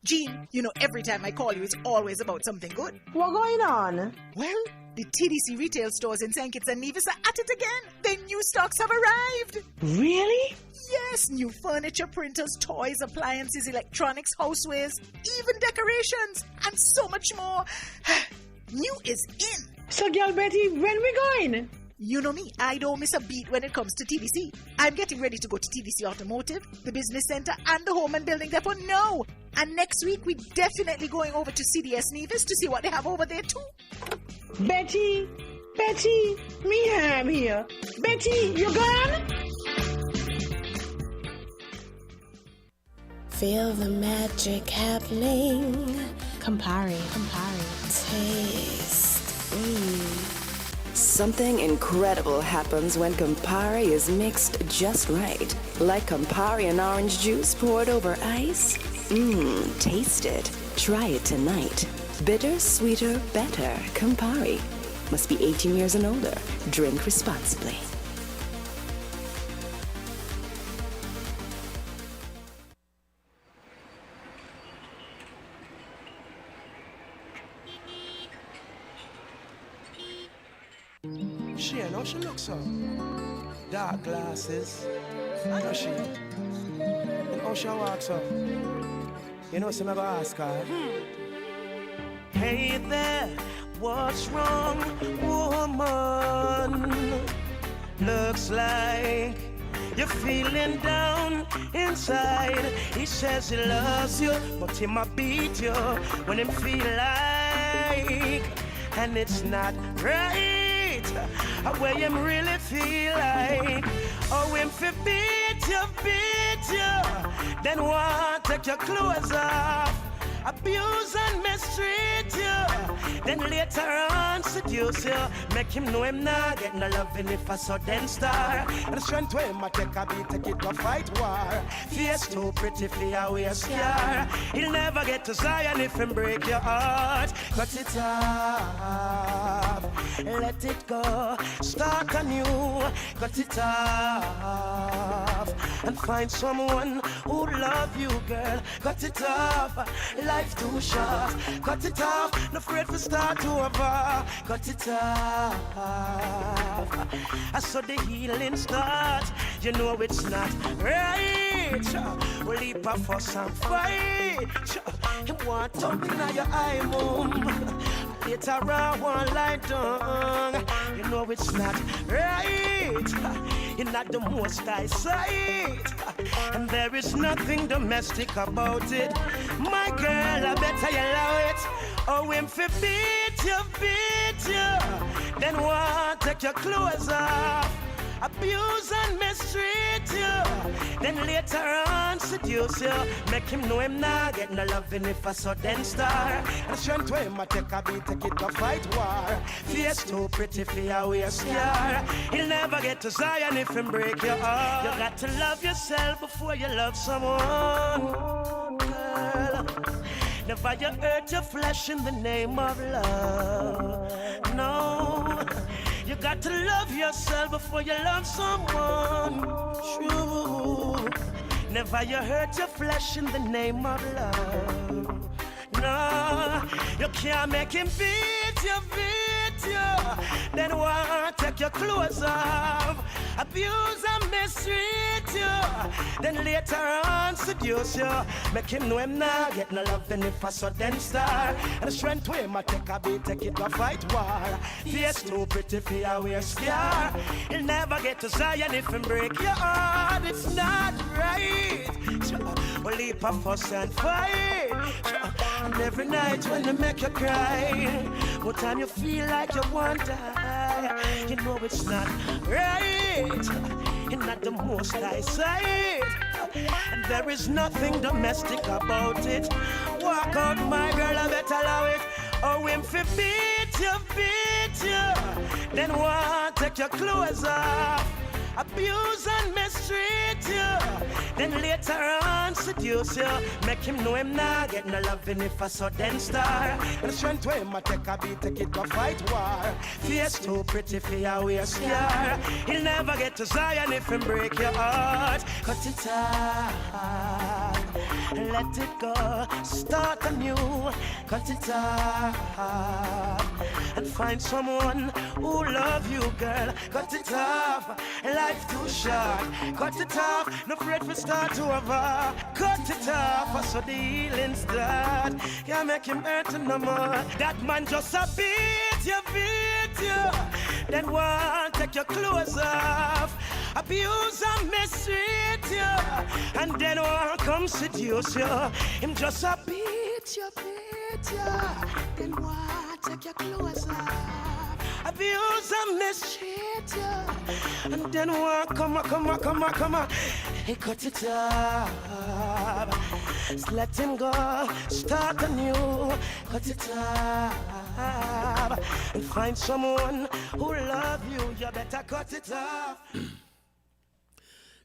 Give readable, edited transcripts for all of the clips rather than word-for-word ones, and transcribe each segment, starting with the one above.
Jean, you know every time I call you, it's always about something good. What going on? Well, the TDC retail stores in St. Kitts and Nevis are at it again. Their new stocks have arrived. Really? Yes, new furniture, printers, toys, appliances, electronics, housewares, even decorations, and so much more. New is in. So, girl Betty, when we going? You know me, I don't miss a beat when it comes to TDC. I'm getting ready to go to TDC Automotive, the Business Center, and the Home and Building Depot now. And next week, we're definitely going over to CDS Nevis to see what they have over there too. Betty, me I'm here. Betty, you gone? Feel the magic happening. Campari. Taste. Something incredible happens when Campari is mixed just right. Like Campari and orange juice poured over ice. Taste it. Try it tonight. Bitter, sweeter, better. Campari. Must be 18 years and older. Drink responsibly. She, I know she looks so. Dark glasses. I know she. And how she walks up. You know, some ever ask her. Hey there, what's wrong, woman? Looks like you're feeling down inside. He says he loves you, but he might beat you when he feel like. And it's not right. Where you really feel like. Oh, him fi beat you. Then what? Take your clothes off. Abuse and mistreat you. Then later on seduce you. Make him know him not get no loving if I saw then star. And the strength where him a take a beat, take it to fight war. Face too pretty for your waist scar. He'll never get to Zion if him break your heart. Cut it off, let it go, start anew. Cut it off and find someone who love you, girl. Cut it off. Life too short. Cut it off. No afraid to start over. Cut it off. I saw the healing start. You know it's not right. We'll leap a fuss and fight. You want something on your eye, mom. Later on, one lie down. You know it's not right. You're not the most I sight. And there is nothing domestic about it. My girl, I better you allow it. Oh, him fi beat you. Then what? Take your clothes off. Abuse and mistreat you. Then later on seduce you. Make him know him not get no loving if I saw then star. And strength where him a take a beat, take it to fight war. Face too pretty for your waist scar. He'll never get to Zion if him break your heart. You got to love yourself before you love someone, girl. Never you hurt your flesh in the name of love. No. You got to love yourself before you love someone. True. Never you hurt your flesh in the name of love. No, you can't make him beat you. Then what? Take your clothes off. Abuse and mistreat you. Then later on seduce you. Make him know him not get no love then if I saw then star. And the strength way ma take a beat, take it to fight war. Face too pretty for your waist scar. He'll never get to Zion if him break your heart. It's not right. We'll leap a fuss and fight. And every night when they make you cry, what time you feel like you want to die, you know it's not right. You're not the most I sight. And there is nothing domestic about it. Walk out, my girl, I better allow it. Oh, him fi beat you. Then what? Take your clothes off. Abuse and mistreat you. Then later on seduce you. Make him know him not get no loving if I saw then star. And the strength where him a take a beat, take it to fight war. Face too pretty for your waist scar. He'll never get to Zion if him break your heart. Cut it off. let it go. Start anew, cut it off, and find someone who love you, girl. Cut it off, life too short. Cut it off, no afraid for start over. Cut it off, so the healing start. Can't make him hurt no more. That man just a beat you. Then one take your clothes off, abuse and mistreat you, and then one come seduce you. Him just a beat you. Then one take your clothes off, abuse and mistreat you, and then one come on. He cut it off. Just let him go, start anew, cut it off, and find someone who love you. You better cut it off.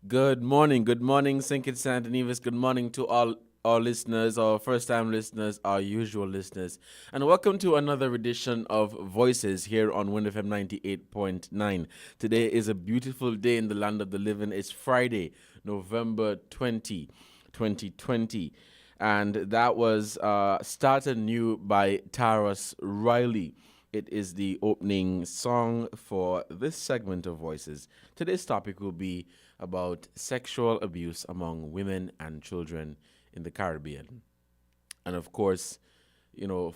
Good morning, St. Kitts and Nevis. Good morning to all our listeners, our first-time listeners, our usual listeners, and welcome to another edition of Voices here on Wind FM 98.9. Today is a beautiful day in the land of the living. It's Friday, November 20, 2020, and that was Started New by Tarrus Riley. It is the opening song for this segment of Voices. Today's topic will be about sexual abuse among women and children in the Caribbean. And of course,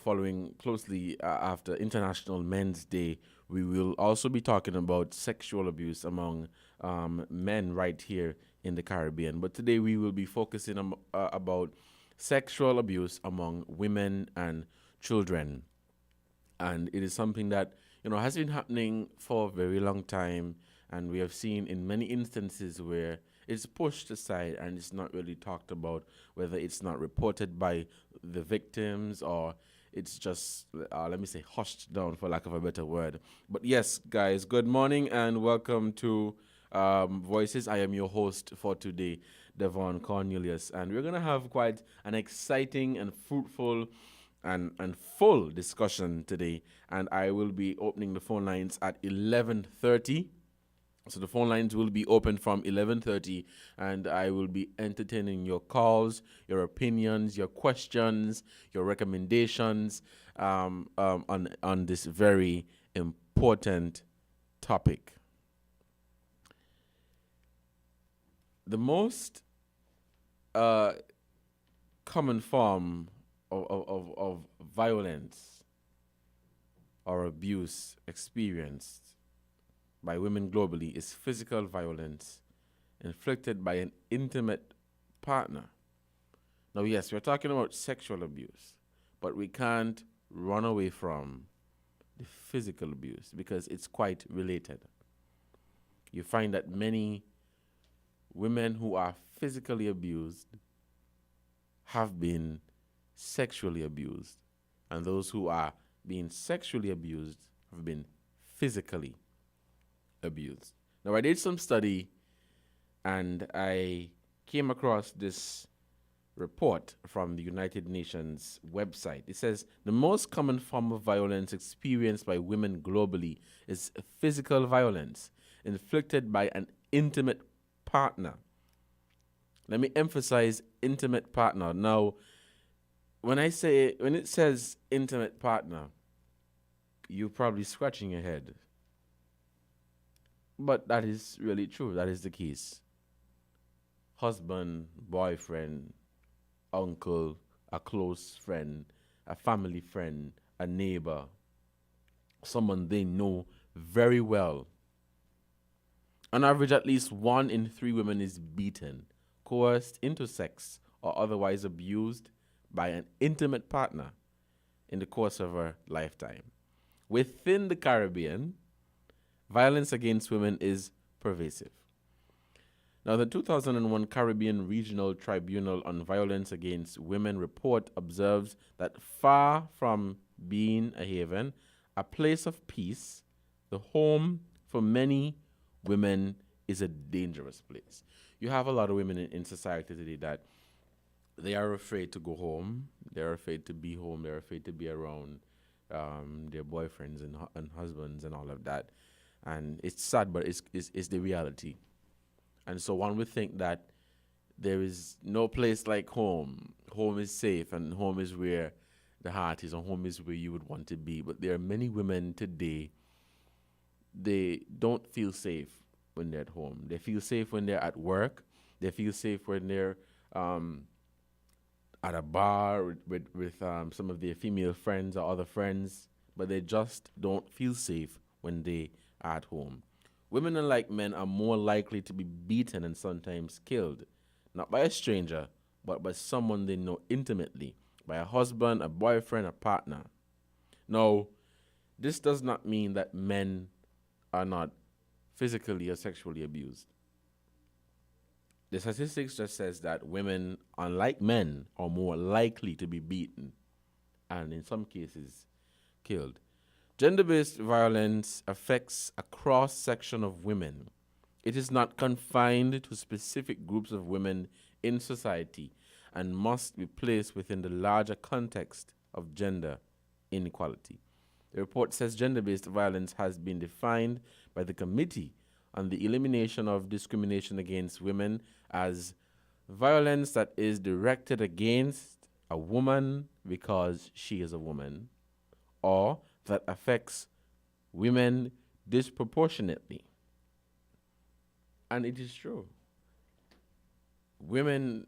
following closely after International Men's Day, we will also be talking about sexual abuse among men right here in the Caribbean. But today we will be focusing about sexual abuse among women and children. And it is something that, has been happening for a very long time. And we have seen in many instances where it's pushed aside and it's not really talked about, whether it's not reported by the victims or it's just, hushed down, for lack of a better word. But yes, guys, good morning and welcome to Voices. I am your host for today, Devon Cornelius. And we're going to have quite an exciting and fruitful and full discussion today. And I will be opening the phone lines at 11:30. So the phone lines will be open from 11:30, and I will be entertaining your calls, your opinions, your questions, your recommendations on this very important topic. The most common form of violence or abuse experienced by women globally is physical violence inflicted by an intimate partner. Now, yes, we're talking about sexual abuse, but we can't run away from the physical abuse because it's quite related. You find that many women who are physically abused have been sexually abused, and those who are being sexually abused have been physically abused. Now, I did some study and I came across this report from the United Nations website. It says the most common form of violence experienced by women globally is physical violence inflicted by an intimate partner. Let me emphasize intimate partner. Now, when it says intimate partner, you're probably scratching your head. But that is really true. That is the case. Husband, boyfriend, uncle, a close friend, a family friend, a neighbor, someone they know very well. On average, at least 1 in 3 women is beaten, coerced into sex, or otherwise abused by an intimate partner in the course of her lifetime. Within the Caribbean, violence against women is pervasive. Now, the 2001 Caribbean Regional Tribunal on Violence Against Women report observes that far from being a haven, a place of peace, the home for many women is a dangerous place. You have a lot of women in society today that they are afraid to go home, they're afraid to be home, they're afraid to be around their boyfriends and husbands and all of that. And it's sad, but it's the reality. And so one would think that there is no place like home. Home is safe, and home is where the heart is, and home is where you would want to be. But there are many women today, they don't feel safe when they're at home. They feel safe when they're at work. They feel safe when they're at a bar with some of their female friends or other friends, but they just don't feel safe when they are at home. Women, unlike men, are more likely to be beaten and sometimes killed, not by a stranger, but by someone they know intimately, by a husband, a boyfriend, a partner. Now, this does not mean that men are not physically or sexually abused. The statistics just says that women, unlike men, are more likely to be beaten and in some cases killed. Gender-based violence affects a cross-section of women. It is not confined to specific groups of women in society and must be placed within the larger context of gender inequality. The report says gender-based violence has been defined by the Committee on the Elimination of Discrimination Against Women as violence that is directed against a woman because she is a woman, or that affects women disproportionately. And it is true. Women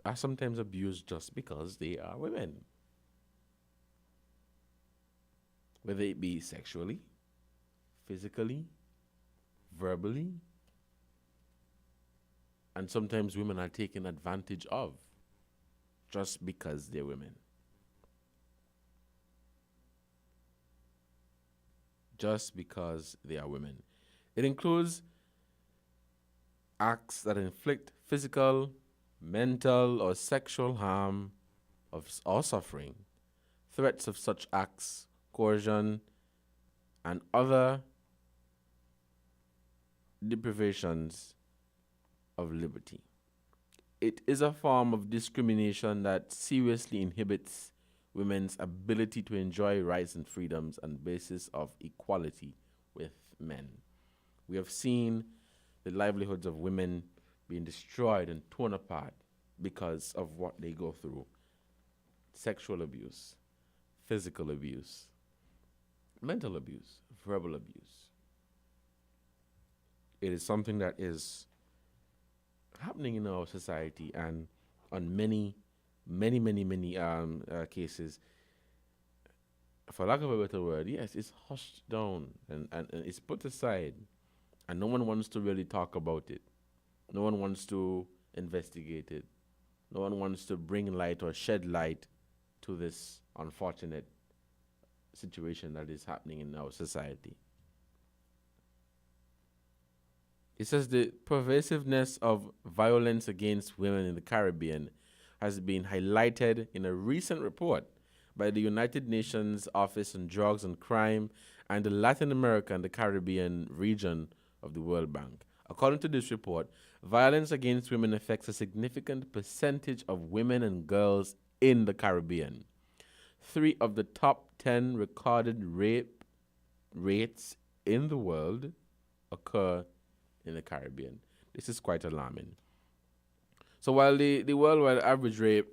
are sometimes abused just because they are women, whether it be sexually, physically, verbally, and sometimes women are taken advantage of just because they're women. Just because they are women. It includes acts that inflict physical, mental, or sexual harm or suffering, threats of such acts, coercion, and other deprivations of liberty. It is a form of discrimination that seriously inhibits women's ability to enjoy rights and freedoms on the basis of equality with men. We have seen the livelihoods of women being destroyed and torn apart because of what they go through. Sexual abuse, physical abuse, mental abuse, verbal abuse. It is something that is happening in our society, and on many cases, for lack of a better word, yes, it's hushed down and it's put aside, and no one wants to really talk about it. No one wants to investigate it. No one wants to bring light or shed light to this unfortunate situation that is happening in our society. It says the pervasiveness of violence against women in the Caribbean has been highlighted in a recent report by the United Nations Office on Drugs and Crime and the Latin America and the Caribbean region of the World Bank. According to this report, violence against women affects a significant percentage of women and girls in the Caribbean. 3 of the top 10 recorded rape rates in the world occur in the Caribbean. This is quite alarming. So while the worldwide average rate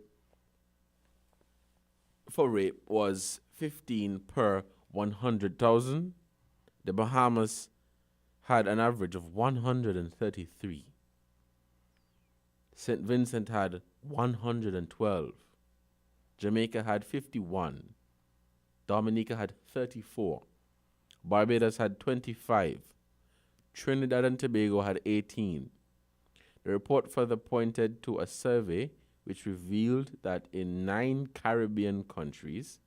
was 15 per 100,000, the Bahamas had an average of 133. St. Vincent had 112. Jamaica had 51. Dominica had 34. Barbados had 25. Trinidad and Tobago had 18. The report further pointed to a survey which revealed that in 9 Caribbean countries,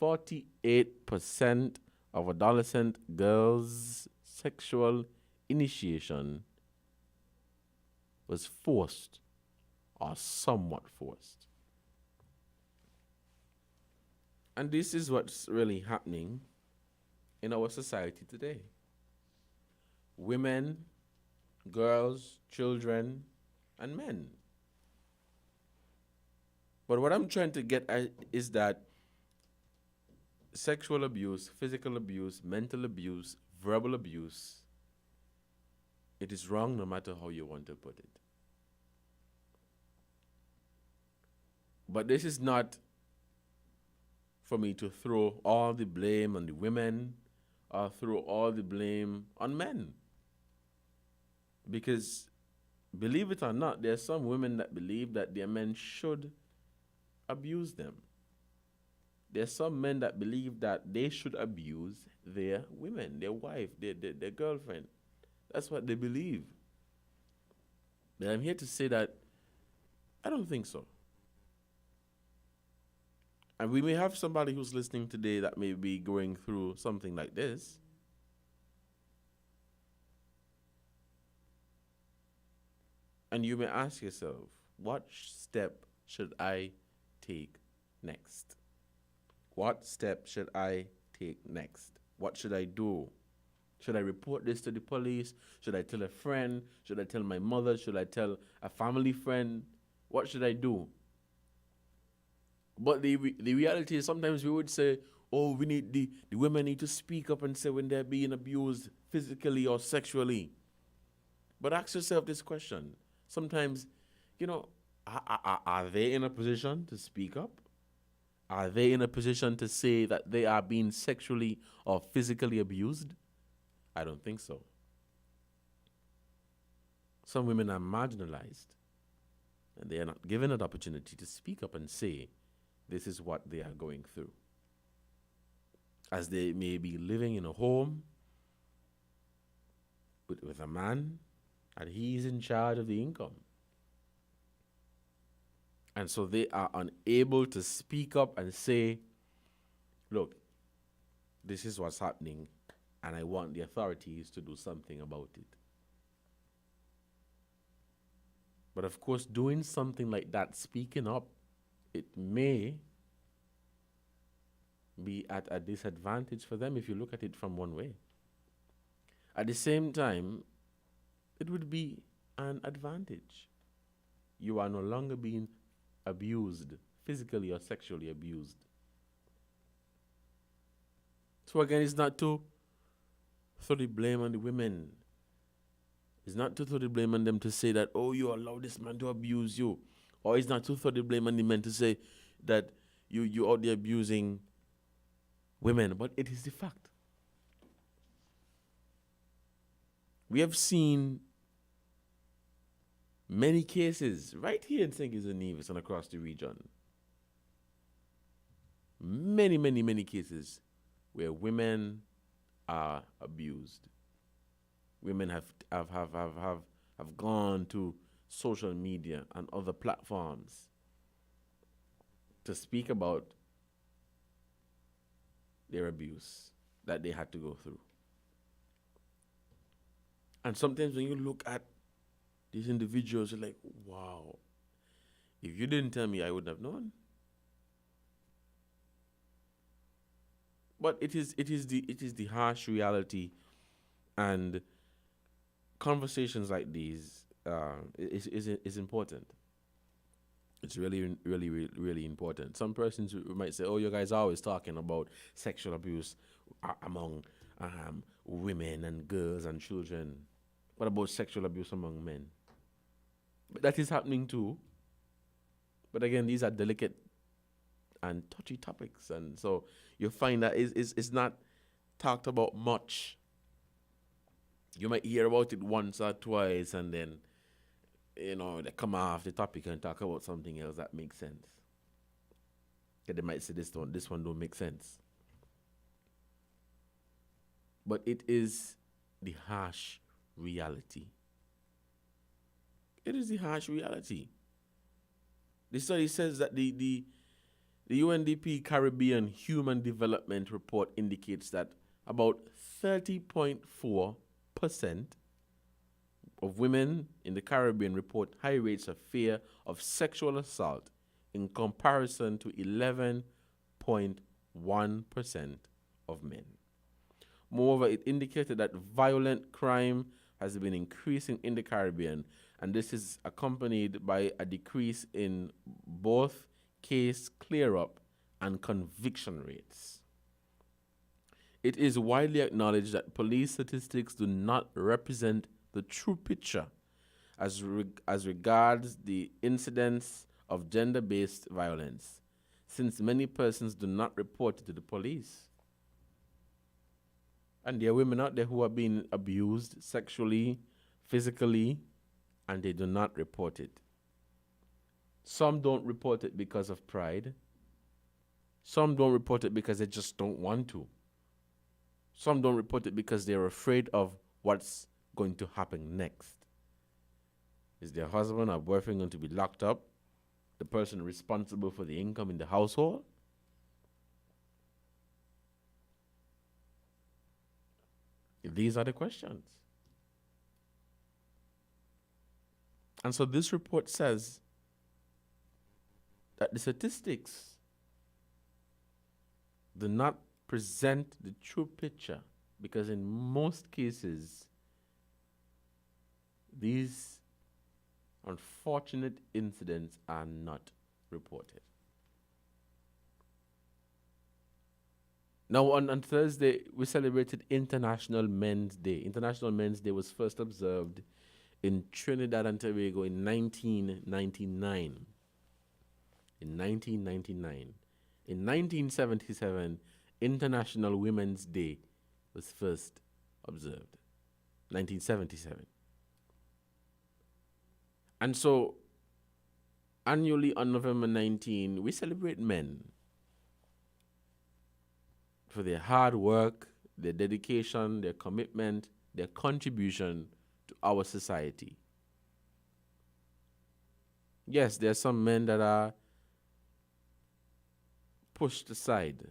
48% of adolescent girls' sexual initiation was forced or somewhat forced. And this is what's really happening in our society today. Women, girls, children, and men. But what I'm trying to get at is that sexual abuse, physical abuse, mental abuse, verbal abuse, it is wrong no matter how you want to put it. But this is not for me to throw all the blame on the women or throw all the blame on men. Because, believe it or not, there are some women that believe that their men should abuse them. There are some men that believe that they should abuse their women, their wife, their girlfriend. That's what they believe. But I'm here to say that I don't think so. And we may have somebody who's listening today that may be going through something like this. And you may ask yourself, what step should I take next? What step should I take next? What should I do? Should I report this to the police? Should I tell a friend? Should I tell my mother? Should I tell a family friend? What should I do? But the reality is sometimes we would say, oh, we need the women need to speak up and say when they're being abused physically or sexually. But ask yourself this question. Sometimes, are they in a position to speak up? Are they in a position to say that they are being sexually or physically abused? I don't think so. Some women are marginalized, and they are not given an opportunity to speak up and say, this is what they are going through. As they may be living in a home with a man, and he's in charge of the income. And so they are unable to speak up and say, look, this is what's happening, and I want the authorities to do something about it. But of course, doing something like that, speaking up, it may be at a disadvantage for them if you look at it from one way. At the same time, it would be an advantage. You are no longer being abused, physically or sexually abused. So again, it's not to throw the blame on the women. It's not to throw the blame on them to say that, oh, you allow this man to abuse you. Or it's not to throw the blame on the men to say that you out there abusing women. But it is the fact. We have seen many cases right here in St. Kitts and Nevis and across the region. Many, many, many cases where women are abused. Women have gone to social media and other platforms to speak about their abuse that they had to go through. And sometimes when you look at these individuals, you're like, wow, if you didn't tell me, I wouldn't have known. But it is the harsh reality, and conversations like these is important. It's really, really, really, really important. Some persons might say, oh, you guys are always talking about sexual abuse among women and girls and children. What about sexual abuse among men? But that is happening too. But again, these are delicate and touchy topics. And so you find that it's not talked about much. You might hear about it once or twice, and then, they come off the topic and talk about something else that makes sense. They might say this one don't make sense. But it is the harsh reality. It is the harsh reality. The study says that the UNDP Caribbean Human Development Report indicates that about 30.4% of women in the Caribbean report high rates of fear of sexual assault in comparison to 11.1% of men. Moreover, it indicated that violent crime has been increasing in the Caribbean, and this is accompanied by a decrease in both case clear-up and conviction rates. It is widely acknowledged that police statistics do not represent the true picture as regards the incidence of gender-based violence, since many persons do not report it to the police. And there are women out there who are being abused sexually, physically, and they do not report it. Some don't report it because of pride. Some don't report it because they just don't want to. Some don't report it because they're afraid of what's going to happen next. Is their husband or boyfriend going to be locked up? The person responsible for the income in the household? These are the questions. And so this report says that the statistics do not present the true picture, because in most cases, these unfortunate incidents are not reported. Now, on Thursday, we celebrated International Men's Day. International Men's Day was first observed in Trinidad and Tobago in 1999. In 1999. In 1977, International Women's Day was first observed. 1977. And so, annually on November 19, we celebrate men for their hard work, their dedication, their commitment, their contribution to our society. Yes, there are some men that are pushed aside.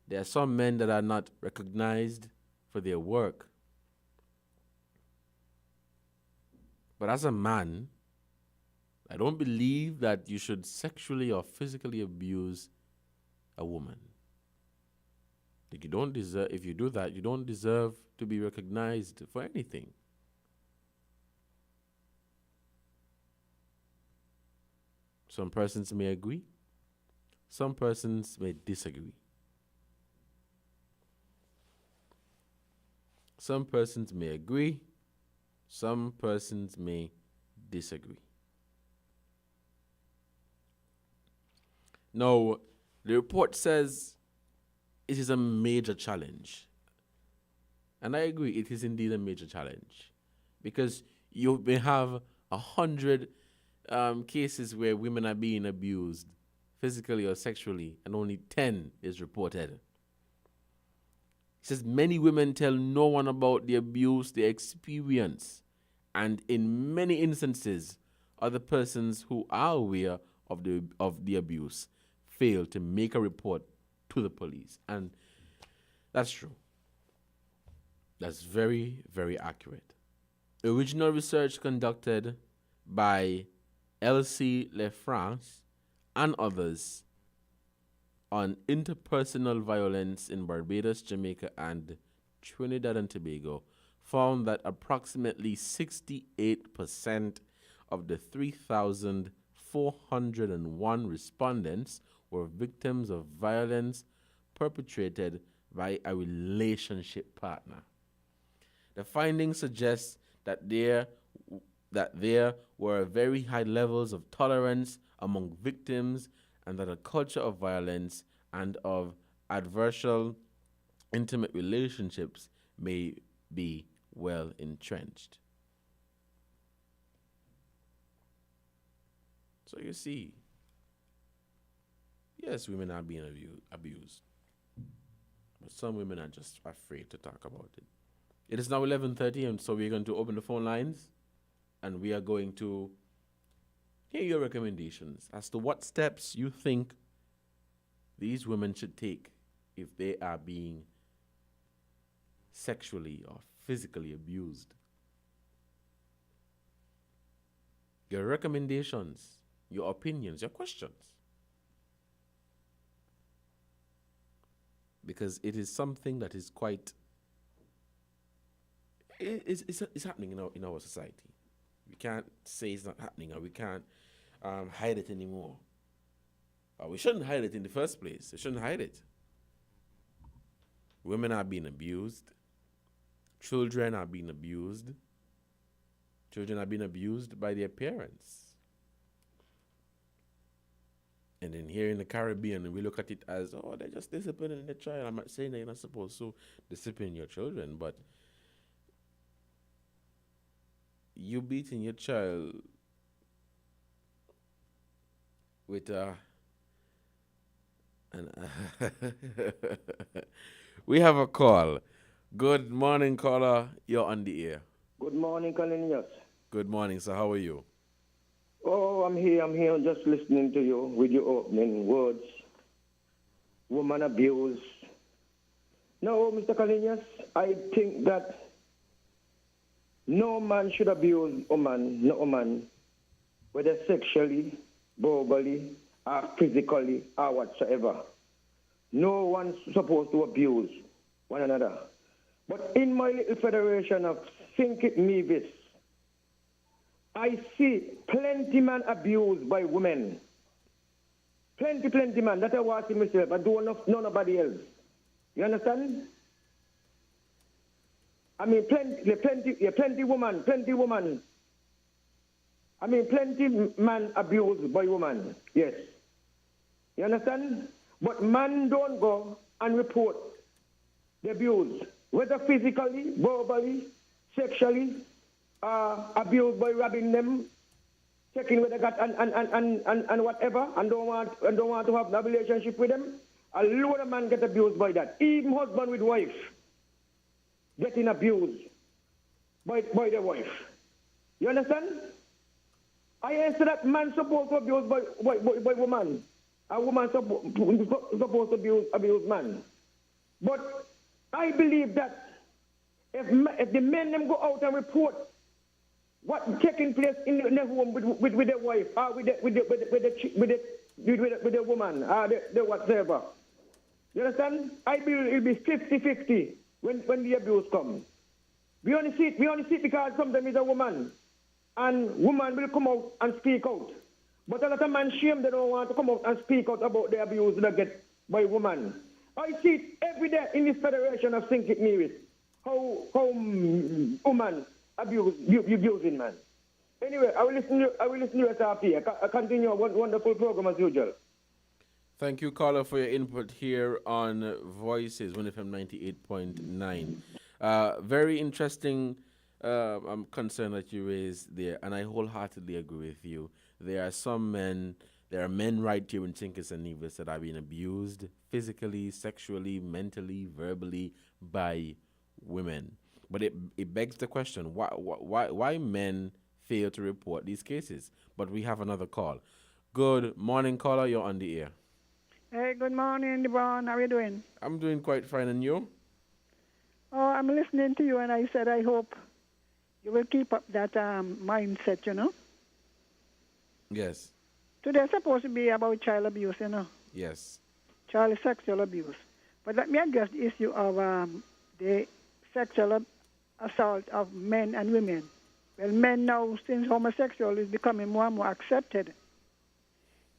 There are some men that are not recognized for their work. But as a man, I don't believe that you should sexually or physically abuse a woman. Like, you don't deserve, if you do that, you don't deserve to be recognized for anything. Some persons may agree, some persons may disagree. Some persons may agree, some persons may disagree. Now, the report says it is a major challenge. And I agree, it is indeed a major challenge. Because you may have 100 cases where women are being abused physically or sexually, and only 10 is reported. It says many women tell no one about the abuse they experience. And in many instances, other persons who are aware of the abuse fail to make a report to the police. And that's true. That's very, very accurate. Original research conducted by Elsie Lefrance and others on interpersonal violence in Barbados, Jamaica, and Trinidad and Tobago found that approximately 68% of the 3,401 respondents were victims of violence perpetrated by a relationship partner. The findings suggest that there were very high levels of tolerance among victims, and that a culture of violence and of adversarial intimate relationships may be well entrenched. So you see, yes, women are being abused, but some women are just afraid to talk about it. It is now 11:30, and so we're going to open the phone lines, and we are going to hear your recommendations as to what steps you think these women should take if they are being sexually or physically abused. Your recommendations, your opinions, your questions. Because it is something that is quite, it's happening in our society. We can't say it's not happening, or we can't hide it anymore. We shouldn't hide it in the first place. We shouldn't hide it. Women are being abused. Children are being abused. Children are being abused by their parents. And then here in the Caribbean, we look at it as, oh, they're just disciplining the child. I'm not saying that you're not supposed to discipline your children, but you beating your child with we have a call. Good morning, caller. You're on the air. Good morning, Cornelius. Good morning, sir. How are you? Oh, I'm here just listening to you with your opening words. Woman abuse. No, Mr. Cornelius, I think that no man should abuse a man, no man, whether sexually, verbally, or physically, or whatsoever. No one's supposed to abuse one another. But in my little federation of Think It Nevis, I see plenty man abused by women. Plenty man. That I want to myself. I do nobody else. You understand? I mean, plenty woman. I mean, plenty man abused by woman. Yes. You understand? But man don't go and report the abuse, whether physically, verbally, sexually, abused by robbing them, checking whether they got and whatever, and don't want to have a relationship with them. A lot of men get abused by that. Even husband with wife getting abused by their wife. You understand? I answer that man supposed to abuse by woman. A woman supposed to abuse man. But I believe that if the men them go out and report what taking place in the home with their wife, or with the woman, or the whatever. You understand? I believe it'll be 50-50 when the abuse comes. We only see it because sometimes it's a woman, and woman will come out and speak out. But a lot of men shame they don't want to come out and speak out about the abuse they get by woman. I see it every day in this federation of Think It Nevis. How woman abusing man. Anyway, I will listen to you SRP. I continue a wonderful program as usual. Thank you, caller, for your input here on Voices, 1FM 98.9. Very interesting concern that you raised there, and I wholeheartedly agree with you. There are men right here in St. Kitts and Nevis that are being abused physically, sexually, mentally, verbally by women. But it begs the question, why men fail to report these cases? But we have another call. Good morning, caller. You're on the air. Hey, good morning, Devon. How are you doing? I'm doing quite fine, and you? Oh, I'm listening to you, and I said I hope you will keep up that mindset, you know? Yes. Today's supposed to be about child abuse, you know? Yes. Child sexual abuse. But let me address the issue of the sexual assault of men and women. Well, men now, since homosexual is becoming more and more accepted,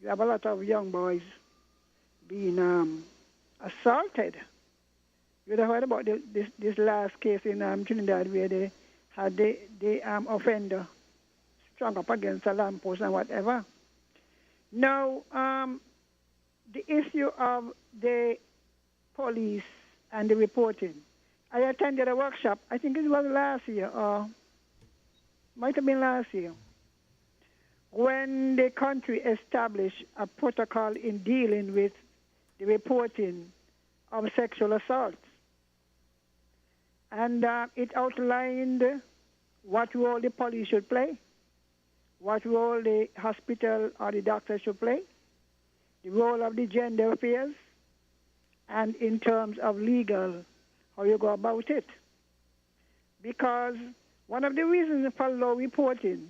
you have a lot of young boys being assaulted. You have heard about this last case in Trinidad where they had the offender strung up against a lamppost and whatever. Now, the issue of the police and the reporting. I attended a workshop, I think it was last year, or might have been last year, when the country established a protocol in dealing with the reporting of sexual assaults. And it outlined what role the police should play, what role the hospital or the doctor should play, the role of the gender affairs, and in terms of legal, how you go about it. Because one of the reasons for low reporting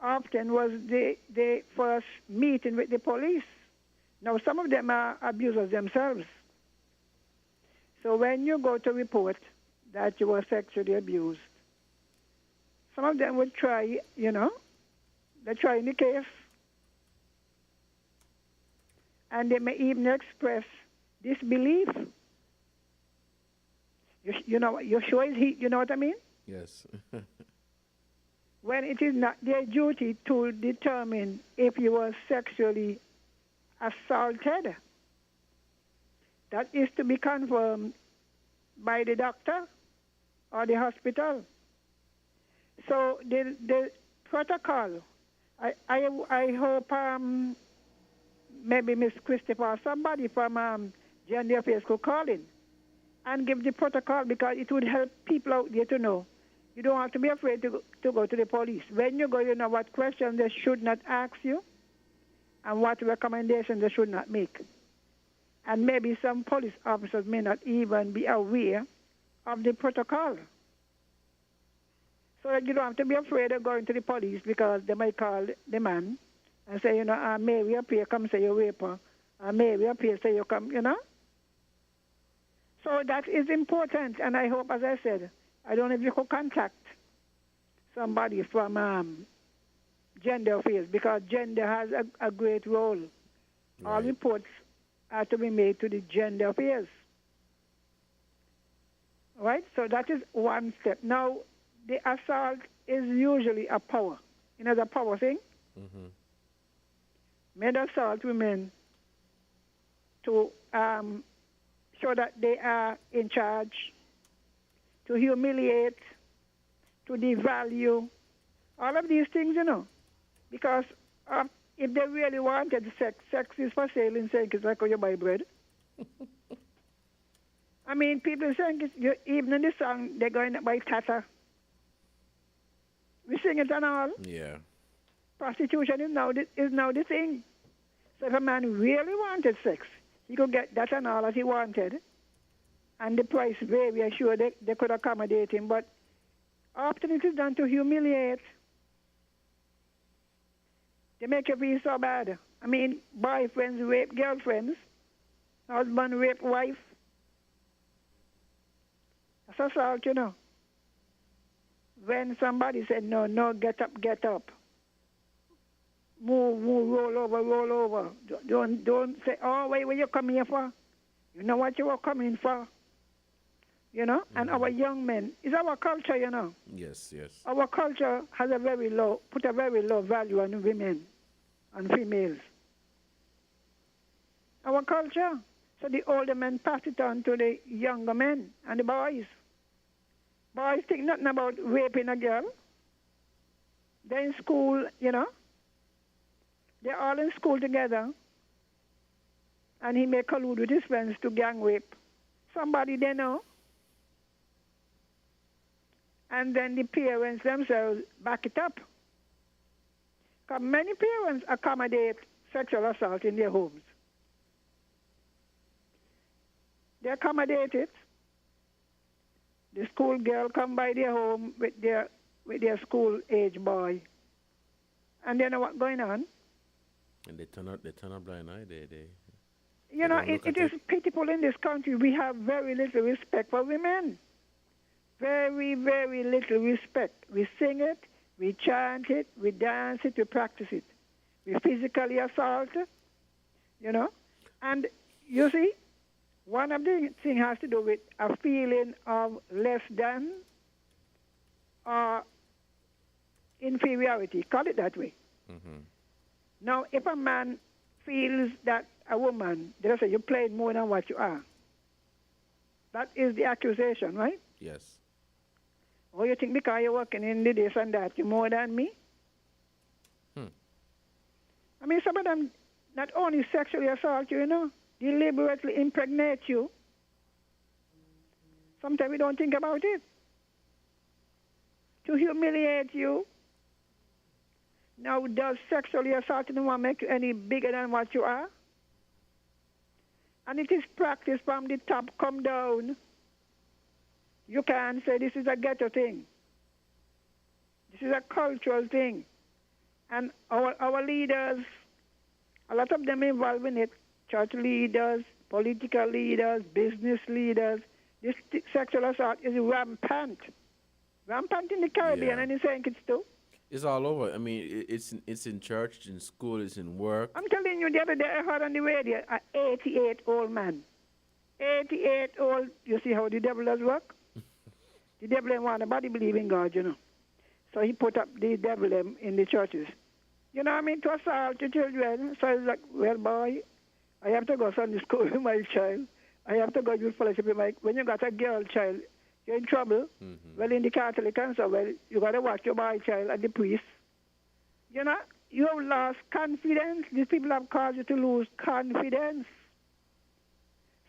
often was the first meeting with the police. Now, some of them are abusers themselves. So when you go to report that you were sexually abused, some of them would try, you know, they try in the case. And they may even express disbelief. You know, you're sure you know what I mean? Yes. When it is not their duty to determine if you were sexually assaulted, that is to be confirmed by the doctor or the hospital. So the protocol, I hope maybe Miss Christopher or somebody from Gender Affairs could call in and give the protocol, because it would help people out there to know. You don't have to be afraid to go to the police. When you go, you know what questions they should not ask you and what recommendations they should not make. And maybe some police officers may not even be aware of the protocol. So that you don't have to be afraid of going to the police, because they might call the man and say, Mary up here, come say you rape her. Mary up here, say you come, So that is important, and I hope, as I said, I don't know if you could contact somebody from Gender Affairs, because gender has a great role. Right. All reports are to be made to the Gender Affairs. Right? So that is one step. Now, the assault is usually a power. The power thing. Mm-hmm. Men assault women to show that they are in charge, to humiliate, to devalue, all of these things, because if they really wanted sex is for sale in St. Kitts, like how you buy bread. I mean, people in St. Kitts, even in the song, they're going to buy tata. We sing it and all. Yeah. Prostitution is now the thing. So if a man really wanted sex, he could get that and all as he wanted. And the price vary, I'm sure they could accommodate him. But often it is done to humiliate. They make you feel so bad. I mean, boyfriends rape girlfriends. Husband rape wife. That's assault, When somebody said, no, get up. Move, roll over. Don't say, oh, wait, what you come here for? You know what you were coming for? Mm-hmm. And our young men, it's our culture, Yes. Our culture has put a very low value on women and females. Our culture. So the older men pass it on to the younger men and the boys. Boys think nothing about raping a girl. They're in school, They're all in school together. And he may collude with his friends to gang rape somebody they know. And then the parents themselves back it up. Because many parents accommodate sexual assault in their homes. They accommodate it. The school girl come by their home with their school age boy, and they know what's going on. And they turn a blind eye. It is pitiful in this country. We have very little respect for women. Very, very little respect. We sing it, we chant it, we dance it, we practice it. We physically assault, And you see, one of the things has to do with a feeling of less than or inferiority. Call it that way. Mm-hmm. Now, if a man feels that a woman, they say, you're playing more than what you are, that is the accusation, right? Yes. Oh, you think because you're working in the this and that, you're more than me? I mean, some of them not only sexually assault you, deliberately impregnate you. Sometimes we don't think about it. To humiliate you. Now, does sexually assaulting a woman make you any bigger than what you are? And it is practiced from the top come down. You can't say this is a ghetto thing. This is a cultural thing. And our leaders, a lot of them involved in it, church leaders, political leaders, business leaders, this sexual assault is rampant. Rampant in the Caribbean and in St. Kitts too. It's all over. I mean, it's in church, in school, it's in work. I'm telling you, the other day I heard on the radio an 88-old man. 88-old, you see how the devil does work? The devil ain't want nobody believe in God, So he put up the devil in the churches. To assault the children. So it's like, well, boy, I have to go Sunday school with my child. I have to go youth fellowship with my. When you got a girl child, you're in trouble. Well, in the Catholic council, well, you got to watch your boy child and the priest. You know, you have lost confidence. These people have caused you to lose confidence.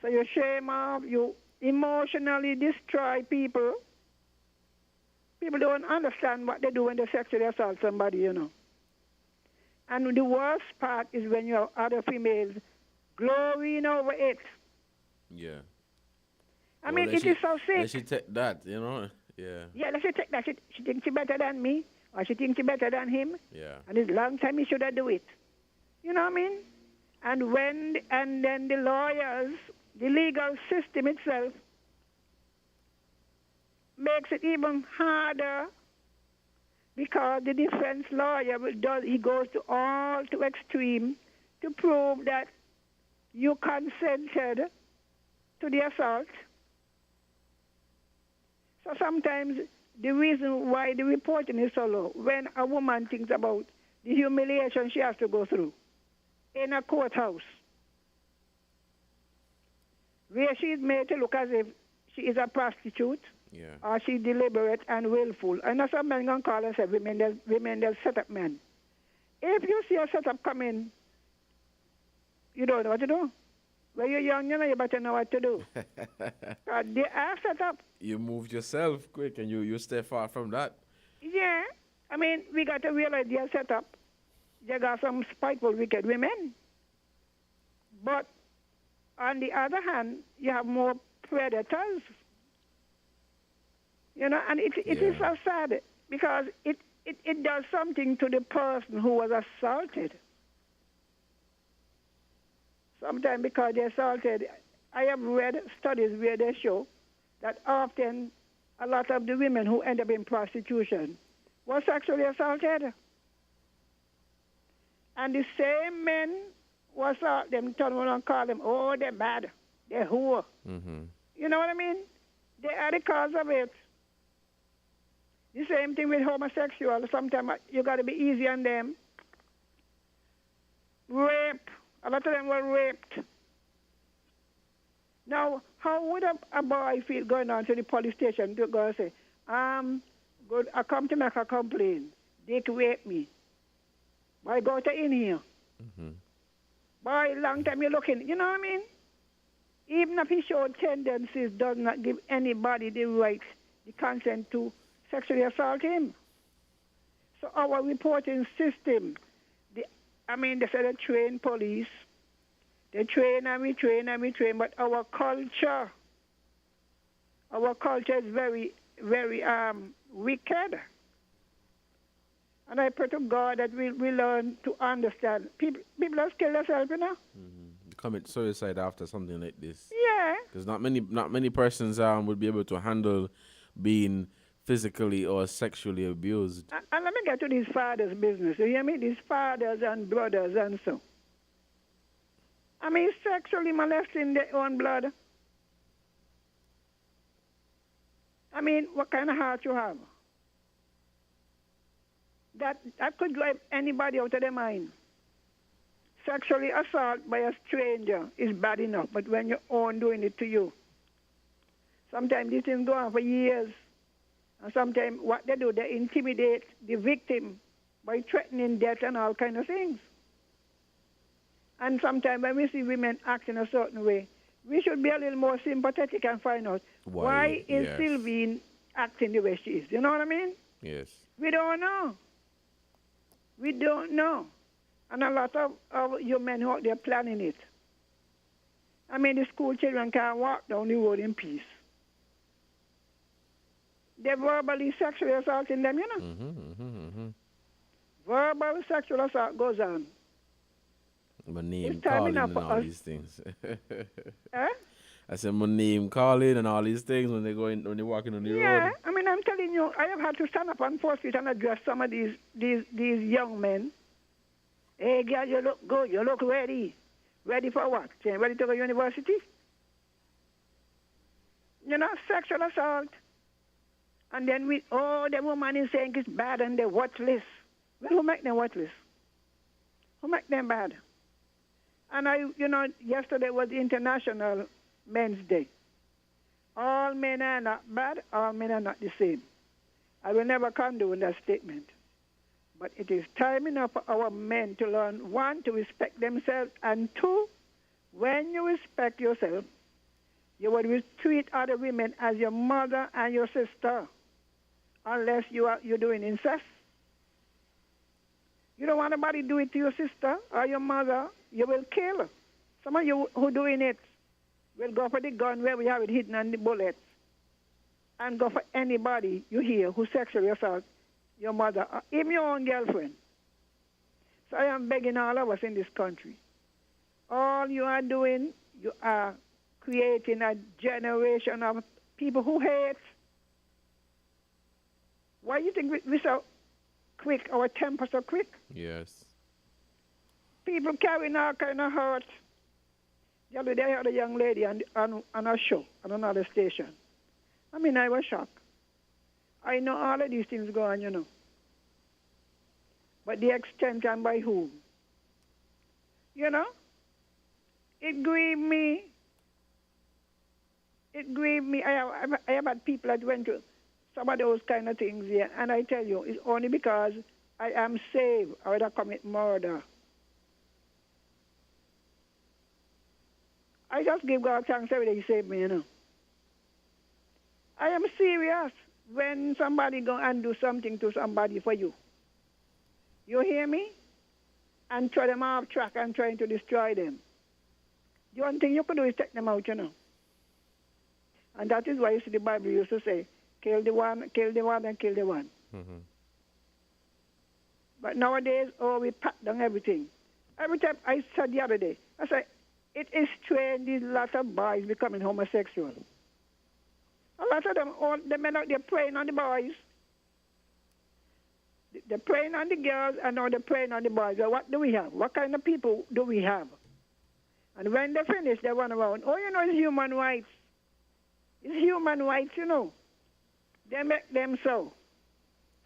So you shame off, you emotionally destroy people. People don't understand what they do when they sexually assault somebody, you know. And the worst part is when you have other females glowing over it. Yeah. I mean, it is so sick. Let she take that, you know? Yeah. Yeah, let she take that. She thinks she better than me, or she thinks she better than him. Yeah. And it's long time he should have do it. You know what I mean? And then the lawyers, the legal system itself, makes it even harder because the defense lawyer he goes to all too extreme to prove that you consented to the assault. So sometimes the reason why the reporting is so low, when a woman thinks about the humiliation she has to go through in a courthouse, where she is made to look as if she is a prostitute, or she's deliberate and willful. I know some men going to call themselves women, they'll set up men. If you see a setup coming, you don't know what to do. When you're young, you know, you better know what to do. They are set up. You moved yourself quick and you stay far from that. Yeah. I mean, we got to realize they are set up. They got some spiteful, wicked women. But on the other hand, you have more predators. You know, and it is so sad because it does something to the person who was assaulted. Sometimes because they're assaulted, I have read studies where they show that often a lot of the women who end up in prostitution were sexually assaulted. And the same men who assault them turn around and call them, oh, they're bad, they're whore. You know what I mean? They are the cause of it. The same thing with homosexuals. Sometimes you got to be easy on them. Rape. A lot of them were raped. Now, how would a boy feel going down to the police station to go and say, good, I come to make a complaint. They raped me. Boy, go to in here. Boy, long time you're looking. You know what I mean? Even if he showed tendencies, does not give anybody the right, the consent to sexually assault him. So our reporting system, they say they train police. They train and we train and we train, but our culture is very, very wicked. And I pray to God that we learn to understand. People have killed themselves, you know? Commit suicide after something like this. Yeah. Because not many persons would be able to handle being physically or sexually abused. And let me get to these fathers' business. You hear me? These fathers and brothers and so. I mean, sexually molesting their own blood. I mean, what kind of heart you have? That could drive anybody out of their mind. Sexually assault by a stranger is bad enough, but when your own doing it to you, sometimes these things go on for years. And sometimes what they do, they intimidate the victim by threatening death and all kind of things. And sometimes when we see women act in a certain way, we should be a little more sympathetic and find out why is Sylvine acting the way she is. You know what I mean? Yes. We don't know. We don't know. And a lot of you men who out there planning it. I mean, the school children can't walk down the road in peace. They're verbally sexually assaulting them, you know. Verbal sexual assault goes on. My name calling and all these things. I said my name calling and all these things when they're walking on the road. Yeah, I mean, I'm telling you, I have had to stand up on 4th Street and address some of these young men. Hey, girl, you look good. You look ready. Ready for what? Ready to go to university? You know, sexual assault. And then the woman is saying it's bad and they're worthless. Well, who make them worthless? Who make them bad? And yesterday was International Men's Day. All men are not bad, all men are not the same. I will never condone that statement. But it is time enough for our men to learn, one, to respect themselves, and two, when you respect yourself, you will treat other women as your mother and your sister, unless you're doing incest. You don't want nobody to do it to your sister or your mother, you will kill. Some of you who doing it will go for the gun where we have it hidden and the bullets, and go for anybody you hear who sexually assault your mother, or even your own girlfriend. So I am begging all of us in this country. All you are doing, you are creating a generation of people who hate. Why do you think we so quick, our temper so quick? Yes. People carrying all kind of hurt. The other day I had a young lady on a show, on another station. I mean, I was shocked. I know all of these things go on, But the extent and by whom? It grieved me. It grieved me. I have had people that went through some of those kind of things here, and I tell you, it's only because I am saved. I would have commit murder. I just give God thanks every day He saved me, I am serious when somebody go and do something to somebody for you. You hear me? And throw them off track and trying to destroy them. The only thing you could do is take them out, And that is why you see the Bible used to say, kill the one, and kill the one. Mm-hmm. But nowadays, we pat down everything. Every time I said the other day, I said, it is strange, these lot of boys becoming homosexual. A lot of them, all the men out there preying on the boys. They're preying on the girls, and now they're preying on the boys. So what do we have? What kind of people do we have? And when they finish, they run around. It's human rights. It's human rights, They make them so.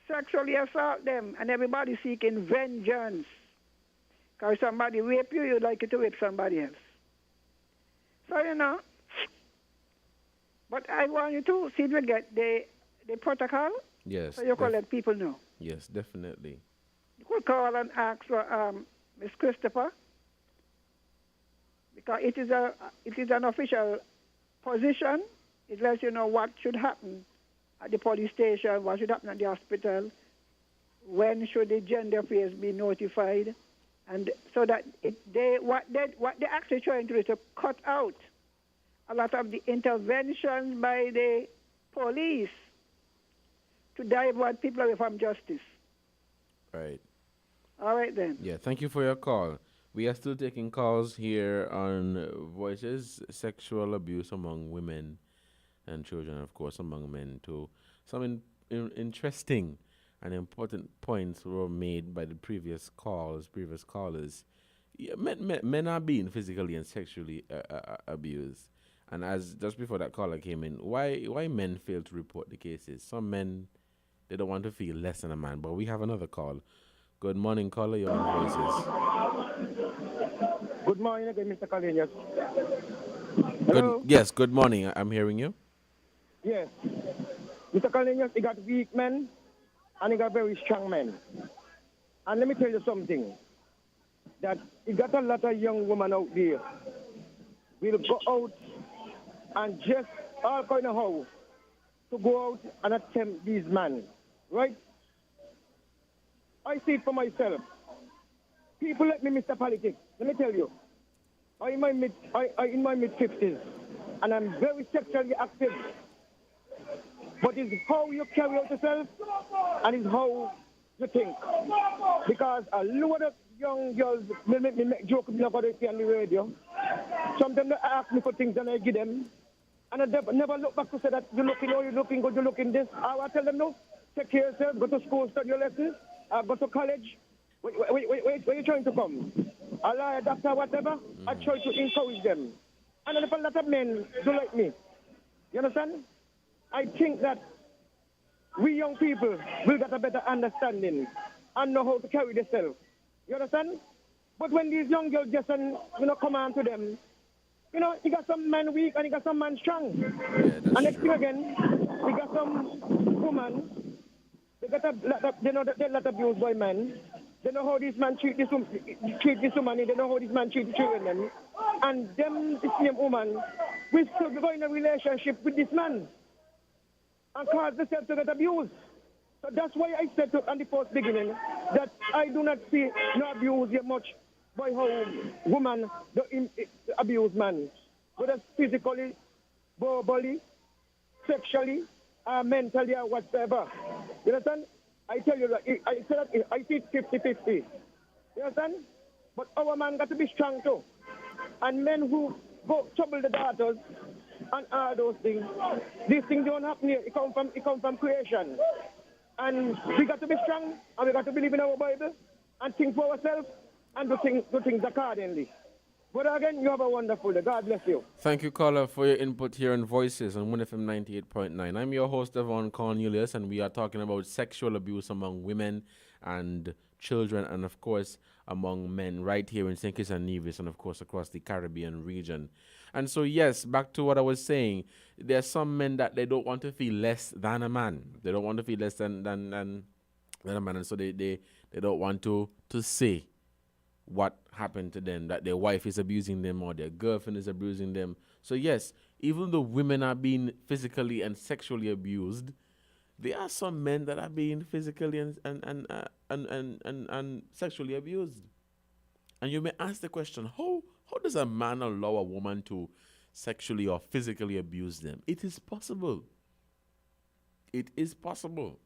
Sexually assault them, and everybody seeking vengeance. Because somebody rape you, you'd like it to rape somebody else. So, But I want you to see if you get the protocol. Yes. So you can let people know. Yes, definitely. You could call and ask for Miss Christopher, because it is an official position. It lets you know what should happen at the police station, what should happen at the hospital, when should the gender affairs be notified, and so that what they're actually trying to do is to cut out a lot of the interventions by the police to divert people away from justice. Right. All right, then. Yeah, thank you for your call. We are still taking calls here on Voices, sexual abuse among women and children, of course, among men too. Some interesting and important points were made by the previous callers. Yeah, men are being physically and sexually abused. And as just before that caller came in, why men fail to report the cases? Some men, they don't want to feel less than a man. But we have another call. Good morning, caller. You're on Voices. Good morning again, Mr. Collier. Yes, good morning. I'm hearing you. Yes. Mr. Collier, he got weak men and he got very strong men. And let me tell you something. That he got a lot of young women out there will go out and just all kind of how to go out and attempt these men, right? I see it for myself. People let me Mr. Politics. Let me tell you, I'm in my mid-50s, and I'm very sexually active. But it's how you carry out yourself, and it's how you think. Because a lot of young girls make jokes about it on the radio. Sometimes they ask me for things and I give them. And I never look back to say that you're looking good, you're looking this. I tell them, no, take care of yourself, go to school, study your lessons, go to college. Where are you trying to come? A lawyer, doctor, whatever. I try to encourage them. And if a lot of men do like me, you understand? I think that we young people will get a better understanding and know how to carry themselves. You understand? But when these young girls just come on to them, you got some man weak and you got some man strong. Yeah, And next thing again, you got some woman, they know that they're not abused by men. They know how this man treat this woman, they know how this man treat the children. And them, the same woman, will still go in a relationship with this man and cause themselves to get abused. So that's why I said at the first beginning that I do not see no abuse yet much by how woman abuse man, whether physically, verbally, sexually, or mentally, or whatever. You understand? I tell you that I see it 50-50. You understand? But our man got to be strong too. And men who go trouble the daughters and all those things, these things don't happen here. It come from creation. And we got to be strong, and we got to believe in our Bible, and think for ourselves, and do things accordingly. But again, you have a wonderful day. God bless you. Thank you, caller, for your input here on Voices on 1FM 98.9. I'm your host, Devon Cornelius, and we are talking about sexual abuse among women and children, and of course, among men right here in St. Kitts and Nevis, and of course, across the Caribbean region. And so, yes, back to what I was saying, there are some men that they don't want to feel less than a man. They don't want to feel less than a man, and so they don't want to say what happened to them, that their wife is abusing them or their girlfriend is abusing them. So yes, even though women are being physically and sexually abused, there are some men that are being physically and sexually abused. And you may ask the question, how does a man allow a woman to sexually or physically abuse them? It is possible. It is possible.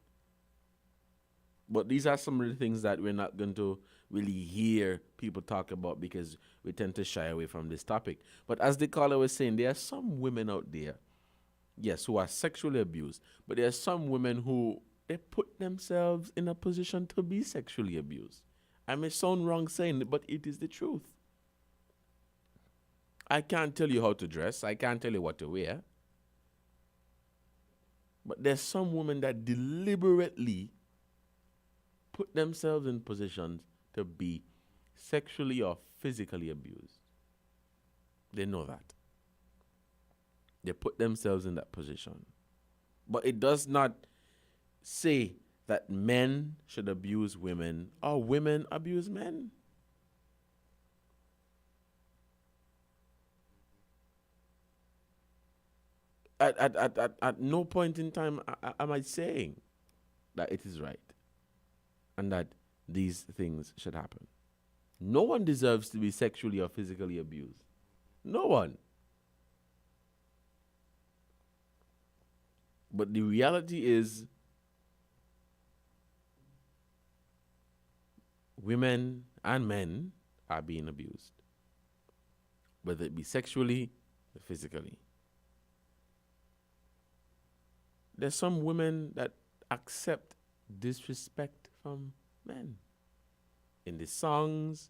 But these are some of the things that we're not going to really hear people talk about because we tend to shy away from this topic. But as the caller was saying, there are some women out there, yes, who are sexually abused, but there are some women who they put themselves in a position to be sexually abused. I may sound wrong saying it, but it is the truth. I can't tell you how to dress. I can't tell you what to wear. But there's some women that deliberately put themselves in positions to be sexually or physically abused. They know that. They put themselves in that position. But it does not say that men should abuse women or women abuse men. At no point in time am I saying that it is right and that these things should happen. No one deserves to be sexually or physically abused. No one. But the reality is, women and men are being abused, whether it be sexually or physically. There's some women that accept disrespect from men in the songs,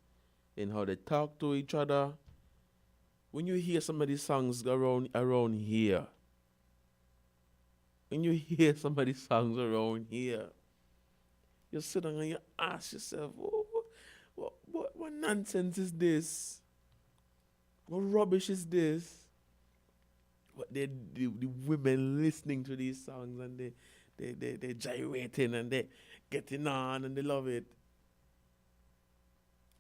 in how they talk to each other. When you hear some of these songs around here, when you hear some of these songs around here, you sit down and you ask yourself, what nonsense is this? What rubbish is this? But the women listening to these songs and they're gyrating and they're getting on and they love it.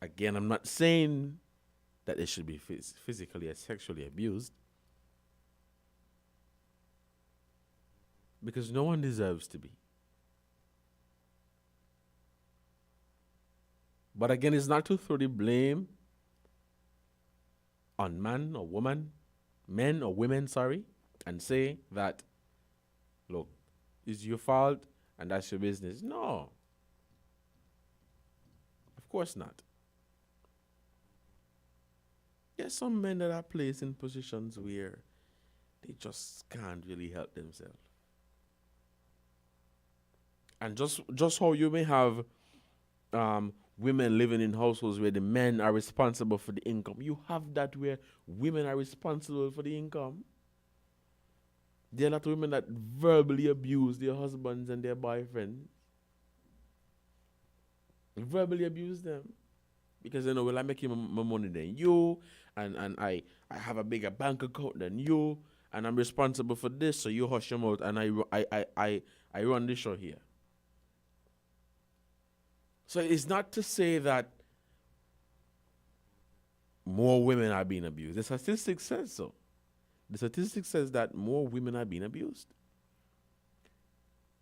Again, I'm not saying that they should be physically or sexually abused, because no one deserves to be. But again, it's not to throw the blame on man or woman, men or women, and say that, look, it's your fault and that's your business. No. Of course not. There's some men that are placed in positions where they just can't really help themselves. And just how you may have women living in households where the men are responsible for the income, you have that where women are responsible for the income. There are a lot of women that verbally abuse their husbands and their boyfriends. Verbally abuse them. Because, well, I'm making more money than you, and I have a bigger bank account than you, and I'm responsible for this, so you hush your mouth, and I run the show here. So it's not to say that more women are being abused. The statistics says so. The statistics says that more women are being abused.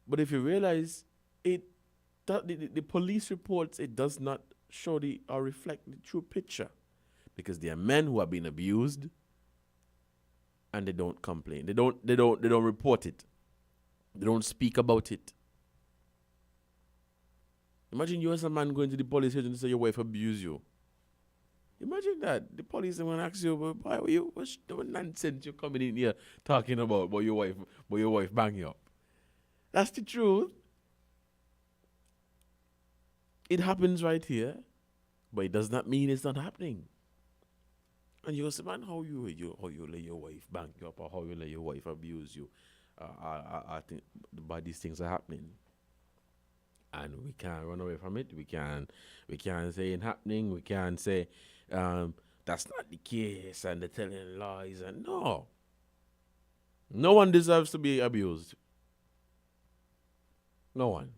But if you realize the police reports, it does not show or reflect the true picture, because there are men who are being abused and they don't complain. They don't report it. They don't speak about it. Imagine you as a man going to the police station and say your wife abused you. Imagine that. The police are going to ask you, why were you, what nonsense you're coming in here talking about your wife bang you up. That's the truth. It happens right here, but it does not mean it's not happening. And you go say, man, how you let your wife bang you up, or how you let your wife abuse you? I think these things are happening. And we can't run away from it. We can't say it's happening. We can't say that's not the case and they're telling lies. And no one deserves to be abused. No one.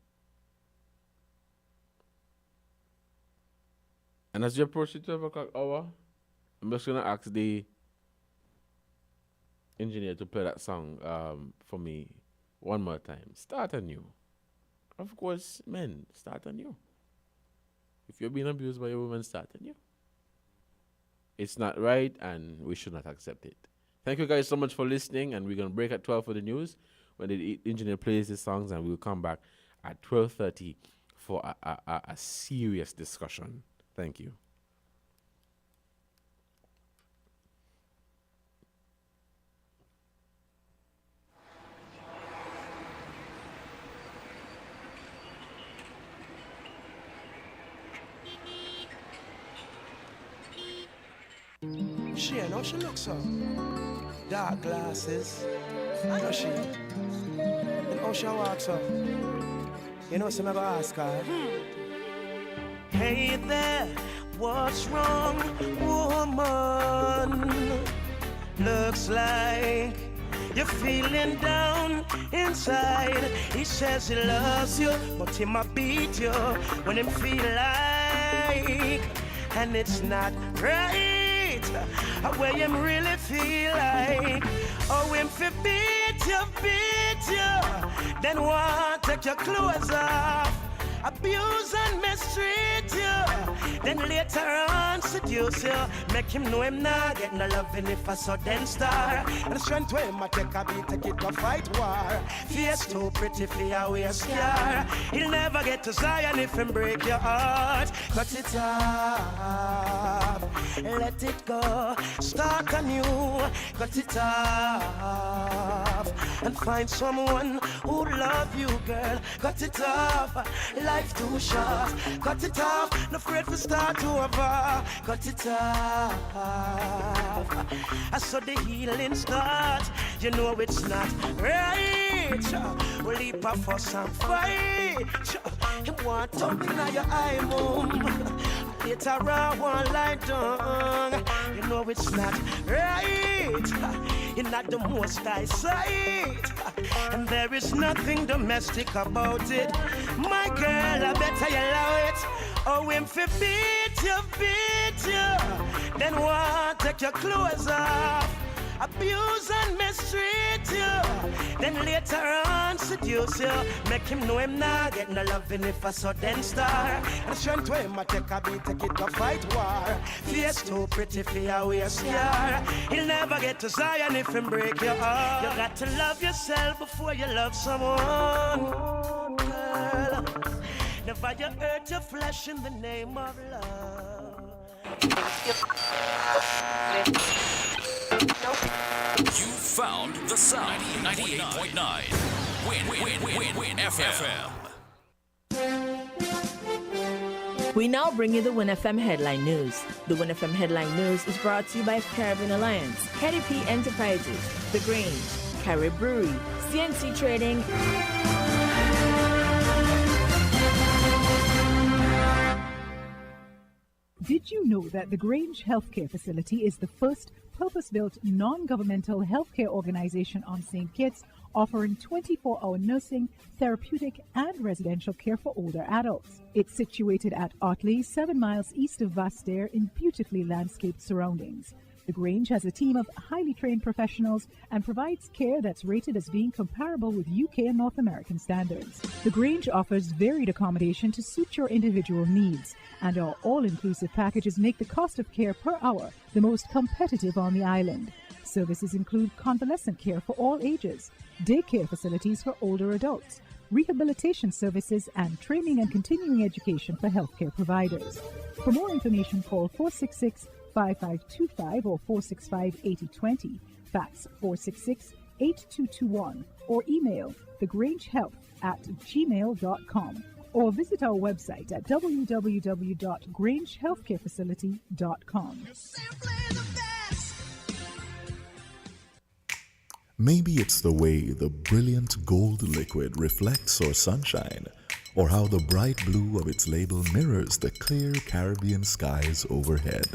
And as you approach the 12 o'clock hour, I'm just going to ask the engineer to play that song for me one more time. Start anew. Of course, men, start anew. If you're being abused by a woman, start anew. It's not right, and we should not accept it. Thank you guys so much for listening, and we're going to break at 12 for the news when the engineer plays the songs, and we'll come back at 12:30 for a serious discussion. Thank you. She, I know she looks so. Dark glasses. I know she. And how she walks up. You know, some of her ask her. Hey there, what's wrong, woman? Looks like you're feeling down inside. He says he loves you, but he might beat you when he feel like. And it's not right. Where you really feel like, oh, him fi beat you, then what? Take your clothes off, abuse and mistreat you, then later on seduce you, make him know him not get no loving if a sudden star, and strength to him I take a beat, take it to fight war, face too pretty for your wear scar, he'll never get to Zion if him break your heart, cut it off, let it go, start anew, cut it off, and find someone who love you, girl, cut it off, life too short, cut it off, no afraid to start over, cut it off, I saw the healing start, you know it's not right, we'll leap a fuss and fight, you want to open your eye, mom, later on one lie down, you know it's not right, you're not the most I sight, and there is nothing domestic about it, my girl, I better you allow it, oh, him fi beat you, then what, take your clothes off, abuse and mistreat you, then later on seduce you, make him know him not get no loving if a sudden star, and strength to him I take a beat, take it to fight war, face too pretty for your wear scar, he'll never get to Zion if him break your heart, you got to love yourself before you love someone, girl, never you hurt your flesh in the name of love. You found the sound. 98.9. Win FM. We now bring you the Win FM Headline News. The Win FM Headline News is brought to you by Caribbean Alliance, KDP Enterprises, The Grange, Carib Brewery, CNC Trading. Did you know that the Grange Healthcare Facility is the first purpose-built non-governmental healthcare organization on St. Kitts, offering 24-hour nursing, therapeutic, and residential care for older adults? It's situated at Otley, 7 miles east of Vastair in beautifully landscaped surroundings. The Grange has a team of highly trained professionals and provides care that's rated as being comparable with UK and North American standards. The Grange offers varied accommodation to suit your individual needs, and our all-inclusive packages make the cost of care per hour the most competitive on the island. Services include convalescent care for all ages, daycare facilities for older adults, rehabilitation services, and training and continuing education for healthcare providers. For more information, call 466-5525 or 465-8020, fax 466-8221, or email thegrangehealth@gmail.com, or visit our website at www.grangehealthcarefacility.com. Maybe it's the way the brilliant gold liquid reflects our sunshine, or how the bright blue of its label mirrors the clear Caribbean skies overhead.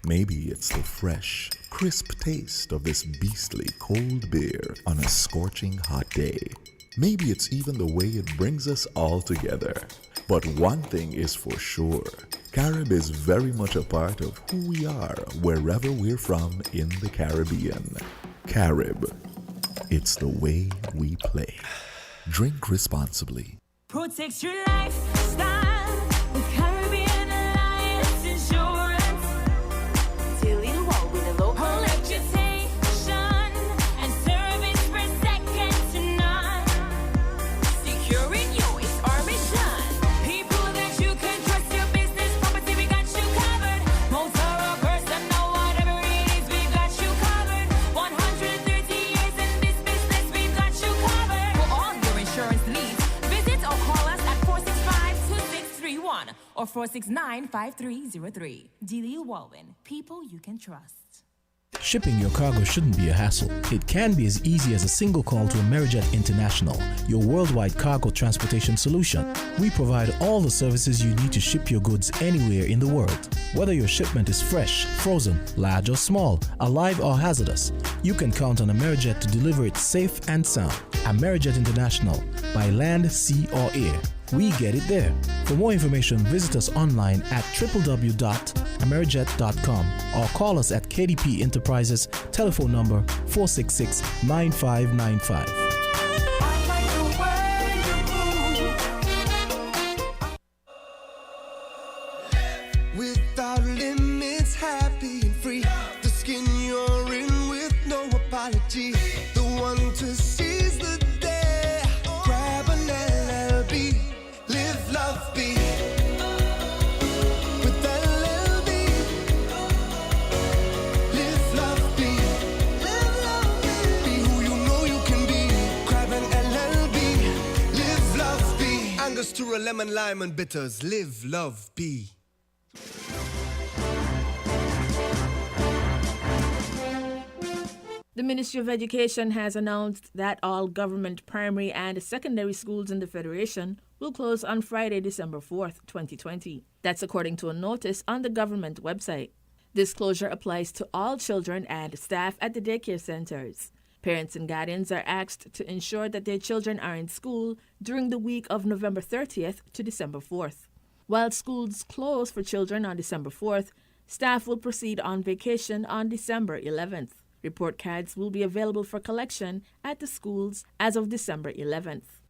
Maybe it's the fresh, crisp taste of this beastly cold beer on a scorching hot day. Maybe it's even the way it brings us all together. But one thing is for sure, Carib is very much a part of who we are wherever we're from in the Caribbean. Carib, it's the way we play. Drink responsibly. Protect your lifestyle with Caribbean Alliance Insurance. Tilly Walwin and low reputation and service for second to none. Securing you is our mission. People that you can trust, your business, property, we got you covered. Motor or personal, whatever it is, we got you covered. 130 years in this business, we got you covered. For all your insurance needs, visit or call us at 465-2631 or 469-5303. Delia Walwin, people you can trust. Shipping your cargo shouldn't be a hassle. It can be as easy as a single call to Amerijet International, your worldwide cargo transportation solution. We provide all the services you need to ship your goods anywhere in the world. Whether your shipment is fresh, frozen, large or small, alive or hazardous, you can count on Amerijet to deliver it safe and sound. Amerijet International, by land, sea or air. We get it there. For more information, visit us online at www.amerijet.com or call us at KDP Enterprises, telephone number 466-9595. Without limits, happy and free. The skin you're in with no apology. The one to seize the day. Grab an LLB. Live, love, be. With LLB. Live, love, be. Live, love, be. Be who you know you can be. Grab an LLB. Live, love, be. Angostura, lemon, lime and bitters. Live, love, be. The Ministry of Education has announced that all government primary and secondary schools in the Federation will close on Friday, December 4th, 2020. That's according to a notice on the government website. This closure applies to all children and staff at the daycare centers. Parents and guardians are asked to ensure that their children are in school during the week of November 30th to December 4th. While schools close for children on December 4th, staff will proceed on vacation on December 11th. Report cards will be available for collection at the schools as of December 11th.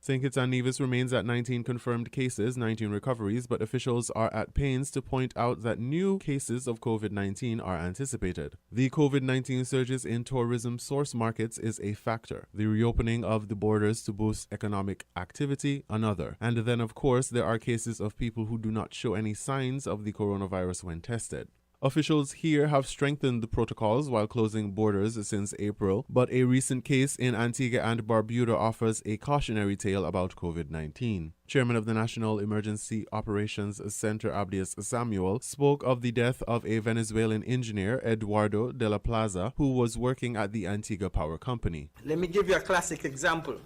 St. Kitts and Nevis remains at 19 confirmed cases, 19 recoveries, but officials are at pains to point out that new cases of COVID-19 are anticipated. The COVID-19 surges in tourism source markets is a factor. The reopening of the borders to boost economic activity, another. And then, of course, there are cases of people who do not show any signs of the coronavirus when tested. Officials here have strengthened the protocols while closing borders since April, but a recent case in Antigua and Barbuda offers a cautionary tale about COVID-19. Chairman of the National Emergency Operations Center, Abdias Samuel, spoke of the death of a Venezuelan engineer, Eduardo de la Plaza, who was working at the Antigua Power Company. Let me give you a classic example.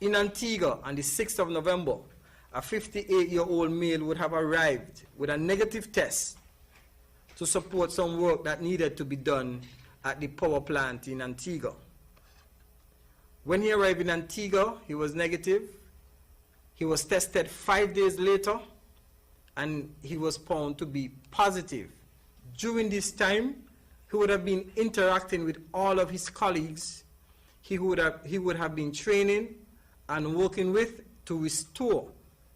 In Antigua, on the 6th of November, a 58-year-old male would have arrived with a negative test to support some work that needed to be done at the power plant in Antigua. When he arrived in Antigua, he was negative. He was tested 5 days later, and he was found to be positive. During this time, he would have been interacting with all of his colleagues. He would have been training and working with to restore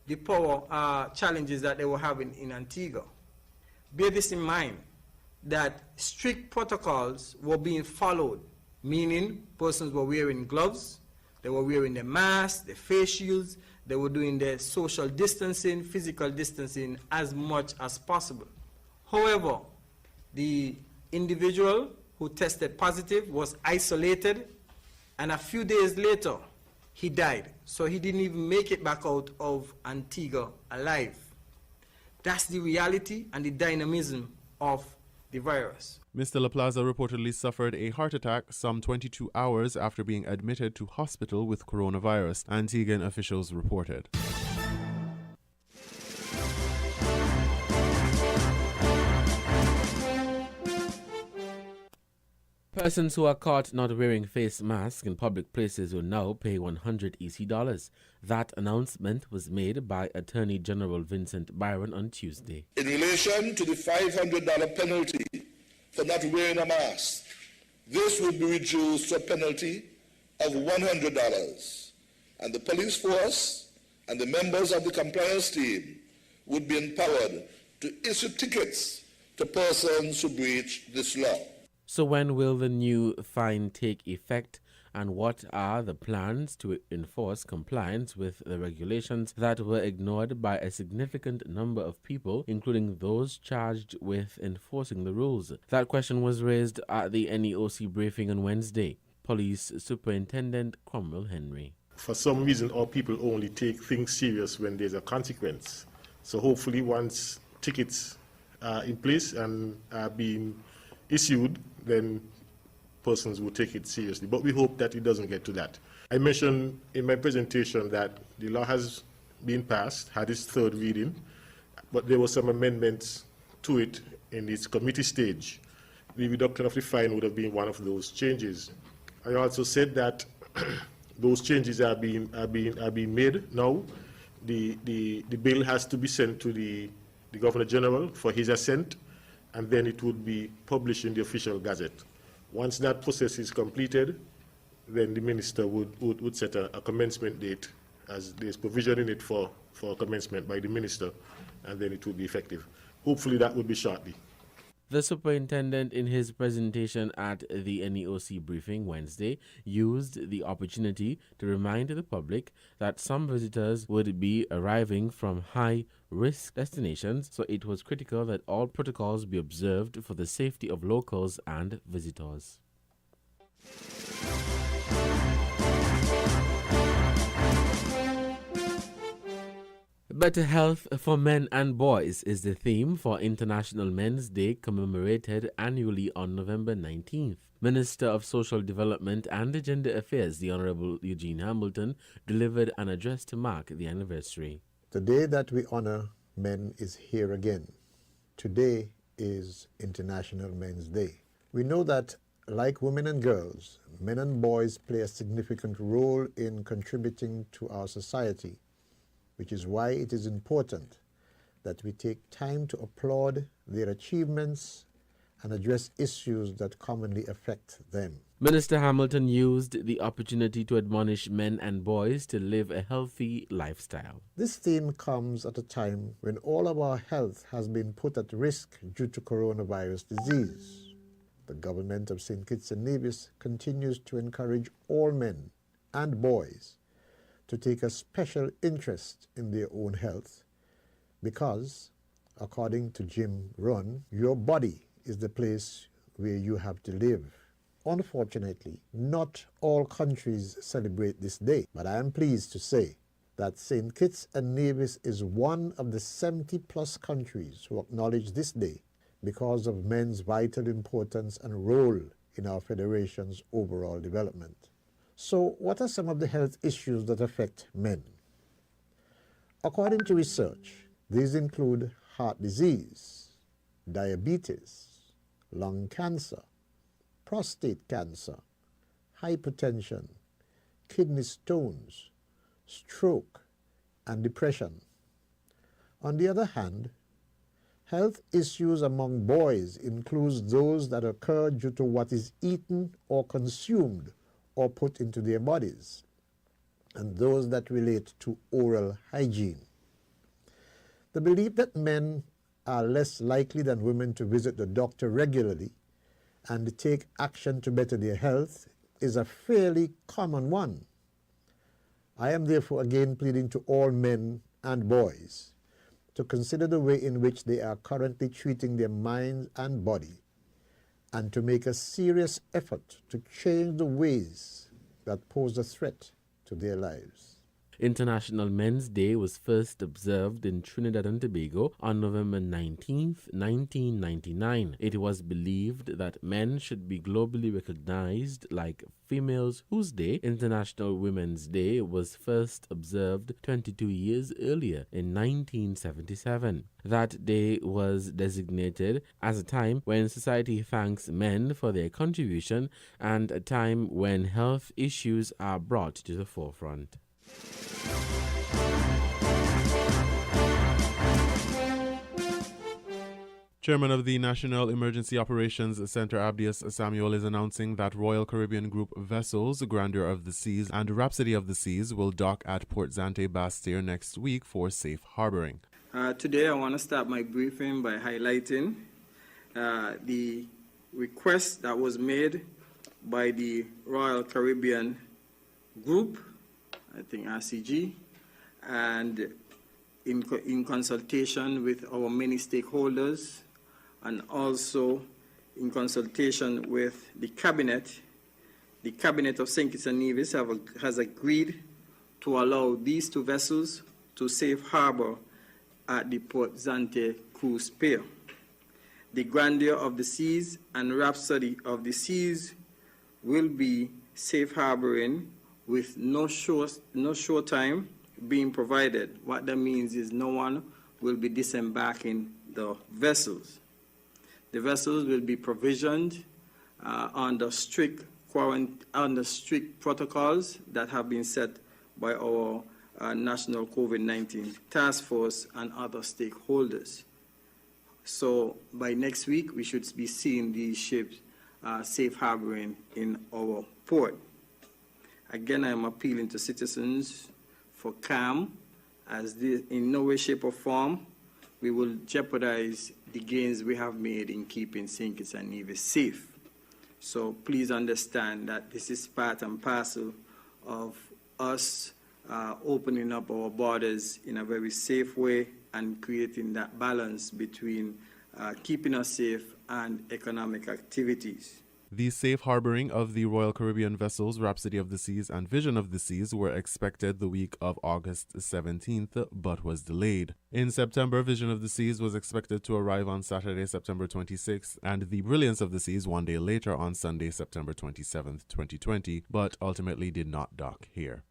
the power challenges that they were having in Antigua. Bear this in mind, that strict protocols were being followed, meaning persons were wearing gloves, they were wearing their masks, their face shields, they were doing their social distancing, physical distancing as much as possible. However, the individual who tested positive was isolated, and a few days later, he died. So he didn't even make it back out of Antigua alive. That's the reality and the dynamism of the virus. Mr. La Plaza reportedly suffered a heart attack some 22 hours after being admitted to hospital with coronavirus, Antiguan officials reported. Persons who are caught not wearing face masks in public places will now pay 100 EC dollars. That announcement was made by Attorney General Vincent Byron on Tuesday. In relation to the $500 penalty for not wearing a mask, this will be reduced to a penalty of $100, and the police force and the members of the compliance team would be empowered to issue tickets to persons who breach this law. So when will the new fine take effect, and what are the plans to enforce compliance with the regulations that were ignored by a significant number of people, including those charged with enforcing the rules? That question was raised at the NEOC briefing on Wednesday. Police Superintendent Cromwell Henry. For some reason, our people only take things serious when there's a consequence. So hopefully once tickets are in place and are being issued, then persons will take it seriously. But we hope that it doesn't get to that. I mentioned in my presentation that the law has been passed, had its third reading, but there were some amendments to it in its committee stage. The reduction of the fine would have been one of those changes. I also said that those changes are being made now. The bill has to be sent to the Governor General for his assent, and then it would be published in the official gazette. Once that process is completed, then the minister would set a commencement date, as there's provision in it for commencement by the minister, and then it will be effective. Hopefully that will be shortly. The superintendent, in his presentation at the NEOC briefing Wednesday, used the opportunity to remind the public that some visitors would be arriving from high-risk destinations, so it was critical that all protocols be observed for the safety of locals and visitors. Better health for men and boys is the theme for International Men's Day, commemorated annually on November 19th. Minister of Social Development and Gender Affairs, the Honorable Eugene Hamilton, delivered an address to mark the anniversary. The day that we honor men is here again. Today is International Men's Day. We know that, like women and girls, men and boys play a significant role in contributing to our society, which is why it is important that we take time to applaud their achievements and address issues that commonly affect them. Minister Hamilton used the opportunity to admonish men and boys to live a healthy lifestyle. This theme comes at a time when all of our health has been put at risk due to coronavirus disease. The government of St. Kitts and Nevis continues to encourage all men and boys to take a special interest in their own health, because According to Jim Rohn, your body is the place where you have to live. Unfortunately, not all countries celebrate this day, but I am pleased to say that St. Kitts and Nevis is one of the 70+ countries who acknowledge this day because of men's vital importance and role in our federation's overall development. So, what are some of the health issues that affect men? According to research, these include heart disease, diabetes, lung cancer, prostate cancer, hypertension, kidney stones, stroke, and depression. On the other hand, health issues among boys include those that occur due to what is eaten or consumed or put into their bodies, and those that relate to oral hygiene. The belief that men are less likely than women to visit the doctor regularly and take action to better their health is a fairly common one. I am therefore again pleading to all men and boys to consider the way in which they are currently treating their minds and body, and to make a serious effort to change the ways that pose a threat to their lives. International Men's Day was first observed in Trinidad and Tobago on November 19th, 1999. It was believed that men should be globally recognized like females, whose day, International Women's Day, was first observed 22 years earlier in 1977. That day was designated as a time when society thanks men for their contribution and a time when health issues are brought to the forefront. Chairman of the National Emergency Operations Center, Abdias Samuel, is announcing that Royal Caribbean Group vessels Grandeur of the Seas and Rhapsody of the Seas will dock at Port Zante Basseterre next week for safe harboring. Today I want to start my briefing by highlighting the request that was made by the Royal Caribbean Group, I think RCG, and in consultation with our many stakeholders, and also in consultation with the Cabinet of St. Kitts and Nevis has agreed to allow these two vessels to safe harbor at the Port Zante Cruise Pier. The Grandeur of the Seas and Rhapsody of the Seas will be safe harboring with no shore time being provided. What that means is no one will be disembarking the vessels. The vessels will be provisioned under strict protocols that have been set by our National COVID-19 Task Force and other stakeholders. So by next week, we should be seeing these ships safe harboring in our port. Again, I am appealing to citizens for calm, as in no way, shape, or form we will jeopardize the gains we have made in keeping St. Kitts and Nevis safe. So please understand that this is part and parcel of us opening up our borders in a very safe way and creating that balance between keeping us safe and economic activities. The safe harboring of the Royal Caribbean vessels Rhapsody of the Seas and Vision of the Seas were expected the week of August 17th, but was delayed. In September, Vision of the Seas was expected to arrive on Saturday, September 26th, and the Brilliance of the Seas one day later on Sunday, September 27th, 2020, but ultimately did not dock here.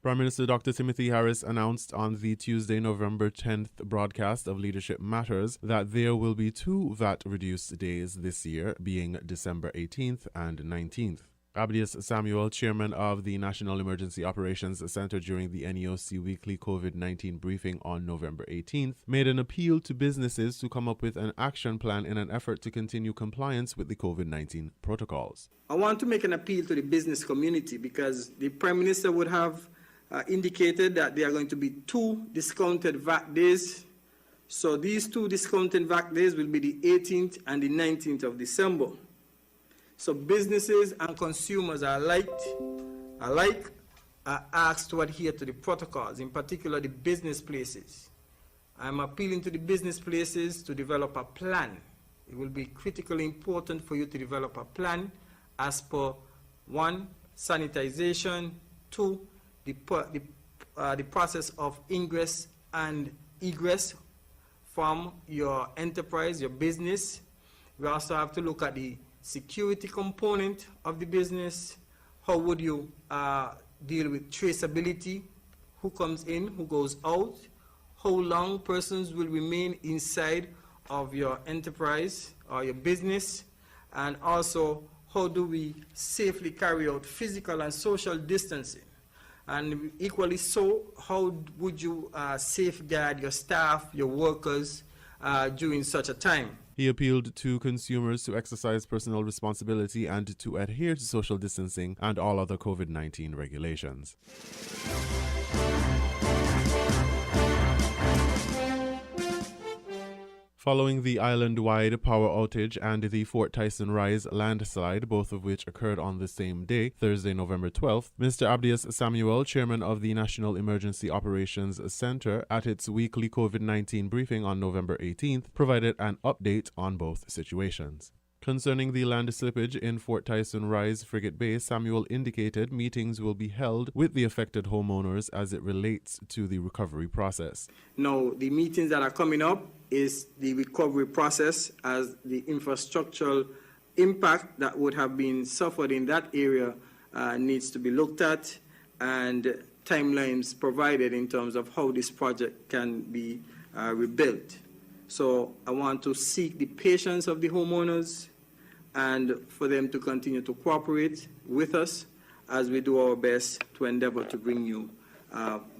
Prime Minister Dr. Timothy Harris announced on the Tuesday, November 10th broadcast of Leadership Matters that there will be 2 VAT-reduced days this year, being December 18th and 19th. Abdias Samuel, chairman of the National Emergency Operations Center during the NEOC weekly COVID-19 briefing on November 18th, made an appeal to businesses to come up with an action plan in an effort to continue compliance with the COVID-19 protocols. I want to make an appeal to the business community because the Prime Minister would have indicated that there are going to be 2 discounted VAT days. So these 2 discounted VAT days will be the 18th and the 19th of December. So businesses and consumers are alike are asked to adhere to the protocols, in particular the business places. I'm appealing to the business places to develop a plan. It will be critically important for you to develop a plan as per 1, sanitization, 2, the process of ingress and egress from your enterprise, your business. We also have to look at the security component of the business. How would you deal with traceability? Who comes in, who goes out? How long persons will remain inside of your enterprise or your business? And also, how do we safely carry out physical and social distancing? And equally so, how would you safeguard your staff, your workers during such a time? He appealed to consumers to exercise personal responsibility and to adhere to social distancing and all other COVID-19 regulations. Following the island-wide power outage and the Fort Tyson Rise landslide, both of which occurred on the same day, Thursday, November 12th, Mr. Abdias Samuel, chairman of the National Emergency Operations Center, at its weekly COVID-19 briefing on November 18th, provided an update on both situations. Concerning the land slippage in Fort Tyson Rise Frigate Bay, Samuel indicated meetings will be held with the affected homeowners as it relates to the recovery process. Now, the meetings that are coming up is the recovery process, as the infrastructural impact that would have been suffered in that area needs to be looked at, and timelines provided in terms of how this project can be rebuilt. So I want to seek the patience of the homeowners and for them to continue to cooperate with us as we do our best to endeavor to bring you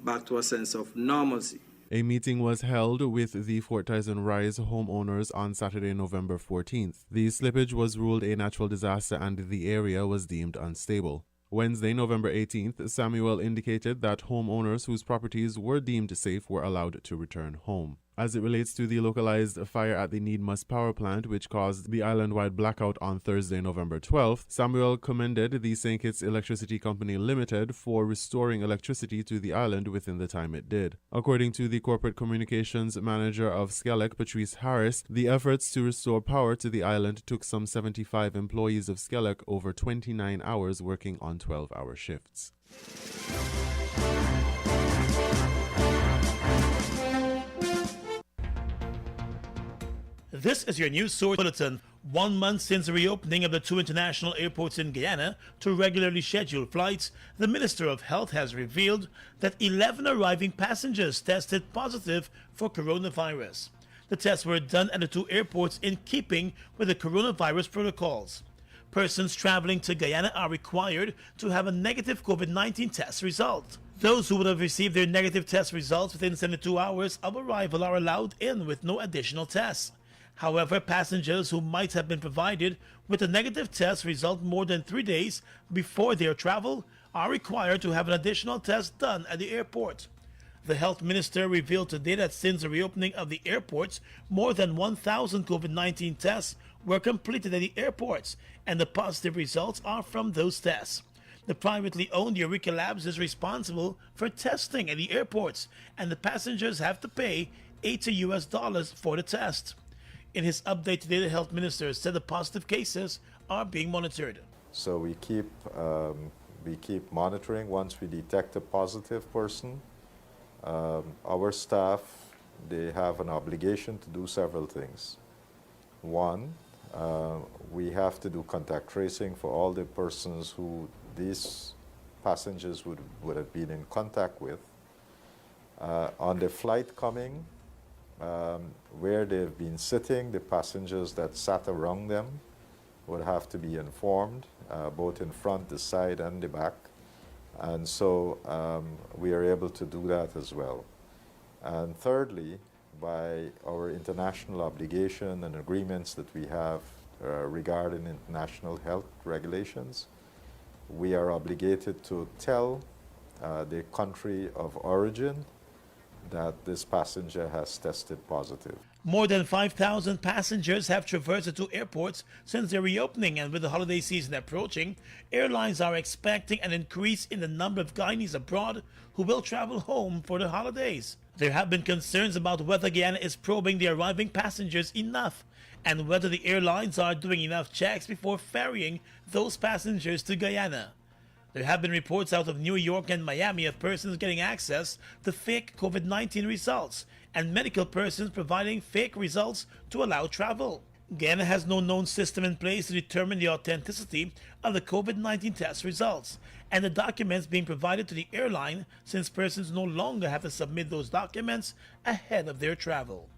back to a sense of normalcy. A meeting was held with the Fort Tyson Rise homeowners on Saturday, November 14th. The slippage was ruled a natural disaster and the area was deemed unstable. Wednesday, November 18th, Samuel indicated that homeowners whose properties were deemed safe were allowed to return home. As it relates to the localized fire at the Needmus power plant, which caused the island-wide blackout on Thursday, November 12th, Samuel commended the St. Kitts Electricity Company Limited for restoring electricity to the island within the time it did. According to the corporate communications manager of Skelec, Patrice Harris, the efforts to restore power to the island took some 75 employees of Skelec over 29 hours working on 12-hour shifts. This is your news source bulletin. 1 month since the reopening of the 2 international airports in Guyana to regularly scheduled flights, the Minister of Health has revealed that 11 arriving passengers tested positive for coronavirus. The tests were done at the 2 airports in keeping with the coronavirus protocols. Persons traveling to Guyana are required to have a negative COVID-19 test result. Those who would have received their negative test results within 72 hours of arrival are allowed in with no additional tests. However, passengers who might have been provided with a negative test result more than 3 days before their travel are required to have an additional test done at the airport. The health minister revealed today that since the reopening of the airports, more than 1,000 COVID-19 tests were completed at the airports, and the positive results are from those tests. The privately owned Eureka Labs is responsible for testing at the airports, and the passengers have to pay $80 for the test. In his update today, the health minister said the positive cases are being monitored. So we keep monitoring. Once we detect a positive person, our staff, they have an obligation to do several things. One, we have to do contact tracing for all the persons who these passengers would have been in contact with. On the flight coming, where they've been sitting, the passengers that sat around them would have to be informed, both in front, the side, and the back. And so we are able to do that as well. And thirdly, by our international obligation and agreements that we have regarding international health regulations, we are obligated to tell the country of origin that this passenger has tested positive. More than 5,000 passengers have traversed the two airports since their reopening, and with the holiday season approaching, airlines are expecting an increase in the number of Guyanese abroad who will travel home for the holidays. There have been concerns about whether Guyana is probing the arriving passengers enough and whether the airlines are doing enough checks before ferrying those passengers to Guyana. There have been reports out of New York and Miami of persons getting access to fake COVID-19 results and medical persons providing fake results to allow travel. Guyana has no known system in place to determine the authenticity of the COVID-19 test results and the documents being provided to the airline, since persons no longer have to submit those documents ahead of their travel.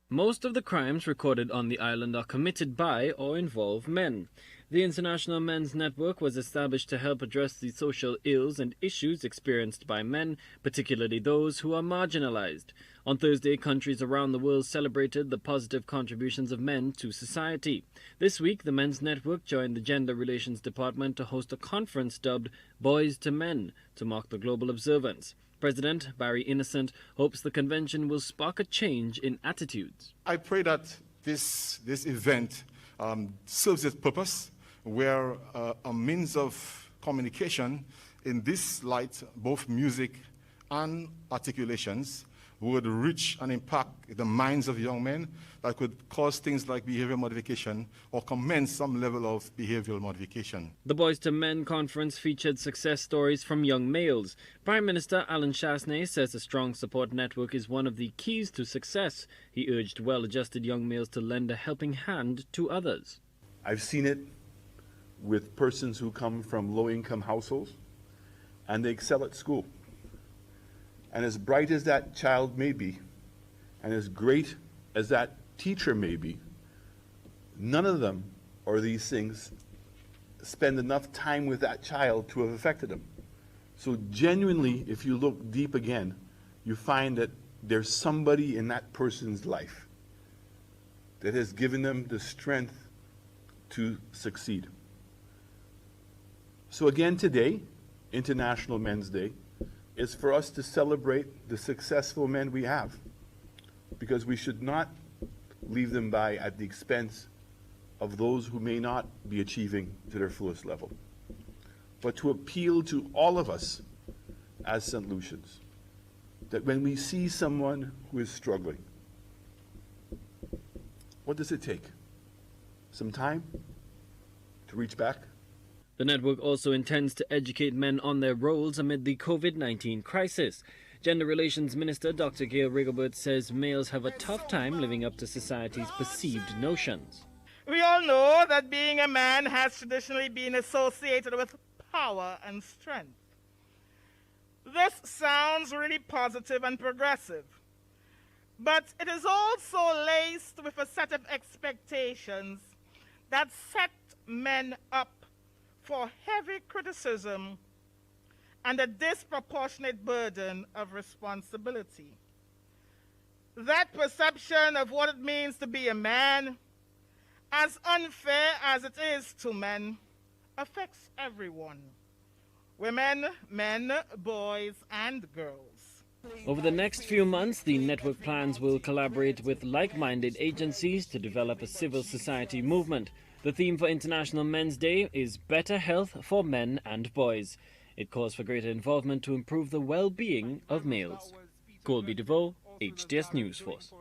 Most of the crimes recorded on the island are committed by or involve men. The International Men's Network was established to help address the social ills and issues experienced by men, particularly those who are marginalized. On Thursday, countries around the world celebrated the positive contributions of men to society. This week, the Men's Network joined the Gender Relations Department to host a conference dubbed Boys to Men to mark the global observance. President Barry Innocent hopes the convention will spark a change in attitudes. I pray that this event serves its purpose, where a means of communication in this light, both music and articulations, would reach and impact the minds of young men that could cause things like behavior modification or commence some level of behavioral modification. The Boys to Men conference featured success stories from young males. Prime Minister Alan Chasney says a strong support network is one of the keys to success. He urged well-adjusted young males to lend a helping hand to others. I've seen it with persons who come from low-income households, and they excel at school. And as bright as that child may be, and as great as that teacher may be, none of them or these things spend enough time with that child to have affected them. So genuinely, if you look deep again, you find that there's somebody in that person's life that has given them the strength to succeed. So again today, International Men's Day, is for us to celebrate the successful men we have, because we should not leave them by at the expense of those who may not be achieving to their fullest level, but to appeal to all of us as St. Lucians, that when we see someone who is struggling, what does it take? Some time to reach back? The network also intends to educate men on their roles amid the COVID-19 crisis. Gender Relations Minister Dr. Gail Rigobert says males have a tough time living up to society's perceived notions. We all know that being a man has traditionally been associated with power and strength. This sounds really positive and progressive, but it is also laced with a set of expectations that set men up for heavy criticism and a disproportionate burden of responsibility. That perception of what it means to be a man, as unfair as it is to men, affects everyone: women, men, boys, and girls. Over the next few months, the network plans will collaborate with like-minded agencies to develop a civil society movement. The theme for International Men's Day is Better Health for Men and Boys. It calls for greater involvement to improve the well-being of males. Colby DeVoe, HTS News Force.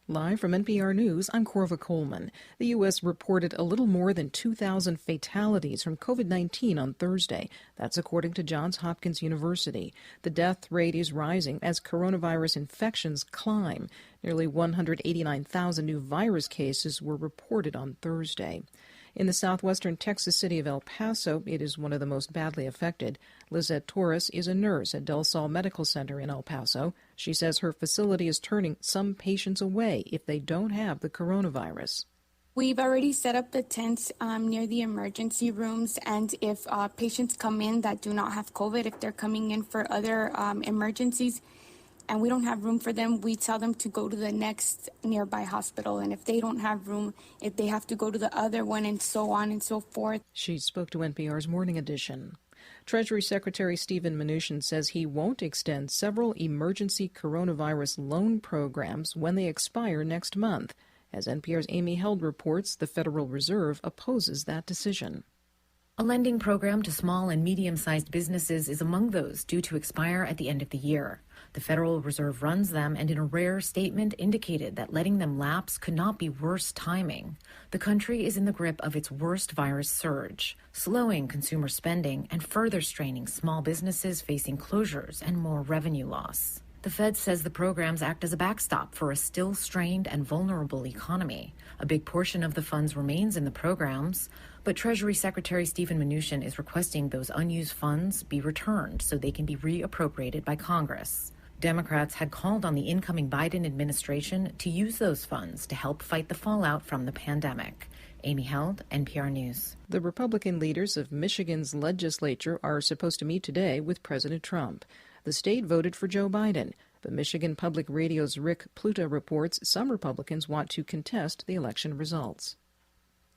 Live from NPR News, I'm Corva Coleman. The U.S. reported a little more than 2,000 fatalities from COVID-19 on Thursday. That's according to Johns Hopkins University. The death rate is rising as coronavirus infections climb. Nearly 189,000 new virus cases were reported on Thursday. In the southwestern Texas city of El Paso, it is one of the most badly affected. Lizette Torres is a nurse at Del Sol Medical Center in El Paso. She says her facility is turning some patients away if they don't have the coronavirus. We've already set up the tents near the emergency rooms, and if patients come in that do not have COVID, if they're coming in for other emergencies, and we don't have room for them, we tell them to go to the next nearby hospital. And if they don't have room, if they have to go to the other one, and so on and so forth. She spoke to NPR's Morning Edition. Treasury Secretary Steven Mnuchin says he won't extend several emergency coronavirus loan programs when they expire next month. As NPR's Amy Held reports, the Federal Reserve opposes that decision. A lending program to small and medium-sized businesses is among those due to expire at the end of the year. The Federal Reserve runs them and in a rare statement indicated that letting them lapse could not be worse timing. The country is in the grip of its worst virus surge, slowing consumer spending and further straining small businesses facing closures and more revenue loss. The Fed says the programs act as a backstop for a still strained and vulnerable economy. A big portion of the funds remains in the programs, but Treasury Secretary Steven Mnuchin is requesting those unused funds be returned so they can be reappropriated by Congress. Democrats had called on the incoming Biden administration to use those funds to help fight the fallout from the pandemic. Amy Held, NPR News. The Republican leaders of Michigan's legislature are supposed to meet today with President Trump. The state voted for Joe Biden, but Michigan Public Radio's Rick Pluta reports some Republicans want to contest the election results.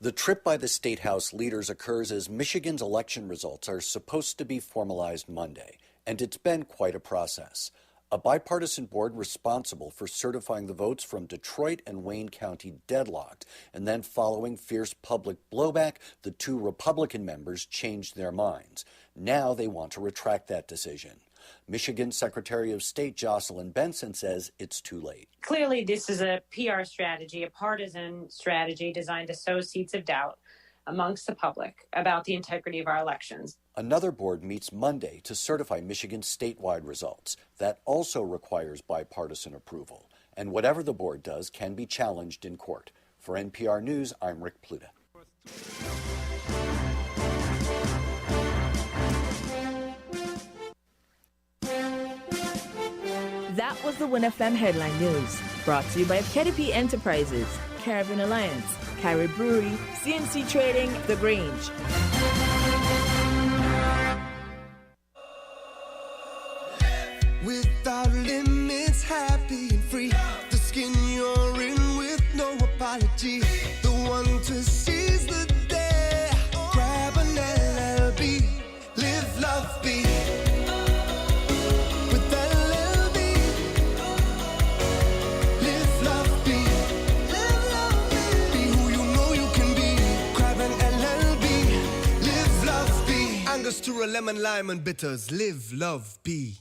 The trip by the State House leaders occurs as Michigan's election results are supposed to be formalized Monday, and it's been quite a process. A bipartisan board responsible for certifying the votes from Detroit and Wayne County deadlocked, and then following fierce public blowback, the two Republican members changed their minds. Now they want to retract that decision. Michigan Secretary of State Jocelyn Benson says it's too late. Clearly, this is a PR strategy, a partisan strategy designed to sow seeds of doubt amongst the public about the integrity of our elections. Another board meets Monday to certify Michigan's statewide results. That also requires bipartisan approval. And whatever the board does can be challenged in court. For NPR News, I'm Rick Pluta. That was the WinFM Headline News, brought to you by KDP Enterprises, Caribbean Alliance, Carib Brewery, CNC Trading, The Grange. Without limits, happy and free. The skin you're in with no apology. The one to seize the day. Grab an LLB. Live, love, be. With LLB. Live, love, be. Live, love, be. Be who you know you can be. Grab an LLB. Live, love, be. Angostura, lemon, lime, and bitters. Live, love, be.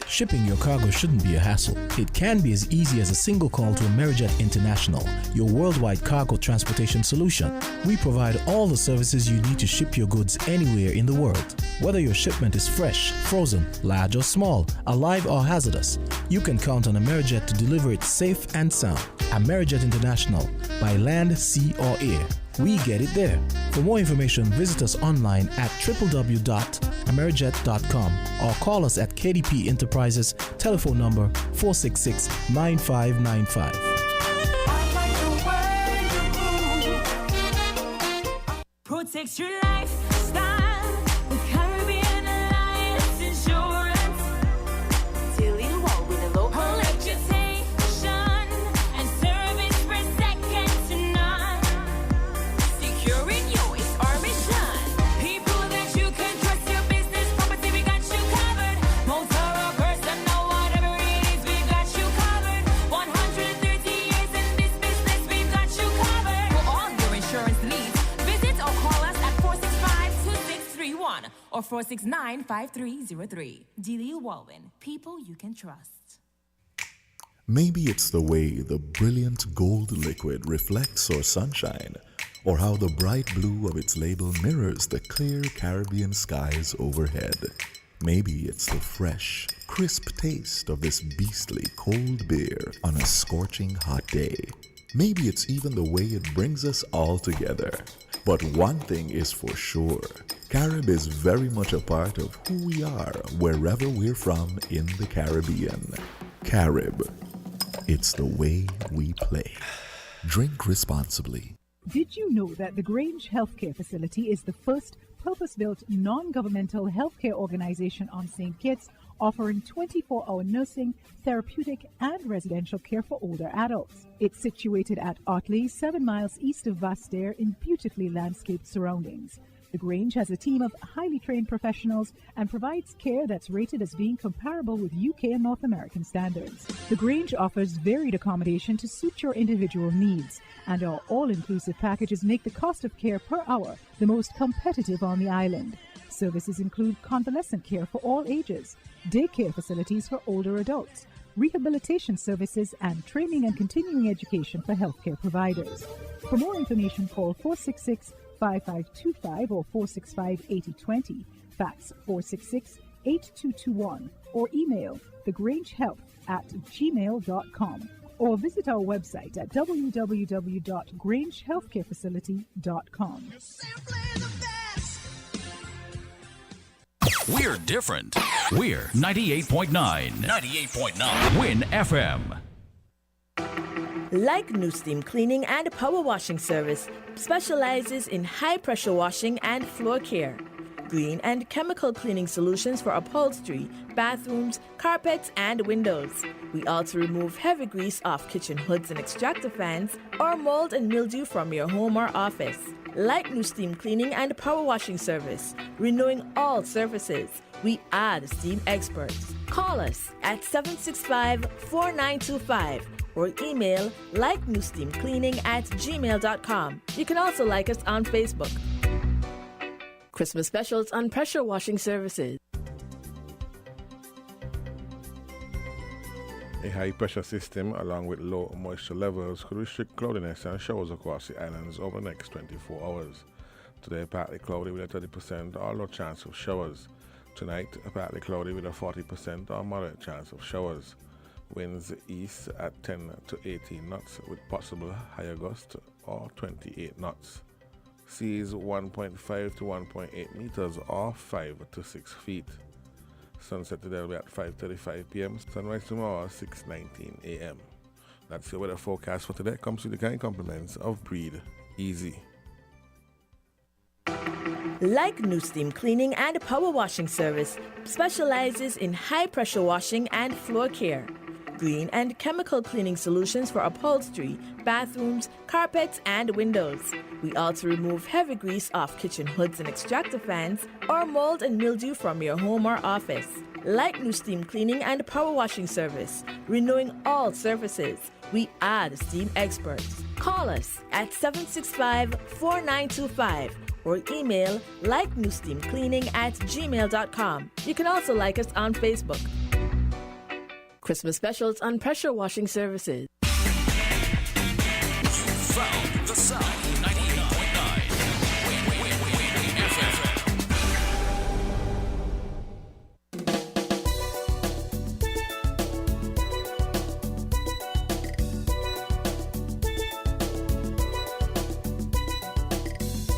Shipping your cargo shouldn't be a hassle. It can be as easy as a single call to Amerijet International, your worldwide cargo transportation solution. We provide all the services you need to ship your goods anywhere in the world. Whether your shipment is fresh, frozen, large or small, alive or hazardous, you can count on Amerijet to deliver it safe and sound. Amerijet International, by land, sea or air. We get it there. For more information, visit us online at www.amerijet.com or call us at KDP Enterprises, telephone number 466-9595. Protect your lifestyle with Caribbean Alliance Insurance. Tilly Wall with a low reputation and service for second to none. Securing you is our mission. People that you can trust, your business, property, we got you covered. Motor or personal, whatever it is, we got you covered. 130 years in this business, we've got you covered. For all your insurance needs, visit or call us at 465-2631 or 469-5303. Delia Walwyn, people you can trust. Maybe it's the way the brilliant gold liquid reflects or sunshine, or how the bright blue of its label mirrors the clear Caribbean skies overhead. Maybe it's the fresh, crisp taste of this beastly cold beer on a scorching hot day. Maybe it's even the way it brings us all together. But one thing is for sure, Carib is very much a part of who we are wherever we're from in the Caribbean. Carib, it's the way we play. Drink responsibly. Did you know that the Grange Healthcare Facility is the first purpose-built non-governmental healthcare organization on St. Kitts, offering 24-hour nursing, therapeutic, and residential care for older adults. It's situated at Otley, 7 miles east of Vastair in beautifully landscaped surroundings. The Grange has a team of highly trained professionals and provides care that's rated as being comparable with UK and North American standards. The Grange offers varied accommodation to suit your individual needs, and our all-inclusive packages make the cost of care per hour the most competitive on the island. Services include convalescent care for all ages, daycare facilities for older adults, rehabilitation services, and training and continuing education for healthcare providers. For more information, call 466-5525 or 465-8020, fax 466-8221, or email thegrangehealth@gmail.com, or visit our website at www.grangehealthcarefacility.com. We're different. We're 98.9. 98.9. Win FM. Like New Steam Cleaning and Power Washing Service specializes in high pressure washing and floor care, green and chemical cleaning solutions for upholstery, bathrooms, carpets, and windows. We also remove heavy grease off kitchen hoods and extractor fans, or mold and mildew from your home or office. Like New Steam Cleaning and Power Washing Service, renewing all surfaces. We are the steam experts. Call us at 765-4925 or email likenewsteamcleaning@gmail.com. You can also like us on Facebook. Christmas specials on pressure washing services. A high-pressure system, along with low moisture levels, could restrict cloudiness and showers across the islands over the next 24 hours. Today, partly cloudy with a 30% or low chance of showers. Tonight, partly cloudy with a 40% or moderate chance of showers. Winds east at 10 to 18 knots with possible higher gust or 28 knots. Seas 1.5 to 1.8 meters or 5 to 6 feet. Sunset today will be at 5:35 p.m. Sunrise tomorrow 6:19 a.m. That's your weather forecast for today. Comes with the kind compliments of Breed Easy. Like New Steam Cleaning and Power Washing Service specializes in high pressure washing and floor care, green and chemical cleaning solutions for upholstery, bathrooms, carpets, and windows. We also remove heavy grease off kitchen hoods and extractor fans, or mold and mildew from your home or office. Like New Steam Cleaning and Power Washing Service, renewing all surfaces. We are the steam experts. Call us at 765-4925 or email likenewsteamcleaning@gmail.com. You can also like us on Facebook. Christmas specials on pressure washing services. Found the sound. 98.9. Win FM.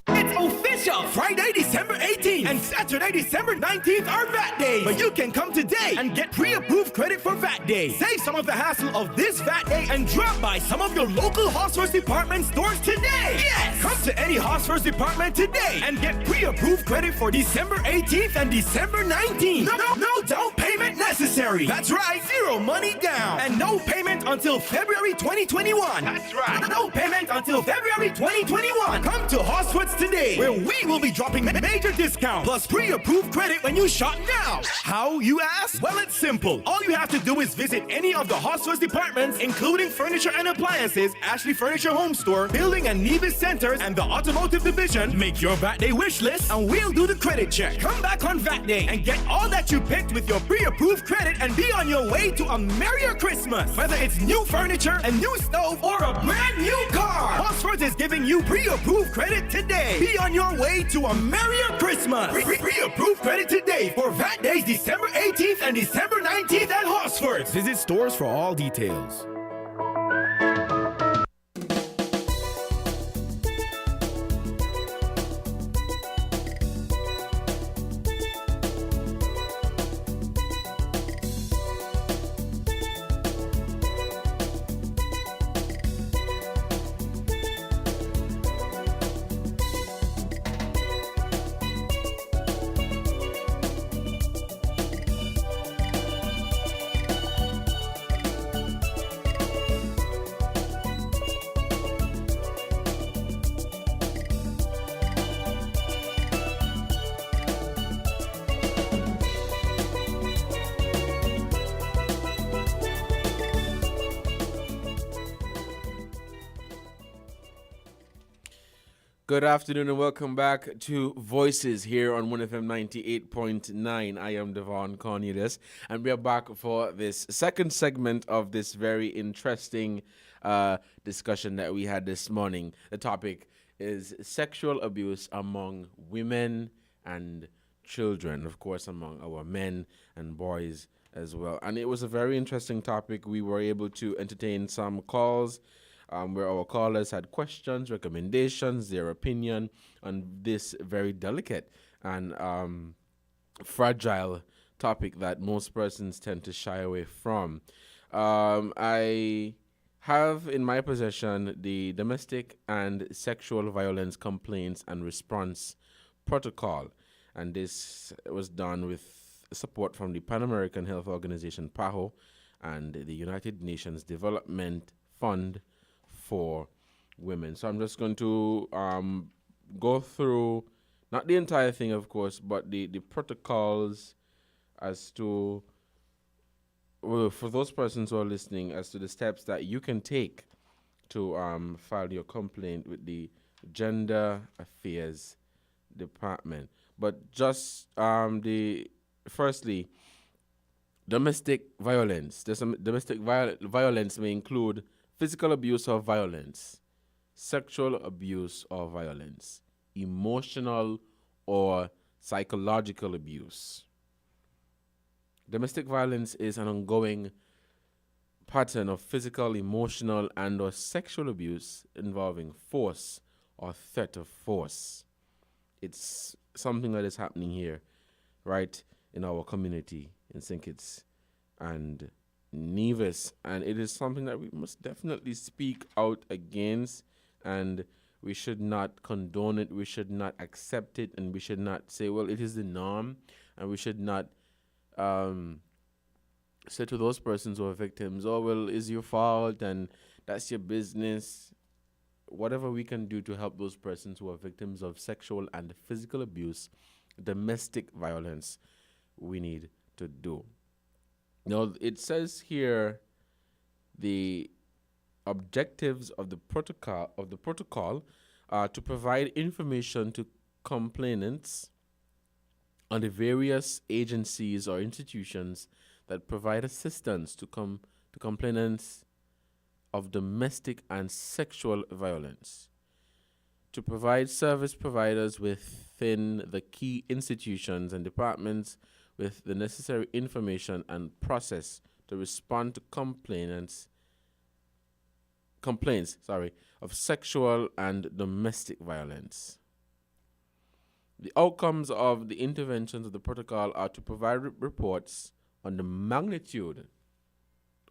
It's official! Friday, December 18th and Saturday, December 19th are VAT days. But you can come today and get pre-approved credit for VAT Day. Save some of the hassle of this VAT Day and drop by some of your local Hosford department stores today. Yes! Come to any Hosford department today and get pre-approved credit for December 18th and December 19th. No down payment necessary. That's right, zero money down. And no payment until February 2021. That's right, no payment until February 2021. Come to Hosford's today, where we will be dropping major discount plus pre-approved credit when you shop now. How, you ask? Well, it's simple. All you have to do is visit any of the Hosford departments, including furniture and appliances, Ashley Furniture Home Store, Building and Nevis Centers, and the Automotive Division. Make your VAT Day wish list, and we'll do the credit check. Come back on VAT Day and get all that you picked with your pre-approved credit and be on your way to a merrier Christmas. Whether it's new furniture, a new stove, or a brand new car, Hosford is giving you pre-approved credit today. Be on your way to a merrier Christmas. Pre-approved credit today for VAT Days December 18th and December 19th at Hosford. Visit stores for all details. Good afternoon and welcome back to Voices here on 1FM 98.9. I am Devon Cornelius and we are back for this second segment of this very interesting discussion that we had this morning. The topic is sexual abuse among women and children, of course, among our men and boys as well. And it was a very interesting topic. We were able to entertain some calls where our callers had questions, recommendations, their opinion on this very delicate and fragile topic that most persons tend to shy away from. I have in my possession the Domestic and Sexual Violence Complaints and Response Protocol, and this was done with support from the Pan American Health Organization, PAHO, and the United Nations Development Fund for Women. So I'm just going to go through, not the entire thing, of course, but the protocols as to, well, for those persons who are listening, as to the steps that you can take to file your complaint with the Gender Affairs Department. But just firstly, domestic violence. Domestic violence may include physical abuse or violence, sexual abuse or violence, emotional or psychological abuse. Domestic violence is an ongoing pattern of physical, emotional, and or sexual abuse involving force or threat of force. It's something that is happening here, right, in our community in St. Kitts and Nevis, and it is something that we must definitely speak out against, and we should not condone it, we should not accept it, and we should not say, well, it is the norm, and we should not say to those persons who are victims, oh, well, it's your fault, and that's your business. Whatever we can do to help those persons who are victims of sexual and physical abuse, domestic violence, we need to do. Now, it says here the objectives of the protocol are to provide information to complainants on the various agencies or institutions that provide assistance to complainants of domestic and sexual violence, to provide service providers within the key institutions and departments with the necessary information and process to respond to complaints of sexual and domestic violence. The outcomes of the interventions of the protocol are to provide reports on the magnitude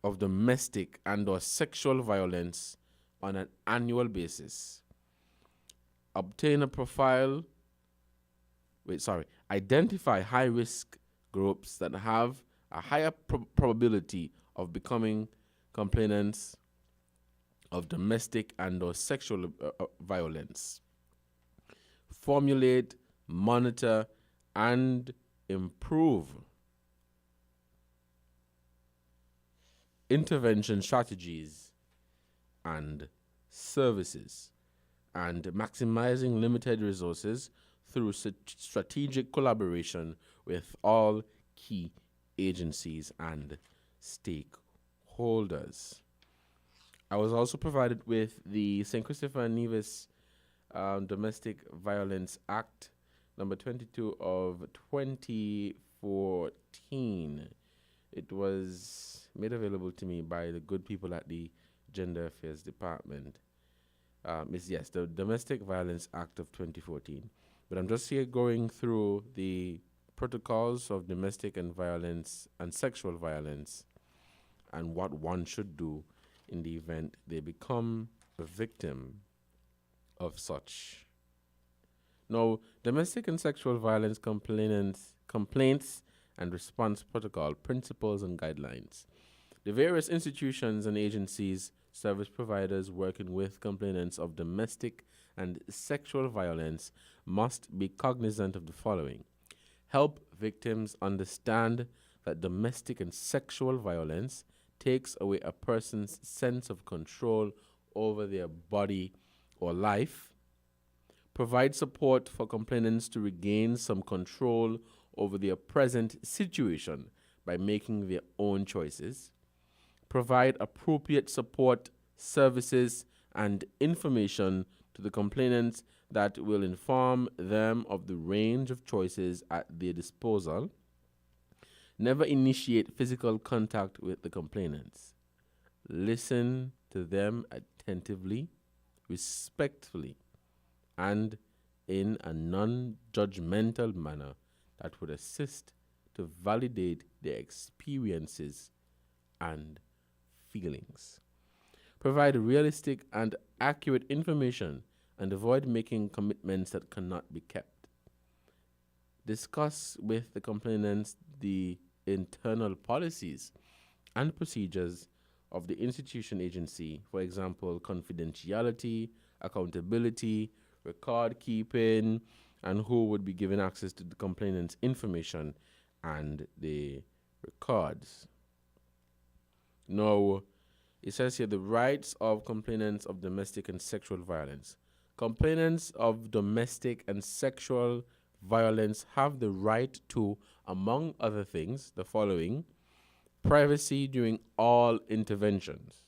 of domestic and or sexual violence on an annual basis, identify high-risk groups that have a higher probability of becoming complainants of domestic and or sexual violence, formulate, monitor, and improve intervention strategies and services, and maximizing limited resources through strategic collaboration with all key agencies and stakeholders. I was also provided with the St. Christopher and Nevis Domestic Violence Act, number 22 of 2014. It was made available to me by the good people at the Gender Affairs Department. Yes, the Domestic Violence Act of 2014. But I'm just here going through the protocols of domestic and violence and sexual violence and what one should do in the event they become a victim of such. Now, domestic and sexual violence complaints and response protocol principles and guidelines. The various institutions and agencies, service providers working with complainants of domestic and sexual violence must be cognizant of the following. Help victims understand that domestic and sexual violence takes away a person's sense of control over their body or life, Provide support for complainants to regain some control over their present situation by making their own choices. Provide appropriate support, services, and information to the complainants that will inform them of the range of choices at their disposal. Never initiate physical contact with the complainants. Listen to them attentively, respectfully, and in a non-judgmental manner that would assist to validate their experiences and feelings. Provide realistic and accurate information and avoid making commitments that cannot be kept. Discuss with the complainants the internal policies and procedures of the institution agency, for example, confidentiality, accountability, record keeping, and who would be given access to the complainant's information and the records. Now, it says here the rights of complainants of domestic and sexual violence. Complainants of domestic and sexual violence have the right to, among other things, the following: privacy during all interventions,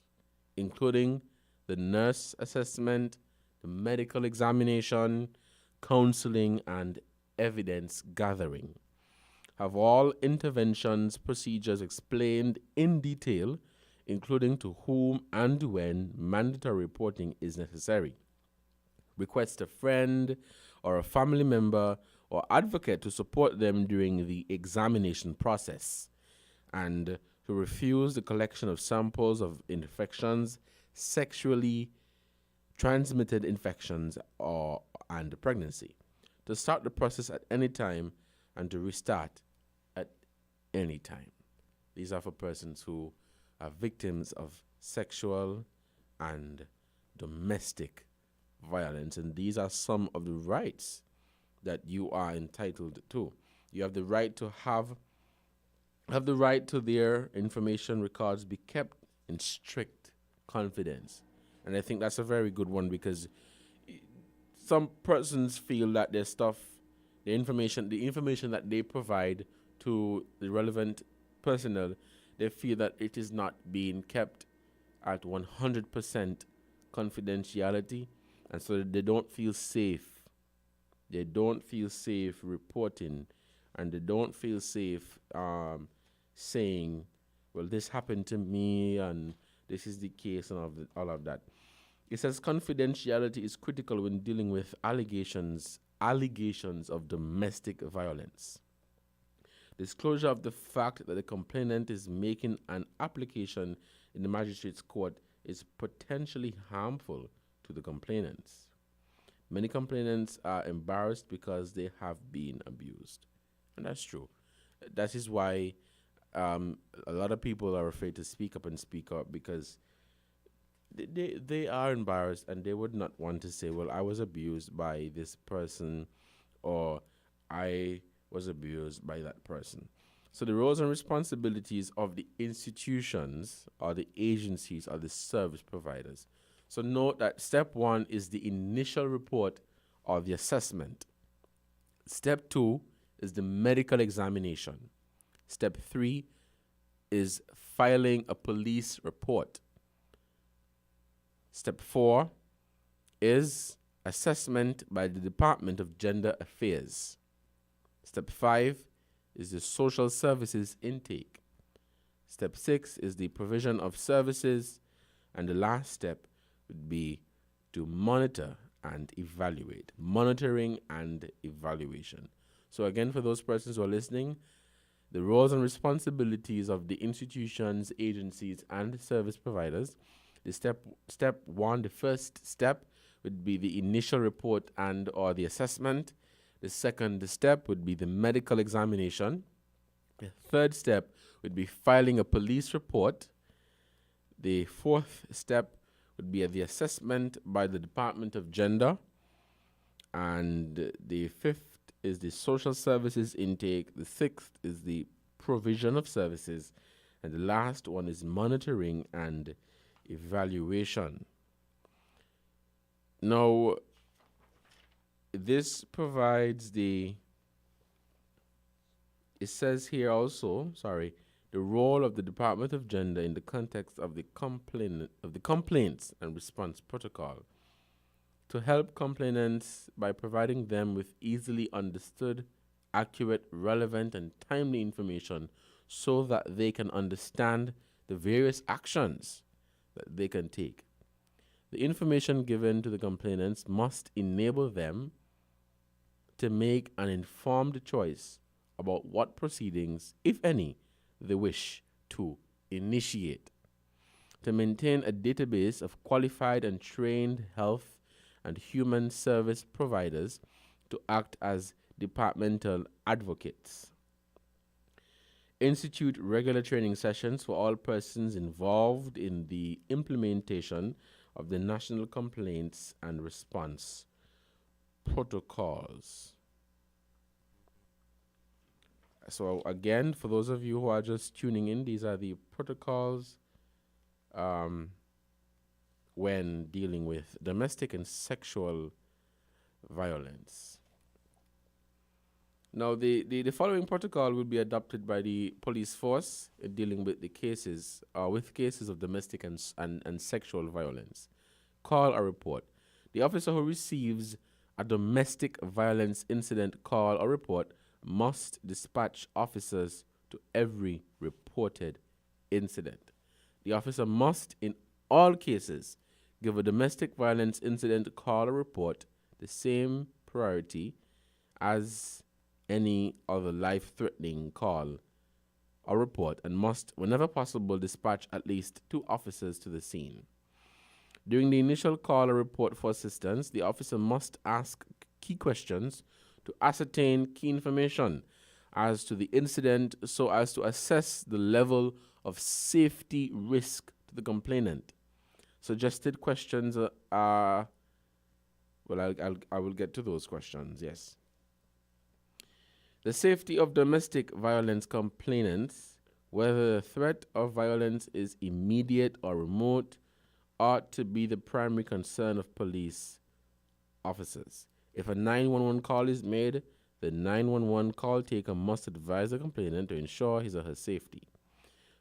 including the nurse assessment, the medical examination, counseling, and evidence gathering. Have all interventions procedures explained in detail, including to whom and when mandatory reporting is necessary. Request a friend or a family member or advocate to support them during the examination process, and to refuse the collection of samples of infections, sexually transmitted infections, and pregnancy. To start the process at any time and to restart at any time. These are for persons who are victims of sexual and domestic violence, and these are some of the rights that you are entitled to. You have the right to have the right to their information records be kept in strict confidence. And I think that's a very good one, because some persons feel that their stuff, the information that they provide to the relevant personnel, they feel that it is not being kept at 100% confidentiality, and so they don't feel safe. They don't feel safe reporting, and they don't feel safe saying, well, this happened to me, and this is the case, and all of that. It says confidentiality is critical when dealing with allegations of domestic violence. Disclosure of the fact that the complainant is making an application in the magistrate's court is potentially harmful to the complainants. Many complainants are embarrassed because they have been abused. And that's true. That is why a lot of people are afraid to speak up and speak up, because they are embarrassed, and they would not want to say, well, I was abused by this person, or I was abused by that person. So the roles and responsibilities of the institutions or the agencies or the service providers. So note that step 1 is the initial report or the assessment. Step 2 is the medical examination. Step 3 is filing a police report. Step 4 is assessment by the Department of Gender Affairs. Step 5 is the social services intake. Step 6 is the provision of services. And the last step would be to monitor and evaluate. Monitoring and evaluation. So again, for those persons who are listening, the roles and responsibilities of the institutions, agencies, and service providers. The step 1, the first step would be the initial report and or the assessment. The second step would be the medical examination. The third step would be filing a police report. The fourth step would be the assessment by the Department of Gender. And the fifth is the social services intake. The sixth is the provision of services. And the last one is monitoring and evaluation. Now, this provides it says here also, the role of the Department of Gender in the context of the complaints and response protocol to help complainants by providing them with easily understood, accurate, relevant, and timely information so that they can understand the various actions that they can take. The information given to the complainants must enable them to make an informed choice about what proceedings, if any, they wish to initiate. To maintain a database of qualified and trained health and human service providers to act as departmental advocates. Institute regular training sessions for all persons involved in the implementation of the National Complaints and Response Protocols. So again, for those of you who are just tuning in, these are the protocols when dealing with domestic and sexual violence. Now, the following protocol will be adopted by the police force in dealing with the cases, of domestic and sexual violence. Call or report. The officer who receives a domestic violence incident call or report must dispatch officers to every reported incident. The officer must, in all cases, give a domestic violence incident call or report the same priority as any other life-threatening call or report, and must, whenever possible, dispatch at least 2 officers to the scene. During the initial call or report for assistance, the officer must ask key questions to ascertain key information as to the incident so as to assess the level of safety risk to the complainant. Suggested questions are, I will get to those questions, yes. The safety of domestic violence complainants, whether the threat of violence is immediate or remote, ought to be the primary concern of police officers. If a 911 call is made, the 911 call taker must advise the complainant to ensure his or her safety.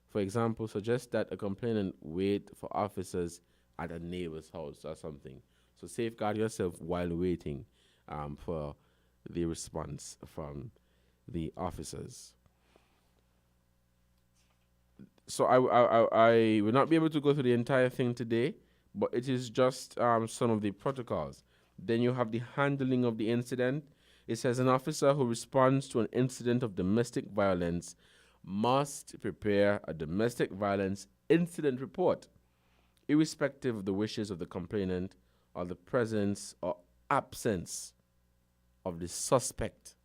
For example, suggest that a complainant wait for officers at a neighbor's house or something. So safeguard yourself while waiting for the response from the officers. So I will not be able to go through the entire thing today, but it is just some of the protocols. Then you have the handling of the incident. It says an officer who responds to an incident of domestic violence must prepare a domestic violence incident report, irrespective of the wishes of the complainant or the presence or absence of the suspect.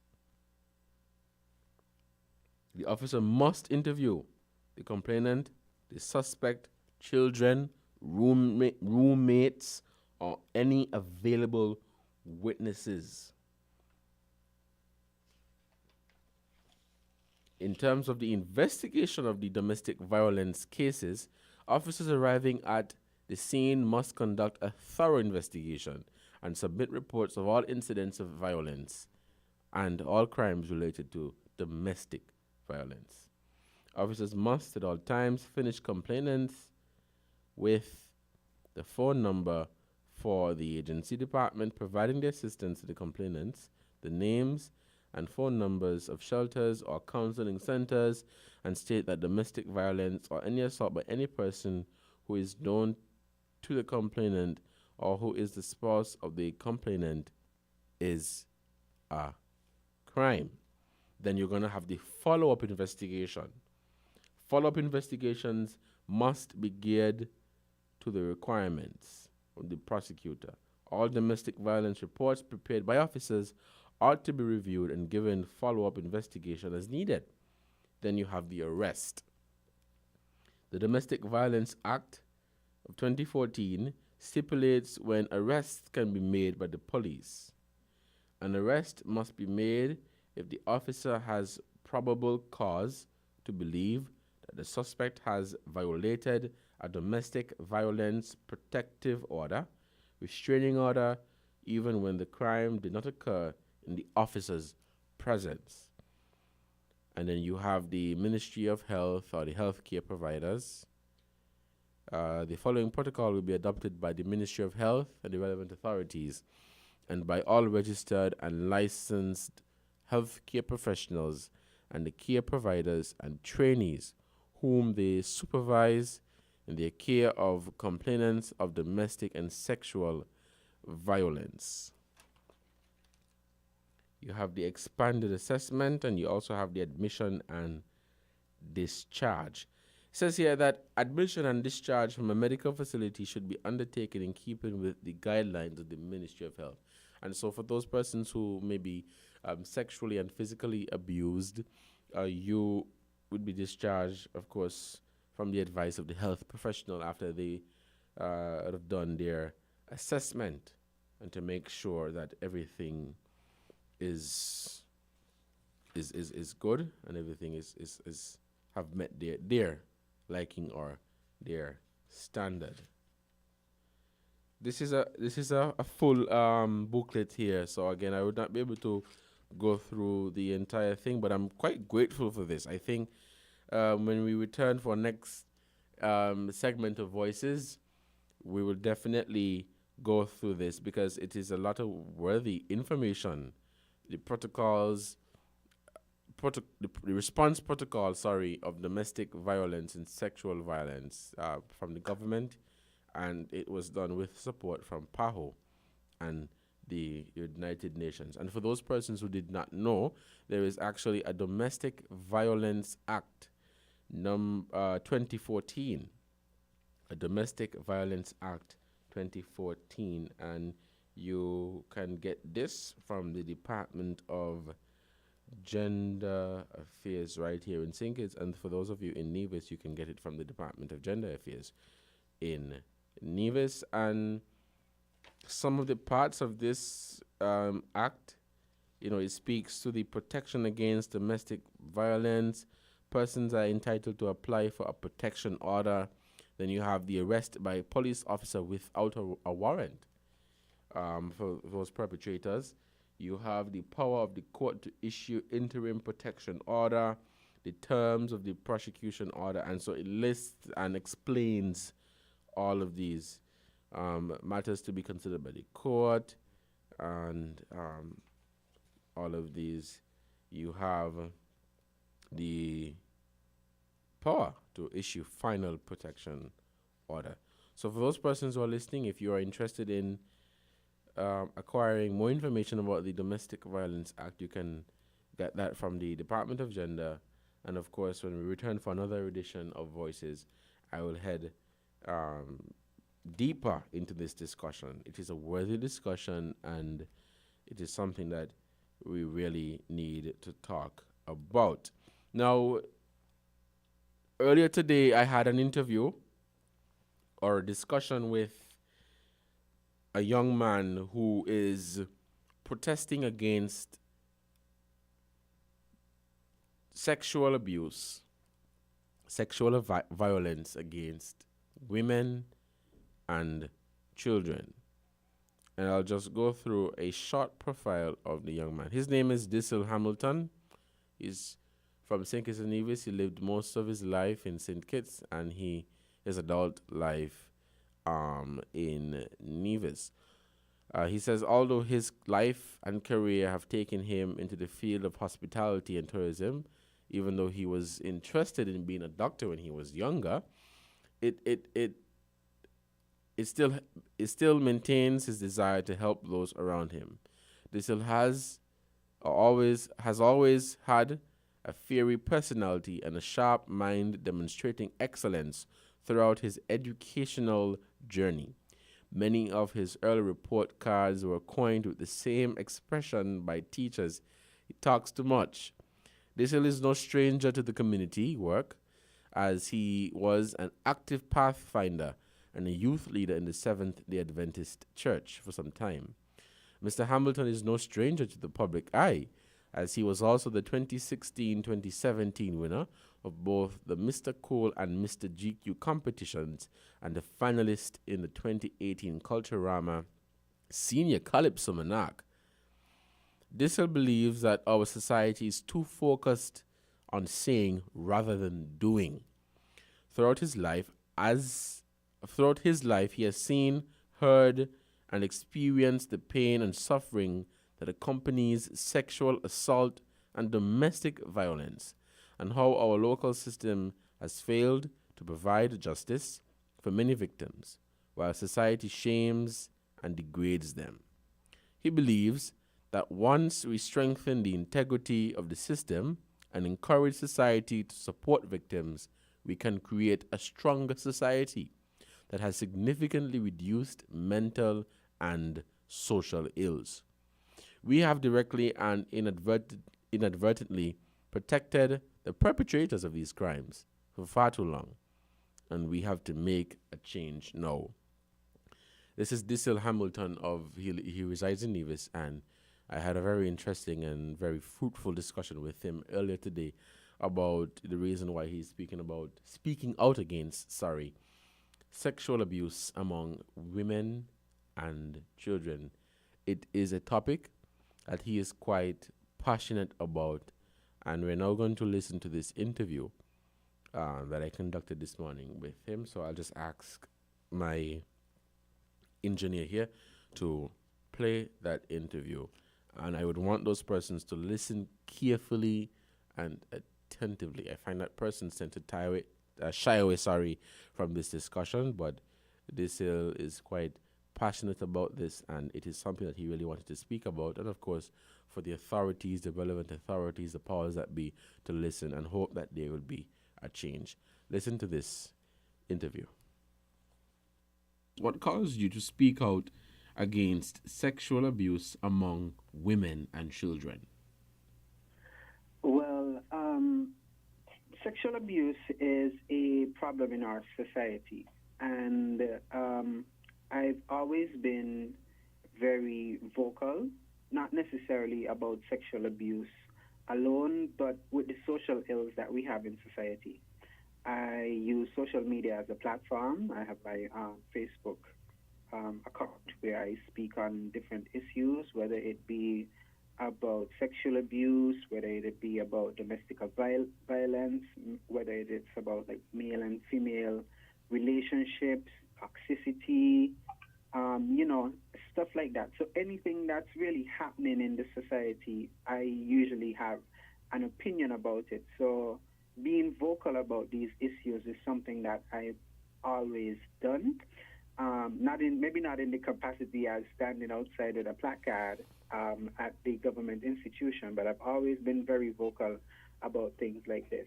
The officer must interview the complainant, the suspect, children, roommates, or any available witnesses. In terms of the investigation of the domestic violence cases, officers arriving at the scene must conduct a thorough investigation and submit reports of all incidents of violence and all crimes related to domestic violence. Officers must at all times furnish complainants with the phone number for the agency department providing the assistance to the complainants, the names and phone numbers of shelters or counseling centers, and state that domestic violence or any assault by any person who is known to the complainant or who is the spouse of the complainant is a crime. Then you're going to have the follow-up investigation. Follow-up investigations must be geared to the requirements of the prosecutor. All domestic violence reports prepared by officers ought to be reviewed and given follow-up investigation as needed. Then you have the arrest. The Domestic Violence Act of 2014 stipulates when arrests can be made by the police. An arrest must be made if the officer has probable cause to believe that the suspect has violated a domestic violence protective order, restraining order, even when the crime did not occur in the officer's presence. And then you have the Ministry of Health or the healthcare providers. The following protocol will be adopted by the Ministry of Health and the relevant authorities and by all registered and licensed healthcare professionals and the care providers and trainees whom they supervise in their care of complainants of domestic and sexual violence. You have the expanded assessment, and you also have the admission and discharge. It says here that admission and discharge from a medical facility should be undertaken in keeping with the guidelines of the Ministry of Health. And so for those persons who may be sexually and physically abused, you would be discharged, of course, from the advice of the health professional after they have done their assessment, and to make sure that everything is good and everything is have met their liking or their standard. This is a full booklet here, so again I would not be able to go through the entire thing, but I'm quite grateful for this. I think when we return for next segment of Voices, we will definitely go through this because it is a lot of worthy information. The protocols, the response protocol, of domestic violence and sexual violence from the government, and it was done with support from PAHO and the United Nations. And for those persons who did not know, there is actually a Domestic Violence Act, 2014, a Domestic Violence Act 2014, and you can get this from the Department of Gender Affairs right here in St. Kitts, and for those of you in Nevis, you can get it from the Department of Gender Affairs in Nevis. And some of the parts of this act, it speaks to the protection against domestic violence. Persons are entitled to apply for a protection order. Then you have the arrest by a police officer without a warrant for those perpetrators. You have the power of the court to issue interim protection order, the terms of the prosecution order, and so it lists and explains all of these matters to be considered by the court, and all of these. You have the power to issue final protection order. So for those persons who are listening, if you are interested in acquiring more information about the Domestic Violence Act, you can get that from the Department of Gender. And of course, when we return for another edition of Voices, I will head deeper into this discussion. It is a worthy discussion, and it is something that we really need to talk about. Now, earlier today, I had an interview or a discussion with a young man who is protesting against sexual abuse, sexual violence against women and children. And I'll just go through a short profile of the young man. His name is Dissel Hamilton. He's from St. Kitts and Nevis. He lived most of his life in St. Kitts, and his adult life in Nevis. He says, although his life and career have taken him into the field of hospitality and tourism, even though he was interested in being a doctor when he was younger, it still maintains his desire to help those around him. Dissel has always had a fiery personality and a sharp mind, demonstrating excellence throughout his educational journey. Many of his early report cards were coined with the same expression by teachers: "He talks too much." Dissel is no stranger to the community work, as he was an active pathfinder and a youth leader in the Seventh-day Adventist Church for some time. Mr. Hamilton is no stranger to the public eye, as he was also the 2016-2017 winner of both the Mr. Cole and Mr. GQ competitions and a finalist in the 2018 Culturama Senior Calypso Monarch. Dissel believes that our society is too focused on saying rather than doing. Throughout his life, he has seen, heard, and experienced the pain and suffering that accompanies sexual assault and domestic violence, and how our local system has failed to provide justice for many victims, while society shames and degrades them. He believes that once we strengthen the integrity of the system and encourage society to support victims, we can create a stronger society that has significantly reduced mental and social ills. We have directly and inadvertently protected the perpetrators of these crimes for far too long, and we have to make a change now. This is Dissel Hamilton he resides in Nevis, and I had a very interesting and very fruitful discussion with him earlier today about the reason why he's speaking out against sexual abuse among women and children. It is a topic that he is quite passionate about, and we're now going to listen to this interview that I conducted this morning with him. So I'll just ask my engineer here to play that interview, and I would want those persons to listen carefully and attentively. I find that persons tend to shy away from this discussion, but Dissel is quite passionate about this, and it is something that he really wanted to speak about, and of course for the authorities, the relevant authorities, the powers that be, to listen and hope that there will be a change. Listen to this interview. What caused you to speak out against sexual abuse among women and children? Well, sexual abuse is a problem in our society, and I've always been very vocal, not necessarily about sexual abuse alone, but with the social ills that we have in society. I use social media as a platform. I have my Facebook account where I speak on different issues, whether it be about sexual abuse, whether it be about domestic violence, whether it's about like male and female relationships, toxicity, stuff like that. So anything that's really happening in the society, I usually have an opinion about it. So being vocal about these issues is something that I've always done. Maybe not in the capacity as standing outside with a placard at the government institution, but I've always been very vocal about things like this.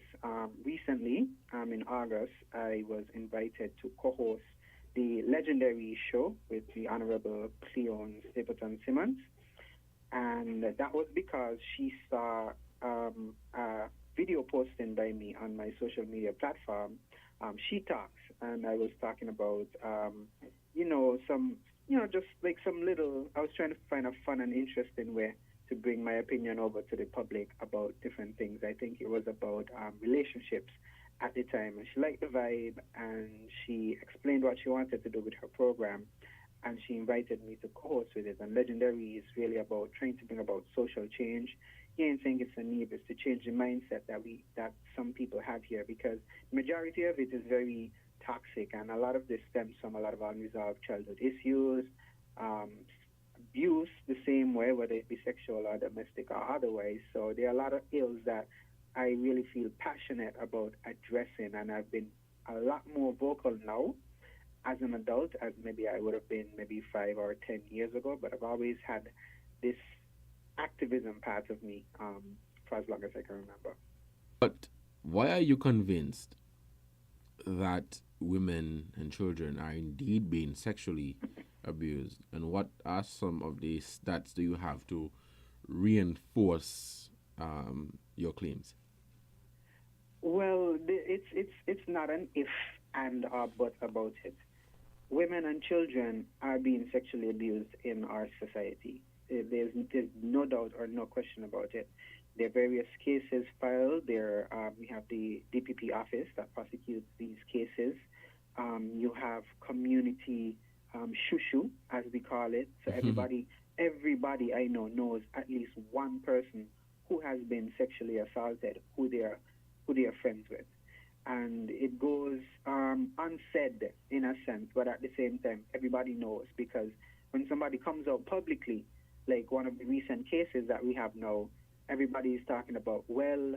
Recently, in August, I was invited to co-host the legendary show with the Honorable Cleon Stapleton Simmons, and that was because she saw a video posting by me on my social media platform, She Talks, and I was talking about, I was trying to find a fun and interesting way to bring my opinion over to the public about different things. I think it was about relationships at the time, and she liked the vibe, and she explained what she wanted to do with her program, and she invited me to co-host with it. And Legendary is really about trying to bring about social change. Here in St. Kitts and Nevis, to change the mindset that some people have here, because the majority of it is very toxic, and a lot of this stems from a lot of unresolved childhood issues, abuse the same way, whether it be sexual or domestic or otherwise. So there are a lot of ills that I really feel passionate about addressing, and I've been a lot more vocal now as an adult as maybe I would have been maybe 5 or 10 years ago, but I've always had this activism part of me for as long as I can remember. But why are you convinced that women and children are indeed being sexually abused? And what are some of the stats do you have to reinforce your claims? Well, it's not an if and or but about it. Women and children are being sexually abused in our society. There's no doubt or no question about it. There are various cases filed. We have the DPP office that prosecutes these cases. You have community shushu, as we call it. So everybody I know knows at least one person who has been sexually assaulted, who they are friends with. And it goes unsaid in a sense, but at the same time, everybody knows, because when somebody comes out publicly, like one of the recent cases that we have now, everybody is talking about, well,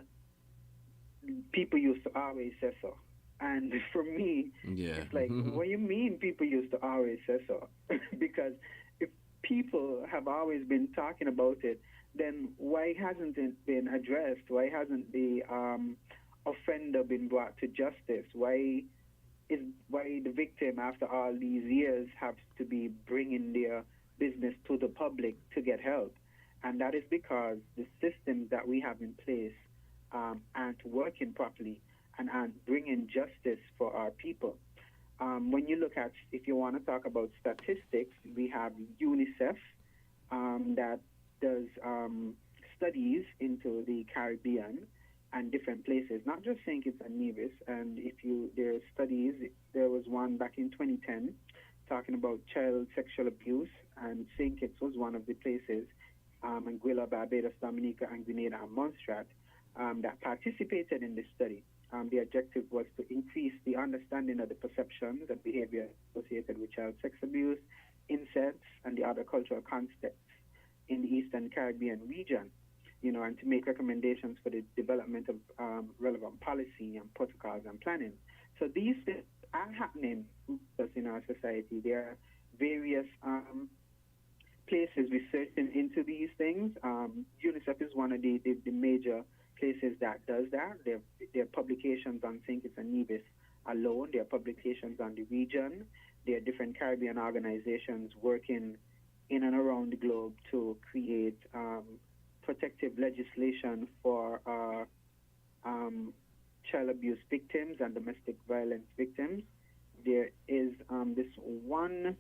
people used to always say so. And for me, it's like, what do you mean people used to always say so? Because if people have always been talking about it, then why hasn't it been addressed? Why hasn't the offender been brought to justice? Why the victim, after all these years, have to be bringing their business to the public to get help? And that is because the systems that we have in place aren't working properly and aren't bringing justice for our people. When you look at, if you want to talk about statistics, we have UNICEF that does studies into the Caribbean and different places, not just St. Kitts and Nevis. And there are studies, there was one back in 2010 talking about child sexual abuse, and St. Kitts was one of the places, Anguilla, Barbados, Dominica, and Grenada and Montserrat that participated in this study. The objective was to increase the understanding of the perceptions and behavior associated with child sex abuse, incest, and the other cultural contexts in the Eastern Caribbean region, and to make recommendations for the development of relevant policy and protocols and planning. So these things are happening in our society. There are various places researching into these things. UNICEF is one of the major places that does that. There are publications on St. Kitts and Nevis alone. There are publications on the region. There are different Caribbean organizations working in and around the globe to create protective legislation for child abuse victims and domestic violence victims. There is this one,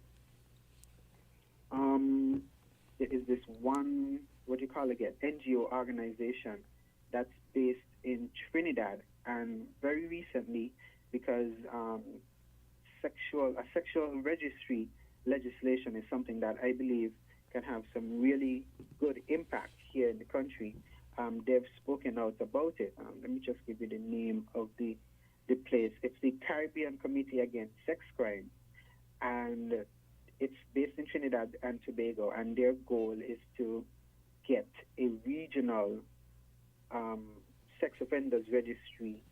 what do you call it again, NGO organization that's based in Trinidad. And very recently, because a sexual registry legislation is something that I believe can have some really good impact here in the country, they've spoken out about it. Let me just give you the name of the place. It's the Caribbean Committee Against Sex Crime, and it's based in Trinidad and Tobago, and their goal is to get a regional sex offenders registry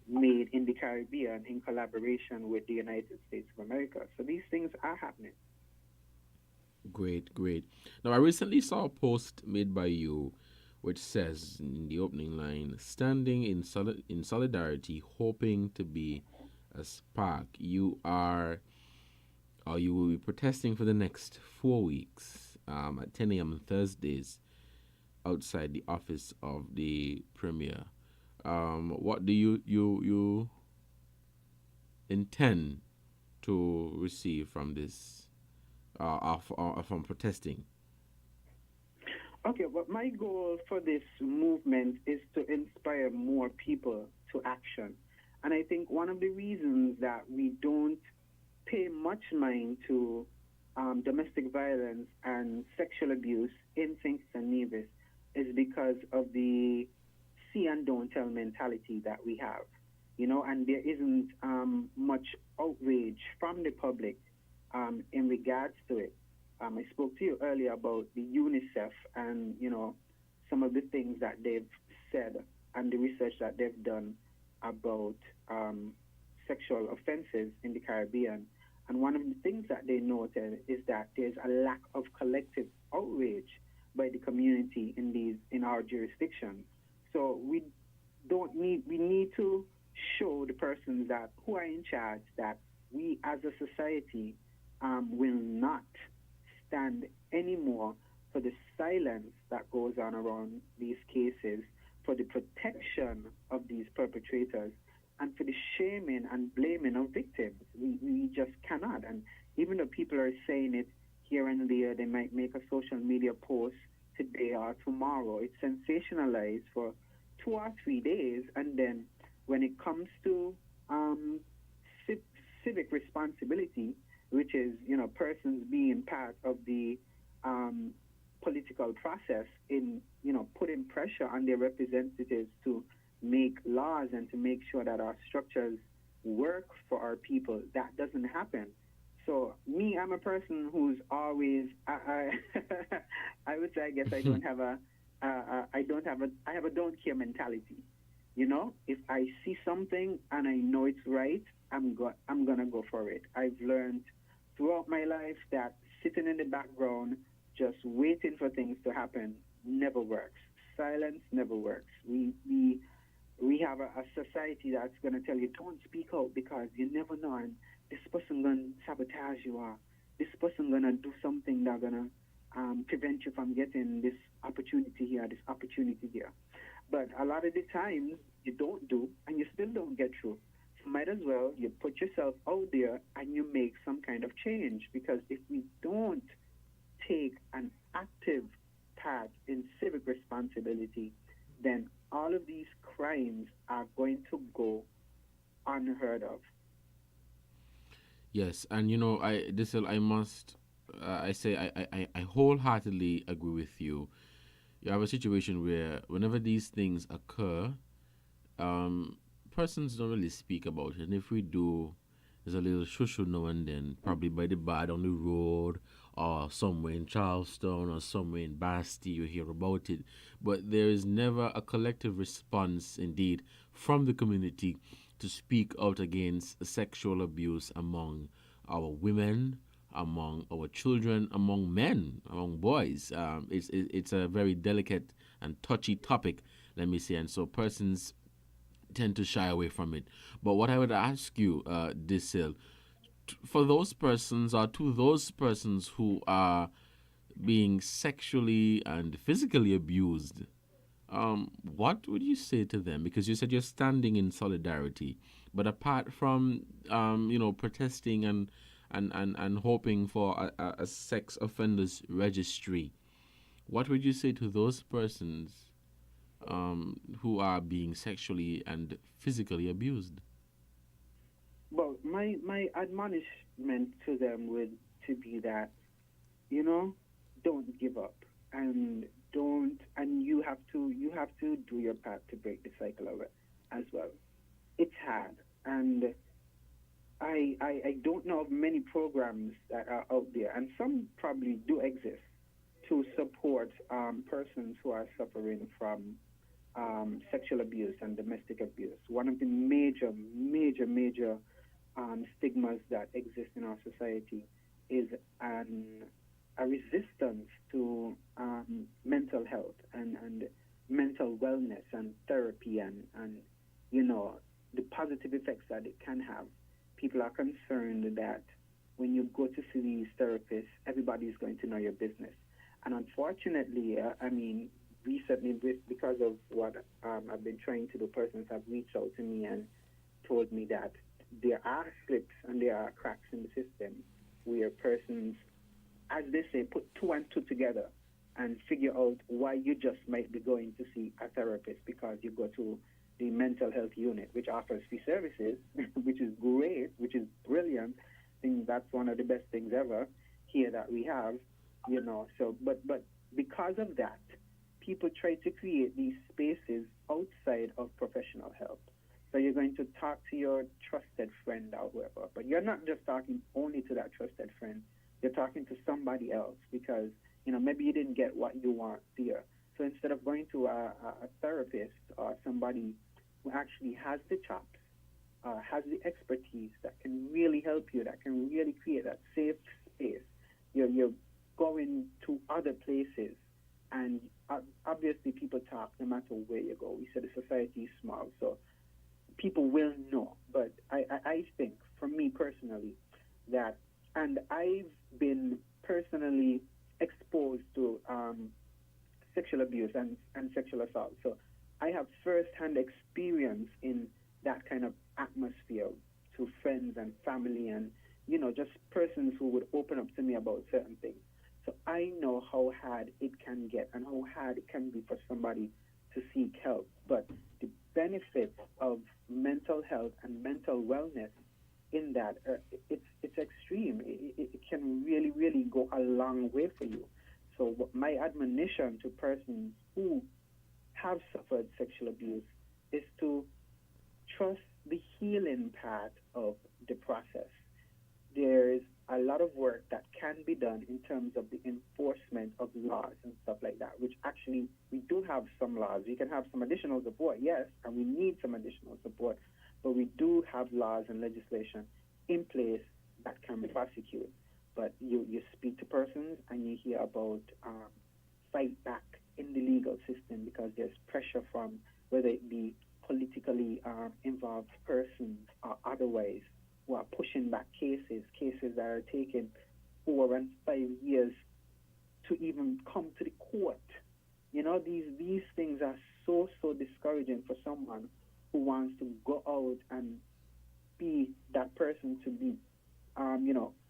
made in the Caribbean in collaboration with the United States of America. So these things are happening. Great. Now, I recently saw a post made by you which says in the opening line, standing in solidarity, hoping to be a spark. You will be protesting for the next 4 weeks at 10 a.m. on Thursdays outside the office of the Premier. What do you intend to receive from this, from protesting? Okay, well, my goal for this movement is to inspire more people to action. And I think one of the reasons that we don't pay much mind to domestic violence and sexual abuse in St. Kitts and Nevis is because of the see and don't tell mentality that we have, and there isn't much outrage from the public in regards to it. I spoke to you earlier about the UNICEF and, some of the things that they've said and the research that they've done about sexual offenses in the Caribbean. And one of the things that they noted is that there's a lack of collective outrage by the community in our jurisdictions. So we need to show the persons who are in charge that we as a society will not stand anymore for the silence that goes on around these cases, for the protection of these perpetrators, and for the shaming and blaming of victims. We just cannot. And even though people are saying it here and there, they might make a social media post today or tomorrow. It's sensationalized for 2 or 3 days, and then when it comes to civic responsibility, which is, persons being part of the political process in, putting pressure on their representatives to make laws and to make sure that our structures work for our people. That doesn't happen. So me, I'm a person who's always, I would say, I guess I don't have I have a don't care mentality. If I see something and I know it's right, I'm gonna go for it. I've learned throughout my life that sitting in the background, just waiting for things to happen, never works. Silence never works. We have a society that's gonna tell you, don't speak out because you never know, and this person gonna sabotage you, or this person gonna do something that's gonna prevent you from getting this opportunity here, this opportunity there. But a lot of the times you don't do, and you still don't get through. So might as well you put yourself out there and you make some kind of change, because if we don't take an active part in civic responsibility, then all of these crimes are going to go unheard of. Yes, and I must, I wholeheartedly agree with you. You have a situation where whenever these things occur, persons don't really speak about it. And if we do, there's a little shushu now and then, probably by the bar on the road or somewhere in Charleston or somewhere in Basti, you hear about it. But there is never a collective response, indeed, from the community to speak out against sexual abuse among our women, among our children, among men, among boys. It's a very delicate and touchy topic, let me say, and so persons tend to shy away from it. But what I would ask you, Disil, for those persons, or to those persons who are being sexually and physically abused, what would you say to them? Because you said you're standing in solidarity, but apart from protesting and hoping for a sex offenders registry, what would you say to those persons who are being sexually and physically abused? Well, my admonishment to them would to be that, don't give up, and you have to do your part to break the cycle of it as well. It's hard, and I don't know of many programs that are out there, and some probably do exist, to support persons who are suffering from sexual abuse and domestic abuse. One of the major stigmas that exist in our society is a resistance to mental health and mental wellness and therapy and the positive effects that it can have. People are concerned that when you go to see these therapists, everybody is going to know your business. And unfortunately, recently, because of what I've been trying to do, persons have reached out to me and told me that there are slips and there are cracks in the system where persons, as they say, put two and two together and figure out why you just might be going to see a therapist because you go to the mental health unit, which offers free services, which is great, which is brilliant. I think that's one of the best things ever here that we have, So, but because of that, people try to create these spaces outside of professional help. So you're going to talk to your trusted friend or whoever, but you're not just talking only to that trusted friend. You're talking to somebody else because, maybe you didn't get what you want there. So instead of going to a therapist or somebody who actually has the chops, has the expertise that can really help you, that can really create that safe space, you're going to other places. And obviously people talk no matter where you go. We said the society is small, so people will know. But I think, for me personally, that, and I've been personally exposed to sexual abuse and sexual assault. So I have first-hand experience in that kind of atmosphere to friends and family and, just persons who would open up to me about certain things. So I know how hard it can get and how hard it can be for somebody to seek help. But the benefits of mental health and mental wellness in that, it's extreme, it can really, really go a long way for you. So my admonition to persons who have suffered sexual abuse is to trust the healing part of the process. There's a lot of work that can be done in terms of the enforcement of laws and stuff like that, which actually we do have some laws. We can have some additional support, yes, and we need some additional support, but we do have laws and legislation in place that can prosecute. But you speak to persons and you hear about fight back in the legal system because there's pressure from whether it be politically involved persons or otherwise who are pushing back cases that are taking 4 and 5 years to even come to the court. You know, these things are so discouraging for someone who wants to go out and be that person to be,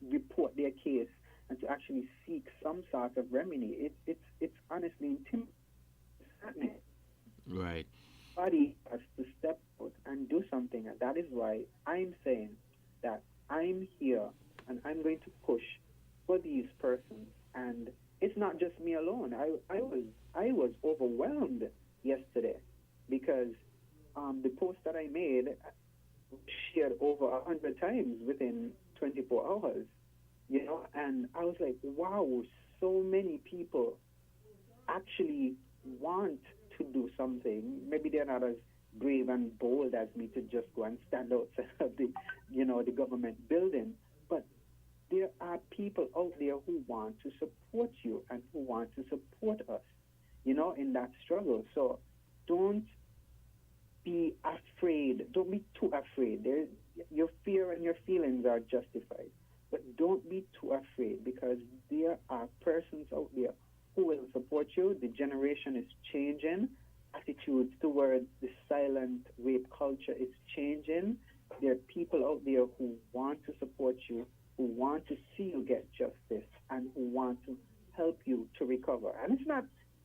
report their case and to actually seek some sort of remedy. It's honestly intimidating. Right. Body has to step out and do something, and that is why I'm saying that I'm here and I'm going to push for these persons. And it's not just me alone. I was overwhelmed yesterday because the post that I made shared over 100 times within 24 hours, and I was like, wow, so many people actually want to do something. Maybe they're not as brave and bold as me to just go and stand outside of the government building, but there are people out there who want to support you and who want to support us, in that struggle. So don't be afraid. Don't be too afraid. Your fear and your feelings are justified, but don't be too afraid because there are persons out there who will support you. The generation is changing. Attitudes towards the silent rape culture is changing. There are people out there who want to support you, who want to see you get justice, and who want to help you to recover. And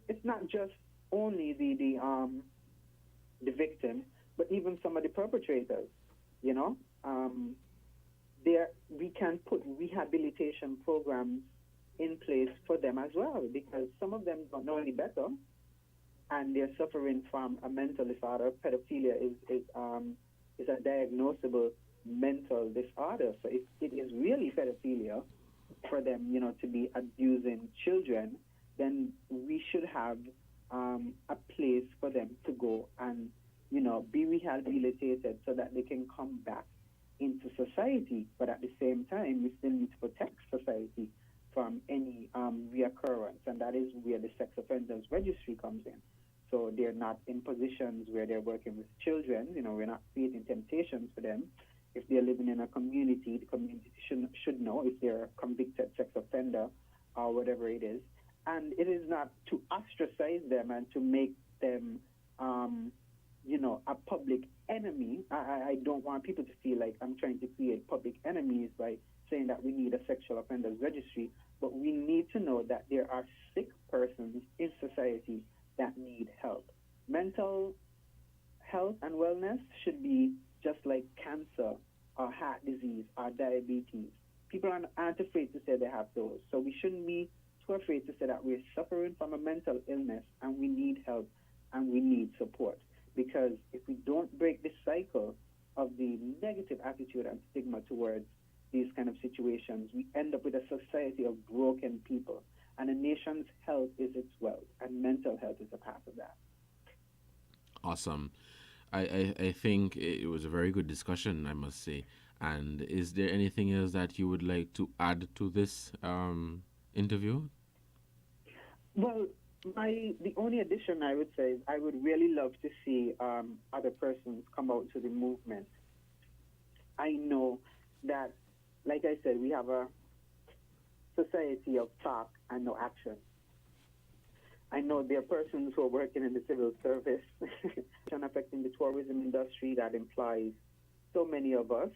it's not just only the victim, but even some of the perpetrators. We can put rehabilitation programs in place for them as well, because some of them don't know any better, and they're suffering from a mental disorder. Pedophilia is a diagnosable mental disorder. So if it is really pedophilia for them, to be abusing children, then we should have a place for them to go and, be rehabilitated so that they can come back into society. But at the same time, we still need to protect society from any reoccurrence, and that is where the sex offenders registry comes in. So they're not in positions where they're working with children. We're not creating temptations for them. If they're living in a community, the community should know if they're a convicted sex offender or whatever it is. And it is not to ostracize them and to make them, a public enemy. I don't want people to feel like I'm trying to create public enemies by saying that we need a sexual offenders registry, but we need to know that there are sick persons in society that need help. Mental health and wellness should be just like cancer or heart disease or diabetes. People aren't afraid to say they have those. So we shouldn't be too afraid to say that we're suffering from a mental illness and we need help and we need support. Because if we don't break this cycle of the negative attitude and stigma towards these kind of situations, we end up with a society of broken people. And a nation's health is its wealth, and mental health is a part of that. Awesome. I think it was a very good discussion, I must say. And is there anything else that you would like to add to this interview? Well, the only addition I would say is I would really love to see other persons come out to the movement. I know that, like I said, we have a society of talk and no action. I know there are persons who are working in the civil service and affecting the tourism industry that implies so many of us.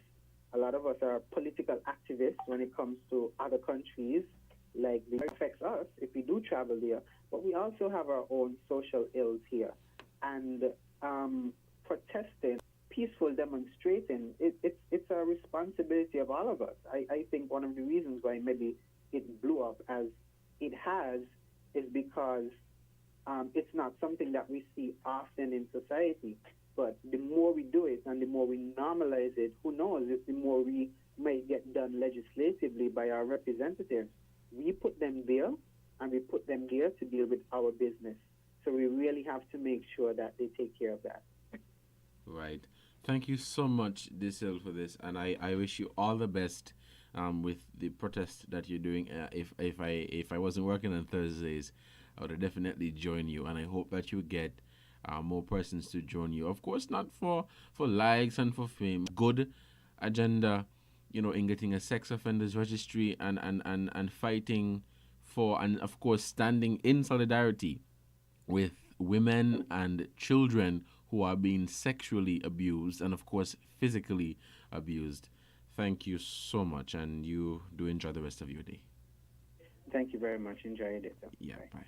A lot of us are political activists when it comes to other countries, like it affects us if we do travel there. But we also have our own social ills here. And protesting peaceful demonstrating. It's a responsibility of all of us. I think one of the reasons why maybe it blew up as it has is because it's not something that we see often in society. But the more we do it and the more we normalize it, who knows if the more we might get done legislatively by our representatives. We put them there, and we put them there to deal with our business. So we really have to make sure that they take care of that. Right. Thank you so much, Disil, for this, and I wish you all the best with the protest that you're doing. If I wasn't working on Thursdays, I would have definitely joined you, and I hope that you get more persons to join you. Of course, not for likes and for fame. Good agenda, in getting a sex offenders registry and fighting for, and of course standing in solidarity with women and children who are being sexually abused and of course physically abused. Thank you so much, and you do enjoy the rest of your day. Thank you very much. Enjoy it. Yeah, bye.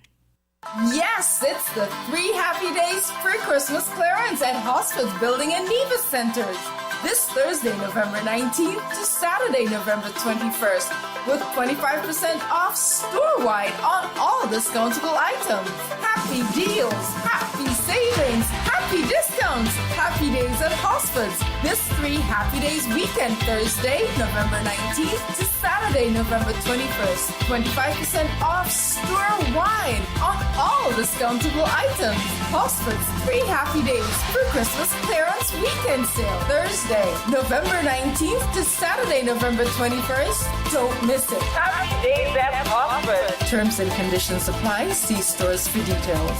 Yes, it's the 3 Happy Days pre-Christmas clearance at Hosford's Building and Nevis Centers. This Thursday, November 19th to Saturday, November 21st, with 25% off store-wide on all discountable items. Happy deals, happy savings, happy discounts, happy days at Hosford's. This 3 Happy Days weekend, Thursday, November 19th to Saturday, November 21st. 25% off store-wide on all discountable items. Hosford's 3 Happy Days pre-Christmas clearance weekend sale. Thursday, November 19th to Saturday, November 21st. Don't miss it. Happy Days at Hosford. Terms and conditions apply. See stores for details.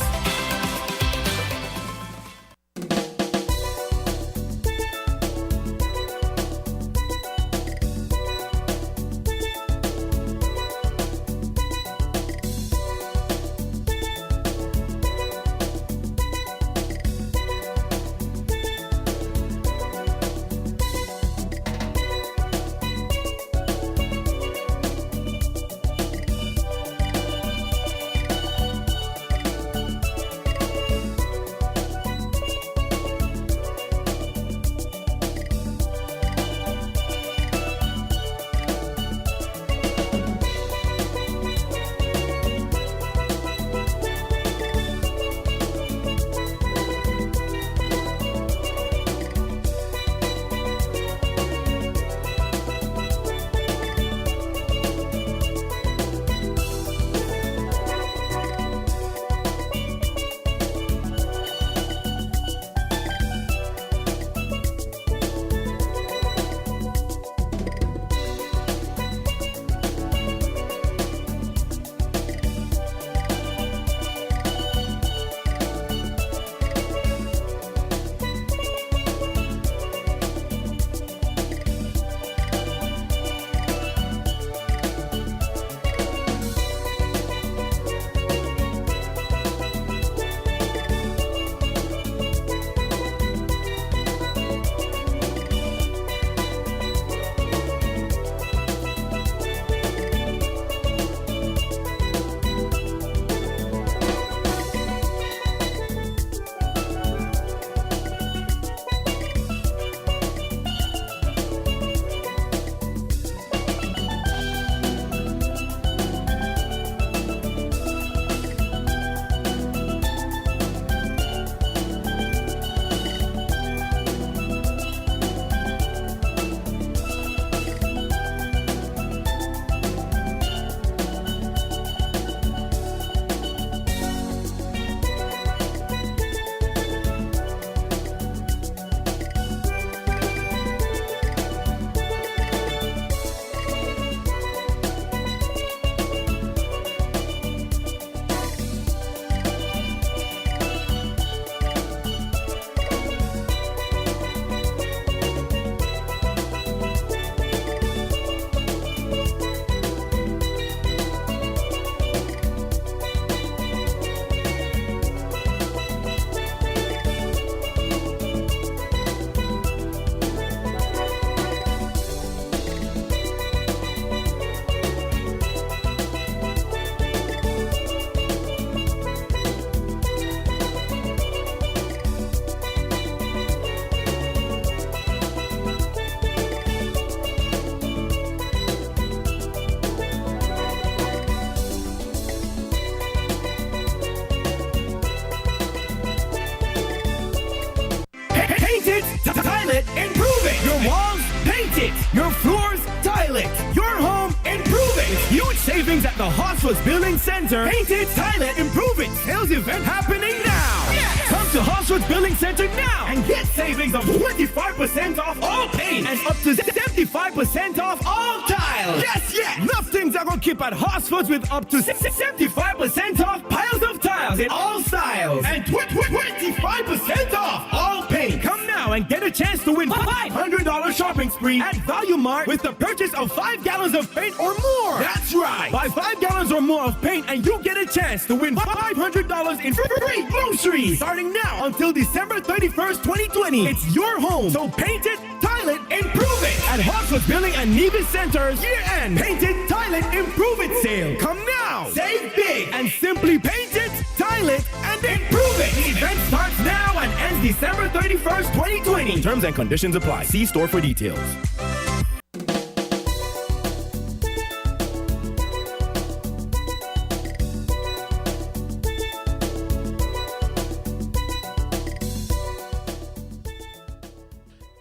savings at the Hartsford's Building Center. Paint it, tile it, improve it. Sales event happening now. Yes. Come to Hartsford's Building Center now and get savings of 25% off all paint and up to 75% off all tiles. Yes. Nothing's are gonna keep at Hartsford's with up to 75% off piles of tiles in all styles and 25% off all paint. Come now and get a chance to win $500 shopping spree at Value Mart with the purchase of 5 gallons of paint or more. That's right. Buy 5 gallons or more of paint and you get a chance to win $500 in free groceries. Starting now until December 31st, 2020. It's your home, so paint it, tile it, improve it. At Hartsford's Building and Nevis Center's year-end Paint It, Tile It, Improve It sale. Come now, save big, and simply paint it, tile it, and improve it. The event starts now and ends December 31st, 2020. Terms and conditions apply. See store for details.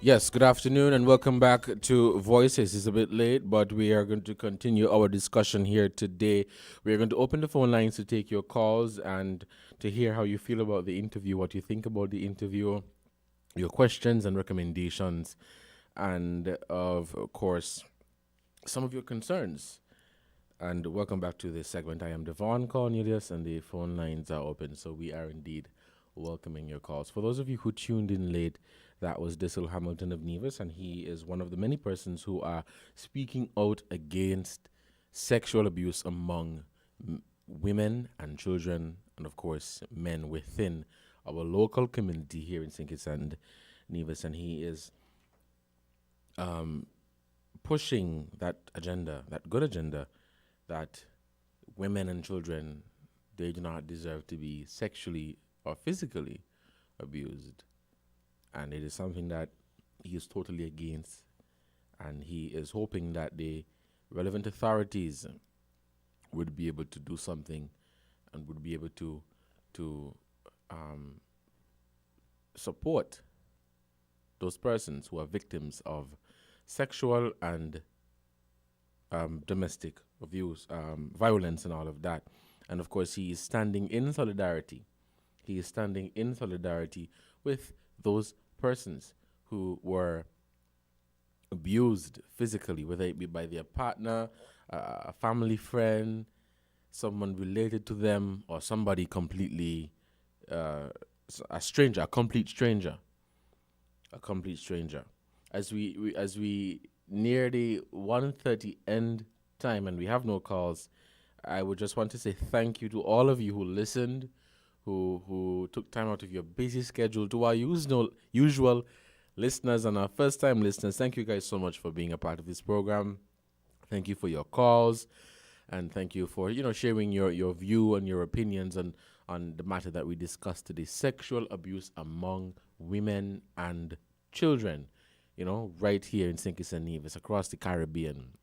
Yes, good afternoon and welcome back to Voices. It's a bit late, but we are going to continue our discussion here today. We are going to open the phone lines to take your calls and to hear how you feel about the interview, what you think about the interview, your questions and recommendations, and of course, some of your concerns. And welcome back to this segment. I am Devon Cornelius and the phone lines are open, so we are indeed welcoming your calls. For those of you who tuned in late, that was Dissel Hamilton of Nevis, and he is one of the many persons who are speaking out against sexual abuse among women and children, and of course, men within our local community here in St. Kitts and Nevis. And he is pushing that agenda, that good agenda, that women and children, they do not deserve to be sexually or physically abused. And it is something that he is totally against, and he is hoping that the relevant authorities would be able to do something and would be able to support those persons who are victims of sexual and domestic abuse, violence and all of that. And of course, he is standing in solidarity. He is standing in solidarity with those persons who were abused physically, whether it be by their partner, a family friend, someone related to them, or somebody completely, a stranger, a complete stranger. As we near the 1:30 end time and we have no calls, I would just want to say thank you to all of you who listened, who took time out of your busy schedule, to our usual listeners and our first-time listeners. Thank you guys so much for being a part of this program. Thank you for your calls, and thank you for sharing your view and your opinions on the matter that we discussed today: sexual abuse among women and children. Right here in St. Kitts and Nevis, across the Caribbean,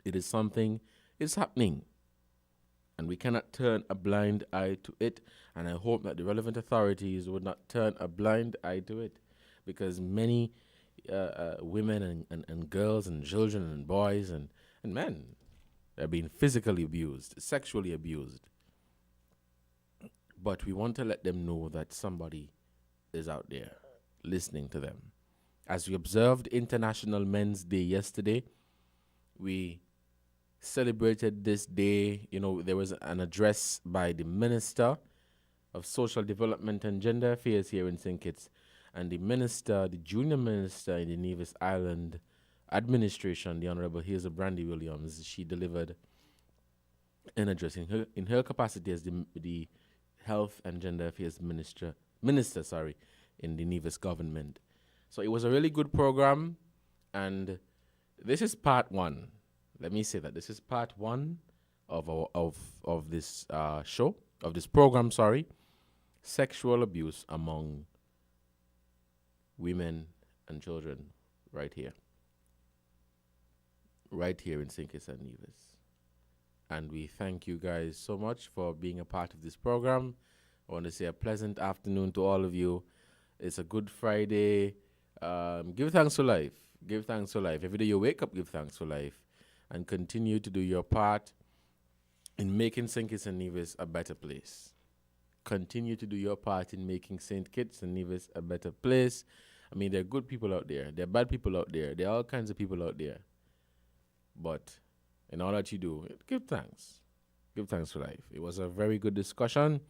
it is something. It's happening. And we cannot turn a blind eye to it. And I hope that the relevant authorities would not turn a blind eye to it, because many women and girls and children and boys and men are being physically abused, sexually abused. But we want to let them know that somebody is out there listening to them. As we observed International Men's Day yesterday, we celebrated this day. There was an address by the Minister of Social Development and Gender Affairs here in St. Kitts, and the junior minister in the Nevis Island administration, the Honorable Hazel Brandy Williams. She delivered an address in her capacity as the Health and Gender Affairs Minister in the Nevis government. So it was a really good program, and this is part one. Let me say that this is part one of this show, of this program, sexual abuse among women and children right here in St. Kitts and Nevis. And we thank you guys so much for being a part of this program. I want to say a pleasant afternoon to all of you. It's a good Friday. Give thanks for life. Give thanks for life. Every day you wake up, give thanks for life. And continue to do your part in making St. Kitts and Nevis a better place. Continue to do your part in making St. Kitts and Nevis a better place. I mean, there are good people out there. There are bad people out there. There are all kinds of people out there. But in all that you do, give thanks. Give thanks for life. It was a very good discussion,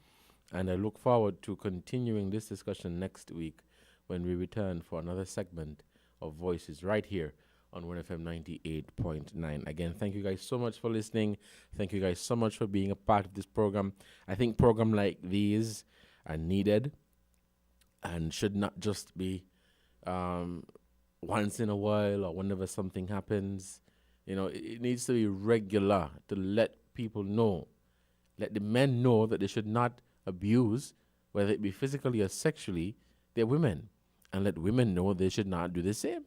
and I look forward to continuing this discussion next week when we return for another segment of Voices right here on 1FM 98.9. Again, thank you guys so much for listening. Thank you guys so much for being a part of this program. I think programs like these are needed and should not just be once in a while or whenever something happens. You know, it needs to be regular to let people know, let the men know that they should not abuse, whether it be physically or sexually, their women, and let women know they should not do the same.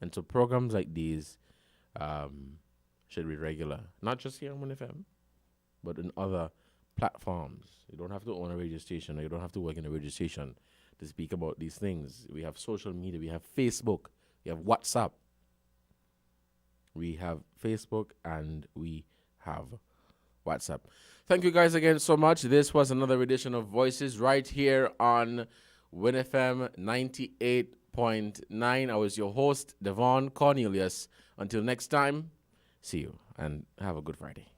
And so programs like these should be regular, not just here on 1FM, but in other platforms. You don't have to own a radio station, or you don't have to work in a radio station to speak about these things. We have social media. We have Facebook. We have WhatsApp. We have Facebook, and we have WhatsApp. Thank you guys again so much. This was another edition of Voices right here on WinFM 98.9. I was your host, Devon Cornelius. Until next time, see you and have a good Friday.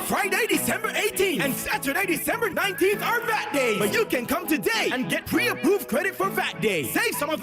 Friday, December 18th and Saturday, December 19th are VAT Days. But you can come today and get pre-approved credit for VAT Day. Save some of